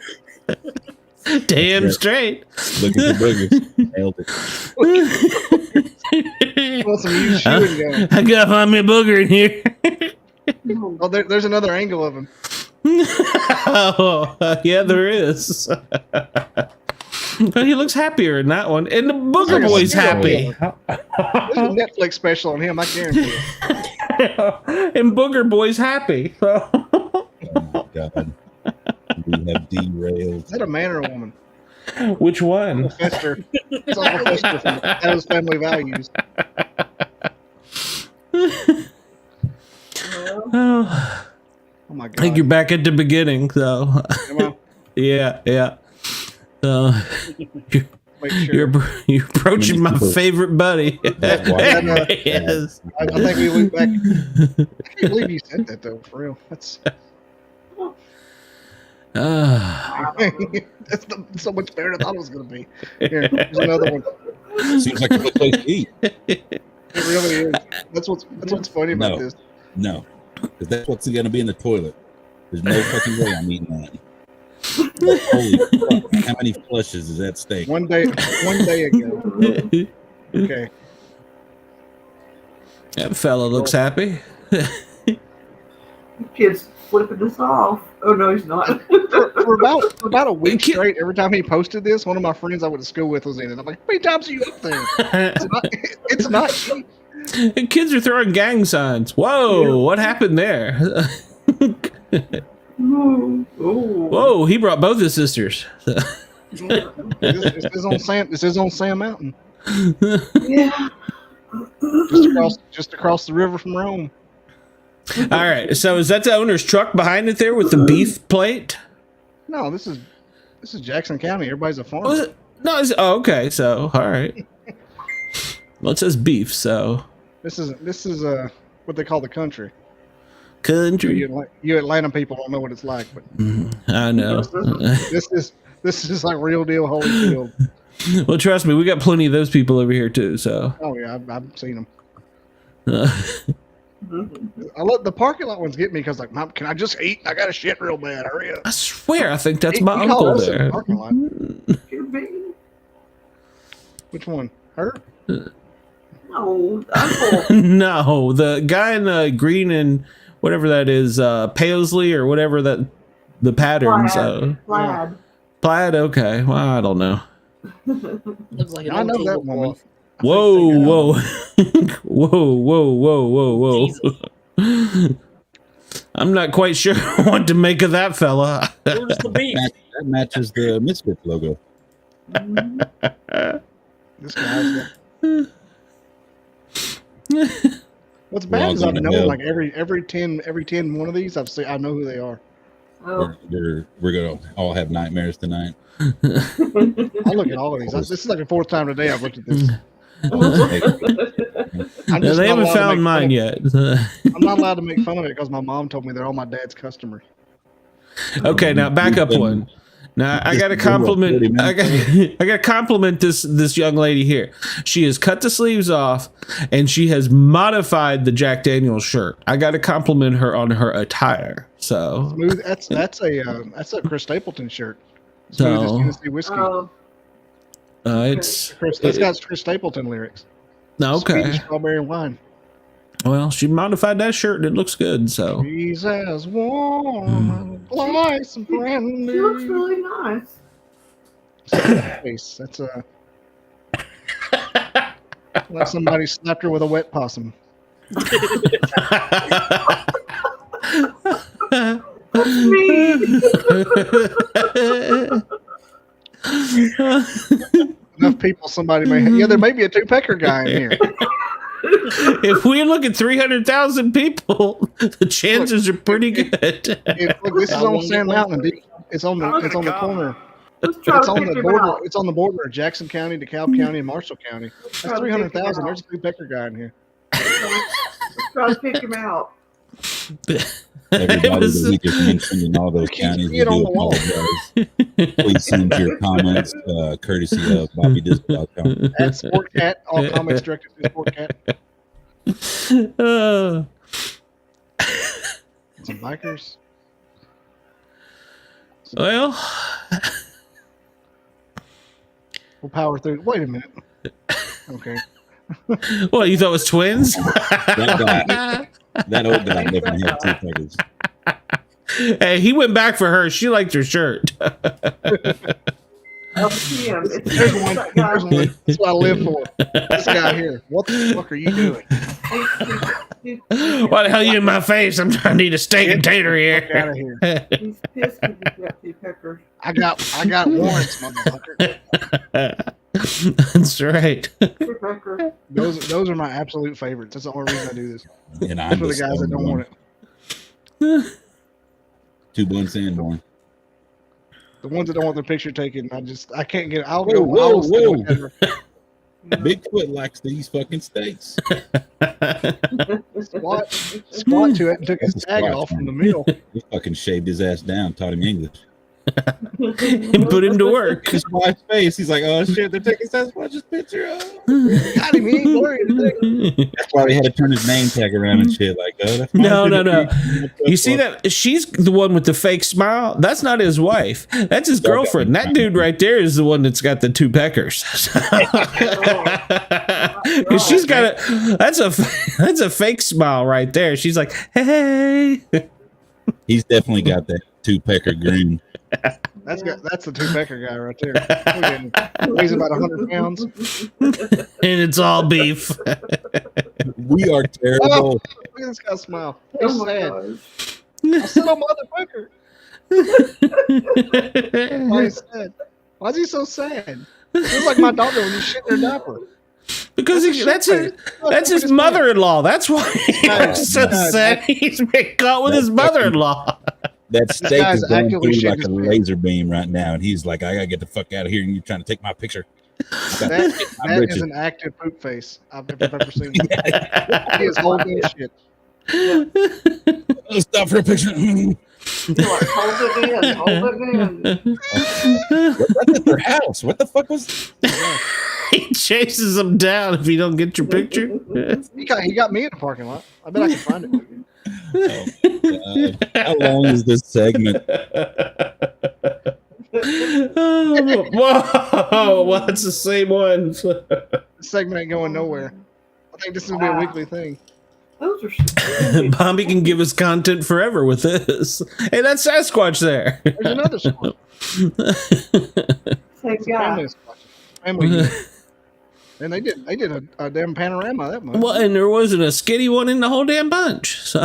damn straight. Looking for boogers. Nailed it. Want some used shoe and I gotta find me a booger in here. Oh, there's another angle of him. Oh, yeah, there is. But he looks happier in that one. And the booger boy's happy. There's a Netflix special on him, I guarantee it. And booger boy's happy. Oh my God. We have derailed. Is that a man or a woman? Which one? Fester. It's Uncle Fester from Adam's Family Values. Oh, Oh my I God. think you're back at the beginning, so Am I? yeah. Make sure. You're approaching my favorite buddy. That's why- Yes. I think we went back. I can't believe you said that though, for real. That's so much better than I thought it was going to be. Here, here's another one. Seems like a good place to eat. It really is. That's what's funny about No. this. No, because that's what's going to be in the toilet. There's no fucking way I'm eating that. Holy fuck. How many flushes is that steak? One day ago. Okay. That fella looks happy. Kid's flipping this off. Oh no, he's not. For about a week Kid- straight, every time he posted this, one of my friends I went to school with was in it. I'm like, how many times are you up there? It's not cheap. And kids are throwing gang signs. Whoa, what happened there? Oh. Whoa, he brought both his sisters. This is on Sam Mountain, Yeah. just across the river from Rome. All right, so is that the owner's truck behind it there with the beef plate? No, this is Jackson County. Everybody's a farmer. Was it? No, okay, so all right. Well, it says beef, so This is what they call the country. country. You Atlanta people don't know what it's like, but I know. this is like real deal Holyfield. Well, trust me, we got plenty of those people over here too. So Oh yeah, I've seen them. I love the parking lot ones get me because like, Mom, can I just eat? I got to shit real bad. Hurry up. I swear, I think that's He my called uncle us in the there. parking lot. Could be. Which one? Her? No, uncle. No, the guy in the green and whatever that is, Paisley or whatever that the patterns. Plaid. Plaid. Okay, well, I don't know. Looks like an I old know that tablecloth. woman. Whoa, whoa. I'm not quite sure what to make of that fella. Where's the beef? That matches the Misfits logo. This guy's got. What's We're all bad is I've gonna known know. like every 10 one of these I know who they are. Oh. We're gonna all have nightmares tonight. I look at all of these. This is like the fourth time today I've looked at this. Hey, I'm No, just they not haven't allowed to found make mine fun yet. I'm not allowed to make fun of it because my mom told me they're all my dad's customers. Okay, now back up one. Now I got to compliment. I got to compliment this young lady here. She has cut the sleeves off, and she has modified the Jack Daniel's shirt. I got to compliment her on her attire. So Smooth. That's a Chris Stapleton shirt. Smooth as So- Tennessee whiskey. Oh. it's That's got Chris Stapleton lyrics. okay. Sweet strawberry wine. Well, she modified that shirt, and it looks good. So She's as warm as and brandy. She looks really nice. Face. That's like somebody slapped her with a wet possum. enough people, somebody may. Yeah, there may be a two-pecker guy in here. If we look at 300,000 people, the chances are pretty good. Look, this is on Sand Mountain. It's on the corner. Let's try It's to on pick the him border. out. It's on the border of Jackson County, DeKalb County, and Marshall County. That's 300,000. There's a two-pecker guy in here. Let's try to pick him out. Everybody was- that we just mentioned in all those counties, we Get on do the wall. apologize. Please send your comments courtesy of BobbyDisc.com. At Sportcat, all comments directed to Sportcat. Some bikers. Well, We'll power through. Wait a minute. Okay. what, you thought it was twins? That old guy definitely had two peckers. Hey, he went back for her. She liked her shirt. Up to him. It's There's one. that guy. There's one. That's what I live for. This guy here. What the fuck are you doing? Why the hell you in my face? I'm trying to eat a steak and tater Get out here. of here. He's pissed because he's got two peckers. I got warrants, motherfucker. That's right. Two peckers. Those are my absolute favorites. That's the only reason I do this. And That's I'm for the just guys that don't want it. 2 Blunt Sanborn. The ones that don't want their picture taken, I can't get. I'll Whoa, go. whoa, I'll say whoa. whatever. Bigfoot likes these fucking steaks. Squat to it and took his That's a tag squat, off from man. the meal. He fucking shaved his ass down, taught him English. And put him to work. His wife's face. He's like, oh shit, they're taking Sasquatch's picture. Got him. He ain't worried. That's why they had to turn his name tag around and shit. Like, oh, that's No. You see that? She's the one with the fake smile. That's not his wife. That's his girlfriend. That dude right there is the one that's got the two peckers. Because she's got a. That's a fake smile right there. She's like, hey. He's definitely got that two pecker grin. That's the two-pecker guy right there. Look at him. Weighs about 100 pounds. And it's all beef. We are Oh, terrible. look at this guy's smile. He's Oh my sad. gosh. I said, "Oh, motherfucker." Why is sad? Why is he so sad? Looks like my daughter when you shit in her diaper. Because that's his mother-in-law. That's why he's so sad. He's been caught with his mother-in-law. That steak guy's is going actively through shitting like his a pants. laser beam right now, and he's like, I gotta get the fuck out of here, and you're trying to take my picture. I got That, to get my that picture. is an active poop face I've ever seen. He is holding shit. Oh, stop for a picture. You're like, hold it in, hold it in. That's at their house. What the fuck was? He chases him down if you don't get your picture. He got me in the parking lot. I bet I can find it. Oh, God. How long is this segment? Oh, whoa! Well, it's the same one. This segment ain't going nowhere. I think this is gonna be a weekly thing. Those are stupid. Bobby can give us content forever with this. Hey, that's Sasquatch there. There's another squad. Same guy. Family squad. Family unit. And they did a damn panorama that month. Well, and there wasn't a skinny one in the whole damn bunch. So,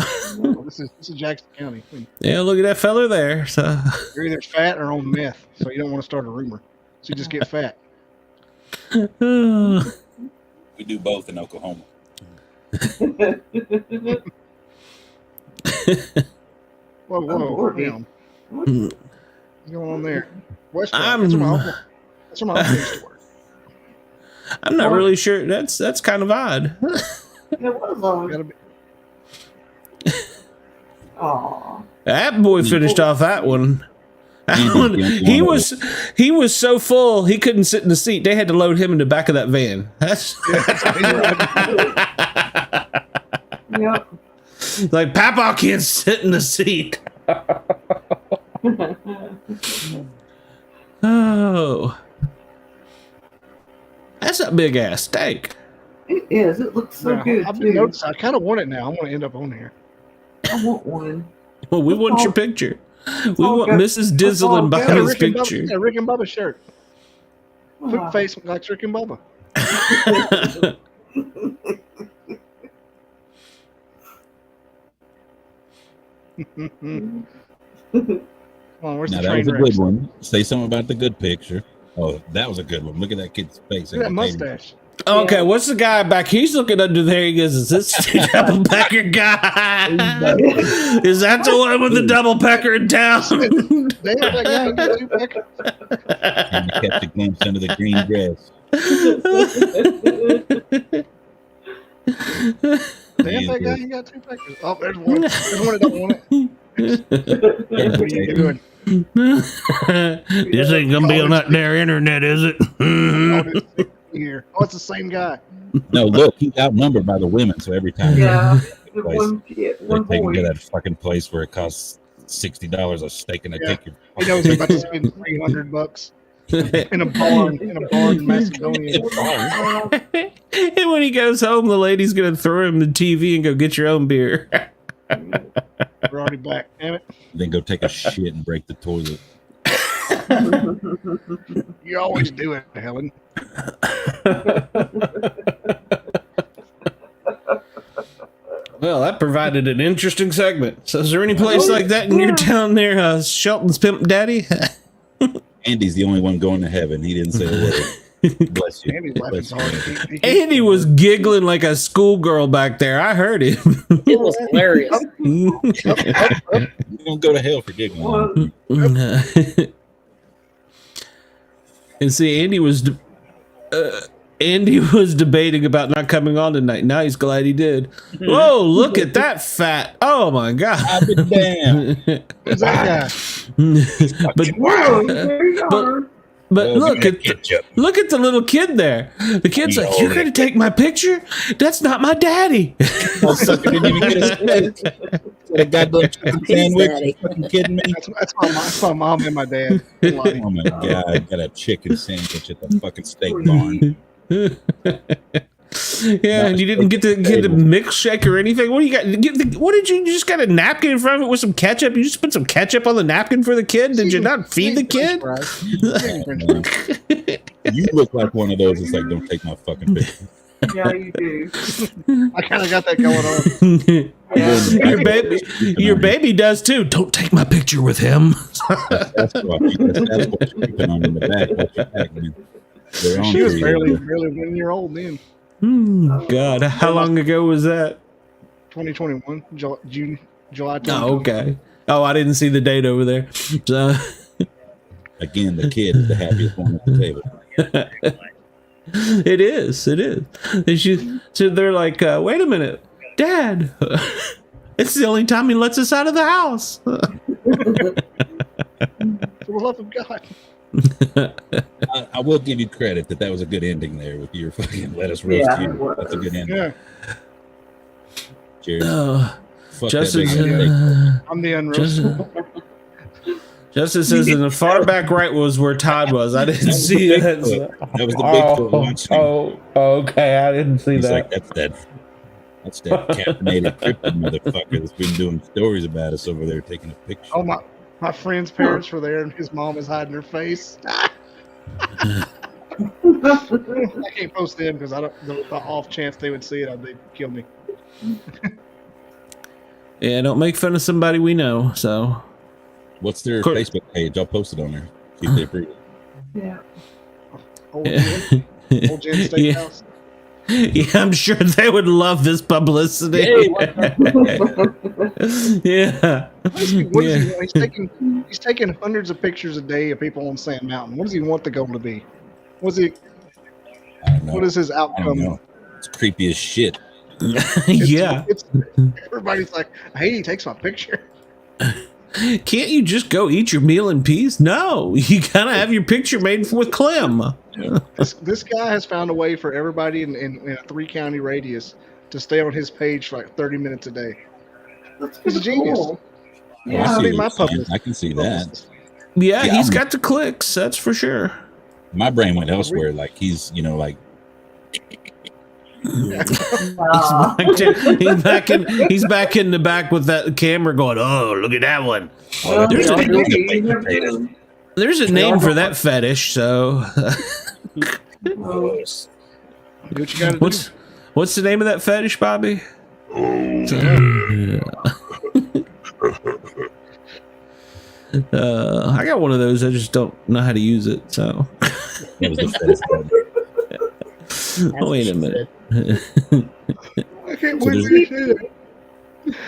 This is Jackson County. yeah, look at that fella there. So, You're either fat or on meth, so you don't want to start a rumor. So you just get fat. We do both in Oklahoma. Whoa, damn. What's going on there? West that's where my uncle used to work. I'm not really sure. That's kind of odd. It was on. Gotta be, Aw. That boy finished off that one. He was so full he couldn't sit in the seat. They had to load him in the back of that van. That's Yep. like Papa can't sit in the seat. Oh, that's a big ass steak. It is. It looks so good I've been too. noticing. I kind of want it now. I want to end up on here. I want one. Well, we want your picture. We all want good. Mrs. Dizzle all and good. Yeah, Bobby's picture. Rick and Bubba shirt. Poop Ah. face like Rick and Bubba. Come on, where's Now the that was train a wreck? good one. Say something about the good picture. Oh, that was a good one. Look at that kid's face. Look at that mustache. Okay, what's the guy back? He's looking under there. He goes, "Is this the double pecker guy? Is that the one with the double pecker in town?" Damn, that guy got 2 peckers. And he kept a glimpse under the green dress. Damn, that guy, you got 2 peckers. Oh, there's one. There's one that don't want it. What are you doing? This ain't gonna be on that there internet, is it? Here. Oh, it's the same guy. No, look, he's outnumbered by the women, so every time Yeah. they One take him to that fucking place where it costs $60 a steak and a ticket. He knows he's about to spend $300 in a barn in Macedonia. And when he goes home, the lady's gonna throw him the TV and go get your own beer. We're already back. Damn it. Then go take a shit and break the toilet. You always do it, Helen. Well, that provided an interesting segment. So, is there any place like that in your town there, Shelton's Pimp Daddy? Andy's the only one going to heaven. He didn't say a word. Bless you. Andy's laughing Bless so you. hard. Andy was giggling like a schoolgirl back there. I heard him. It was hilarious. You don't go to hell for giggling. And see, Andy was debating about not coming on tonight. Now he's glad he did. Whoa, look at that fat. Oh my God. I'll be damned. Who's that guy? But Oh, look give at me that ketchup. look at the little kid there. The kid's like, "You're going to take my picture? That's not my daddy." Oh, sucker didn't even get a steak. What a goddamn chicken sandwich. You fucking kidding me? That's my mom and my dad. Oh my God, I got a chicken sandwich at the fucking steak barn. Yeah, and you didn't get the milkshake or anything. What do you got? What did you just got a napkin in front of it with some ketchup? You just put some ketchup on the napkin for the kid? Did you not feed the kid? You look like one of those that's like, don't take my fucking picture. Yeah, you do. I kind of got that going on. Your baby does too. Don't take my picture with him. That's what you're keeping on in the back. Watch your back, man. They're on She was for barely you. 1 year old then. God, how long ago was that? 2021, July 2021. Oh, okay. Oh, I didn't see the date over there. So, Again, the kid is the happiest one at the table. it is. And so they're like, wait a minute, Dad. It's the only time he lets us out of the house. For the love of God. I will give you credit that was a good ending there with your fucking let us roast Yeah, it you. was. That's a good ending. Yeah, Cheers. Justin, Fuck that big steak. I'm the unroastable. Justin says in the far back right was where Todd was. I didn't see that. That was the Bigfoot watching. Okay. I didn't see He's that. like, that's that caffeinated cryptid motherfucker that's been doing stories about us over there taking a picture. Oh, my friend's parents were there, and his mom was hiding her face. I can't post them because the off chance they would see it, they'd kill me. Yeah, don't make fun of somebody we know. So, What's their Cool. Facebook page? I'll post it on there. See if they approve it. Yeah. Old Jen Steakhouse. yeah, I'm sure they would love this publicity. Hey, Yeah. What is he want? He's taking hundreds of pictures a day of people on Sand Mountain. What does he want the goal to be? I don't know. What is his I don't outcome? know. It's creepy as shit. Yeah. Everybody's like, hey, he takes my picture. Can't you just go eat your meal in peace? No, you gotta have your picture made with Clem. This guy has found a way for everybody in a 3-county radius to stay on his page for like 30 minutes a day. That's He's a genius. cool. I Yeah. see Be what my you're saying. publicist. I can see that. Yeah, Yeah, he's I'm- got the clicks, that's for sure. My brain went elsewhere. Like he's, like He's back in the back with that camera going, oh, look at that one. Well, There's yeah, a- you never know. There's a name for that fetish, so Do what you gotta what's the name of that fetish, Bobby? I got one of those. I just don't know how to use it. So That was the fetish button. Wait a minute. I can't So believe you say that.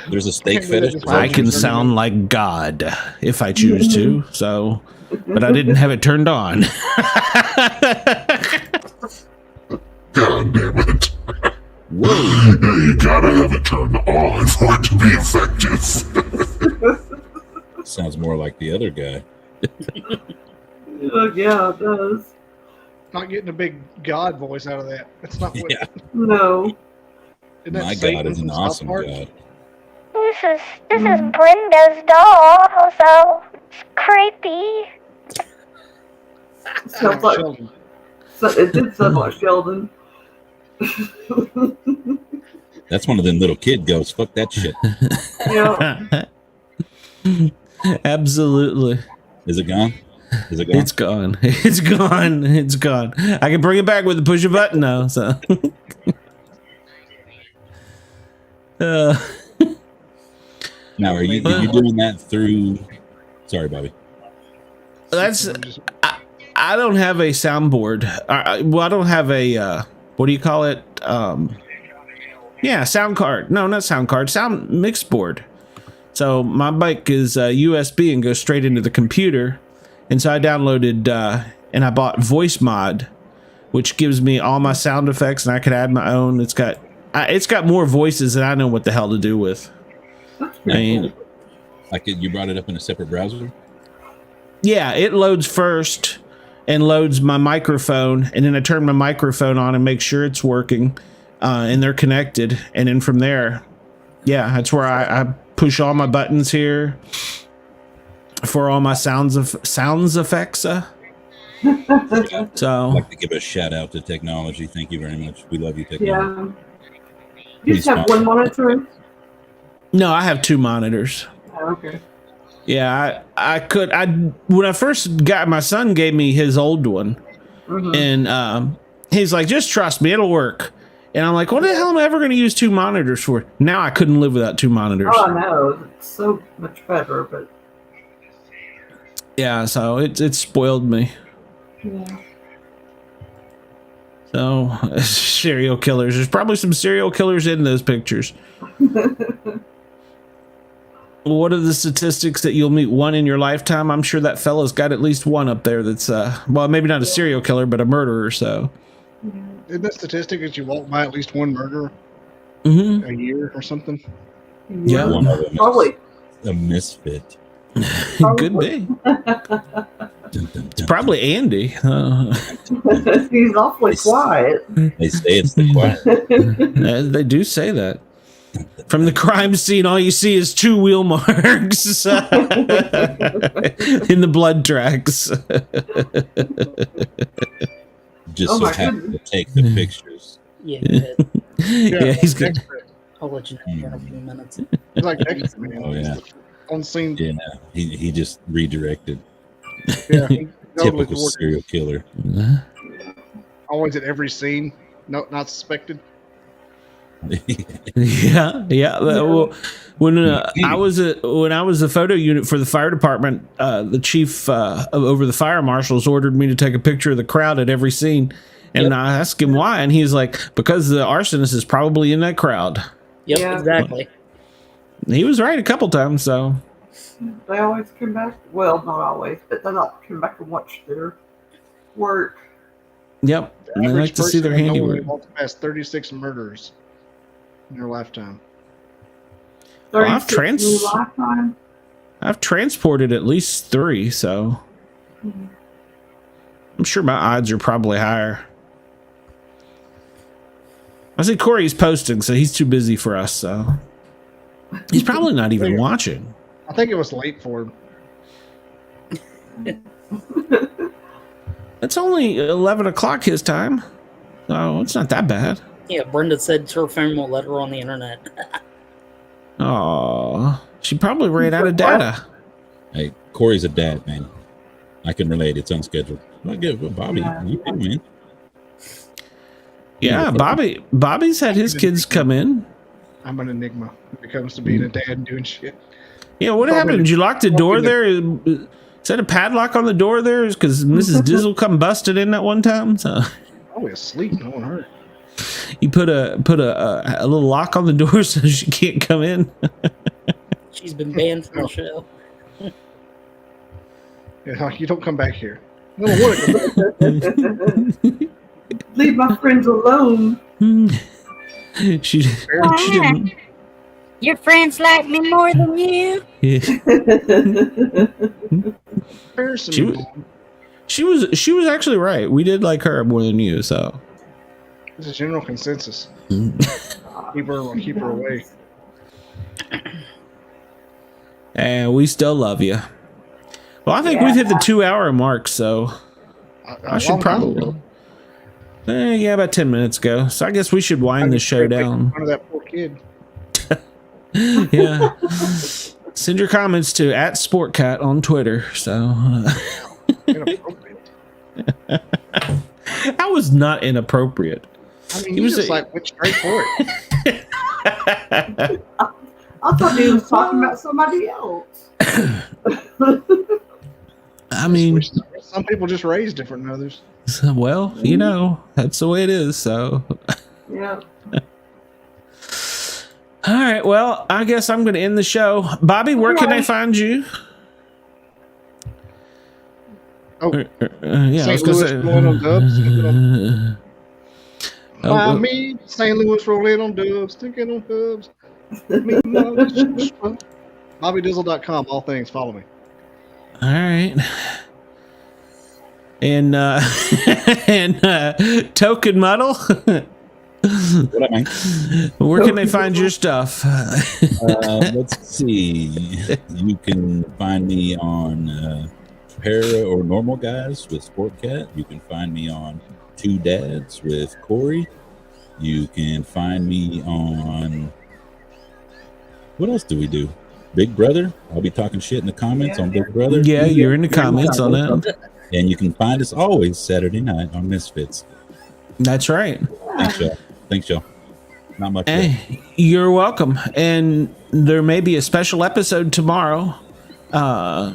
There's a steak can't believe fetish. that I can sound like God if I choose to. So, but I didn't have it turned on. God damn it. Whoa. You gotta have it turned on for it to be effective. Sounds more like the other guy. Yeah, it does. Not getting a big God voice out of that. That's not what. Yeah. No. Isn't that My Satan God is an from South awesome Park? God. This is Brenda's doll, so it's creepy. Sounds like, Sheldon. so it did sound like Sheldon. That's one of them little kid ghosts. Fuck that shit. Yeah. Absolutely. Is it gone? Is it gone? It's gone. It's gone. It's gone. I can bring it back with a push a button now. So. Now, are you doing that through? Sorry, Bobby. That's. I don't have a soundboard. Well, I don't have a. What do you call it? Yeah, sound card. No, not sound card. Sound mix board. So my bike is USB and goes straight into the computer. And so I downloaded and I bought Voice Mod, which gives me all my sound effects, and I could add my own. It's got more voices than I know what the hell to do with. I mean, You brought it up in a separate browser? yeah, it loads first and loads my microphone, and then I turn my microphone on and make sure it's working, and they're connected. And then from there, yeah, that's where I push all my buttons here for all my sounds effects. So I'd like to give a shout out to technology. Thank you very much. We love you, technology. Yeah. You just have one monitor? no, I have two monitors. Oh, okay. Yeah, when I first got, my son gave me his old one, and he's like, just trust me, it'll work. And I'm like, what the hell am I ever going to use two monitors for? Now I couldn't live without two monitors. Oh, I know. It's so much better, but Yeah, so it spoiled me. yeah. So serial killers. There's probably some serial killers in those pictures. What are the statistics that you'll meet one in your lifetime? I'm sure that fella's got at least one up there that's well, maybe not a serial killer, but a murderer. So Isn't that statistic that you walk by at least one murder a year or something? Yeah. One of them Probably. is a misfit. Could be. It's probably Andy. He's awfully quiet. They say it's the quiet. They do say that. From the crime scene, all you see is two wheel marks in the blood tracks. Just Oh so my happen goodness. to take the pictures. Yeah, go ahead. Yeah, he's good. I'll let you know here in a few minutes. He's like Dexter, man. Oh, yeah. On scene. Yeah, he just redirected. Yeah. He totally Typical thwarted. serial killer. Always at every scene. No, not suspected. Yeah. Well, when I was a photo unit for the fire department, the chief over the fire marshals ordered me to take a picture of the crowd at every scene, and I asked him why, and he's like, because the arsonist is probably in that crowd. Yep, Yeah. exactly. He was right a couple times, so They always come back. Well, not always, but they like to come back and watch their work. yep. And I like to see their handiwork. Walked past 36 murders in their lifetime. Well, I've 36 in your lifetime. I've transported at least 3, so I'm sure my odds are probably higher. I see Corey's posting, so he's too busy for us, so he's probably not even watching. I think it was late for him. It's only 11 o'clock his time, so it's not that bad. Yeah, Brenda said her phone won't let her on the internet. Oh, she probably ran out of data. Hey, Corey's a dad, man. I can relate. It's unscheduled. I get it, Bobby. You too, man. Yeah, Bobby's had his kids come in. I'm an enigma when it comes to being a dad and doing shit. Yeah, what happened? Did you lock the door there? Is that a padlock on the door there? Because Mrs. Dizzle come busted in that one time. So Probably asleep. No one heard. you put a little lock on the door so she can't come in. She's been banned from the show. Yeah, you don't come back here. I don't want to come back. Leave my friends alone. she didn't. Your friends like me more than you. Yeah. There's some She was actually right. We did like her more than you, so This is general consensus. keep her away. And we still love you. Well, I think we've hit the 2-hour mark, so I should probably. Yeah, about 10 minutes ago. So I guess we should wind the show down. One of that poor kid. Yeah. Send your comments to @Sportcat on Twitter. So Inappropriate. that was not inappropriate. I mean, he was just like went straight for it. I thought he was talking about somebody else. I mean, some people just raise different than others. Well, you know, that's the way it is. So, Yeah. all right. Well, I guess I'm going to end the show. Bobby, where can they find you? Oh, yeah, I was St. gonna Louis say. rolling on dubs. By well, me, St. Louis rolling on dubs, thinking on dubs. BobbyDizzle.com, all things. Follow me. all right. And Token Muddle, What am I? where can they find your stuff? Let's see. You can find me on Para or Normal Guys with Sportcat. You can find me on Two Dads with Corey. You can find me on, what else do we do? Big Brother. I'll be talking shit in the comments on Big Brother. Yeah, you're in the comments on that. And you can find us always Saturday night on Misfits. That's right. Thanks, y'all. Not much. Hey, you're welcome. And there may be a special episode tomorrow of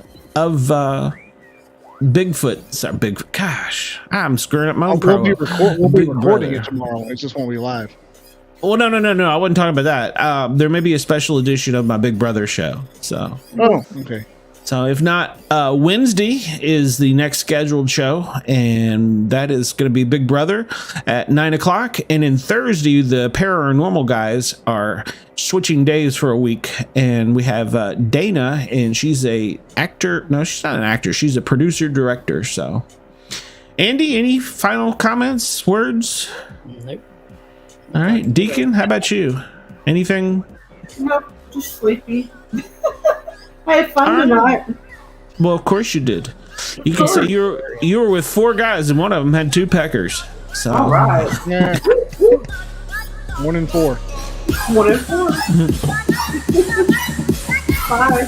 Bigfoot. Sorry, Gosh, I'm screwing up my own We'll be, promo. we'll be Big recording Brother. it tomorrow. It just won't be live. Well, no. I wasn't talking about that. There may be a special edition of my Big Brother show. So, Okay. So if not, Wednesday is the next scheduled show, and that is going to be Big Brother at 9:00. And then Thursday, the Paranormal guys are switching days for a week, and we have Dana, and she's a actor. No, she's not an actor. She's a producer director. So, Andy, any final comments, words? Nope. All right, Deacon, how about you? Anything? No, just sleepy. I had fun tonight. Well, of course you did. You can say you were with 4 guys, and one of them had 2 peckers. So, All right. Yeah. 1 in 4. 1 and 4. Bye.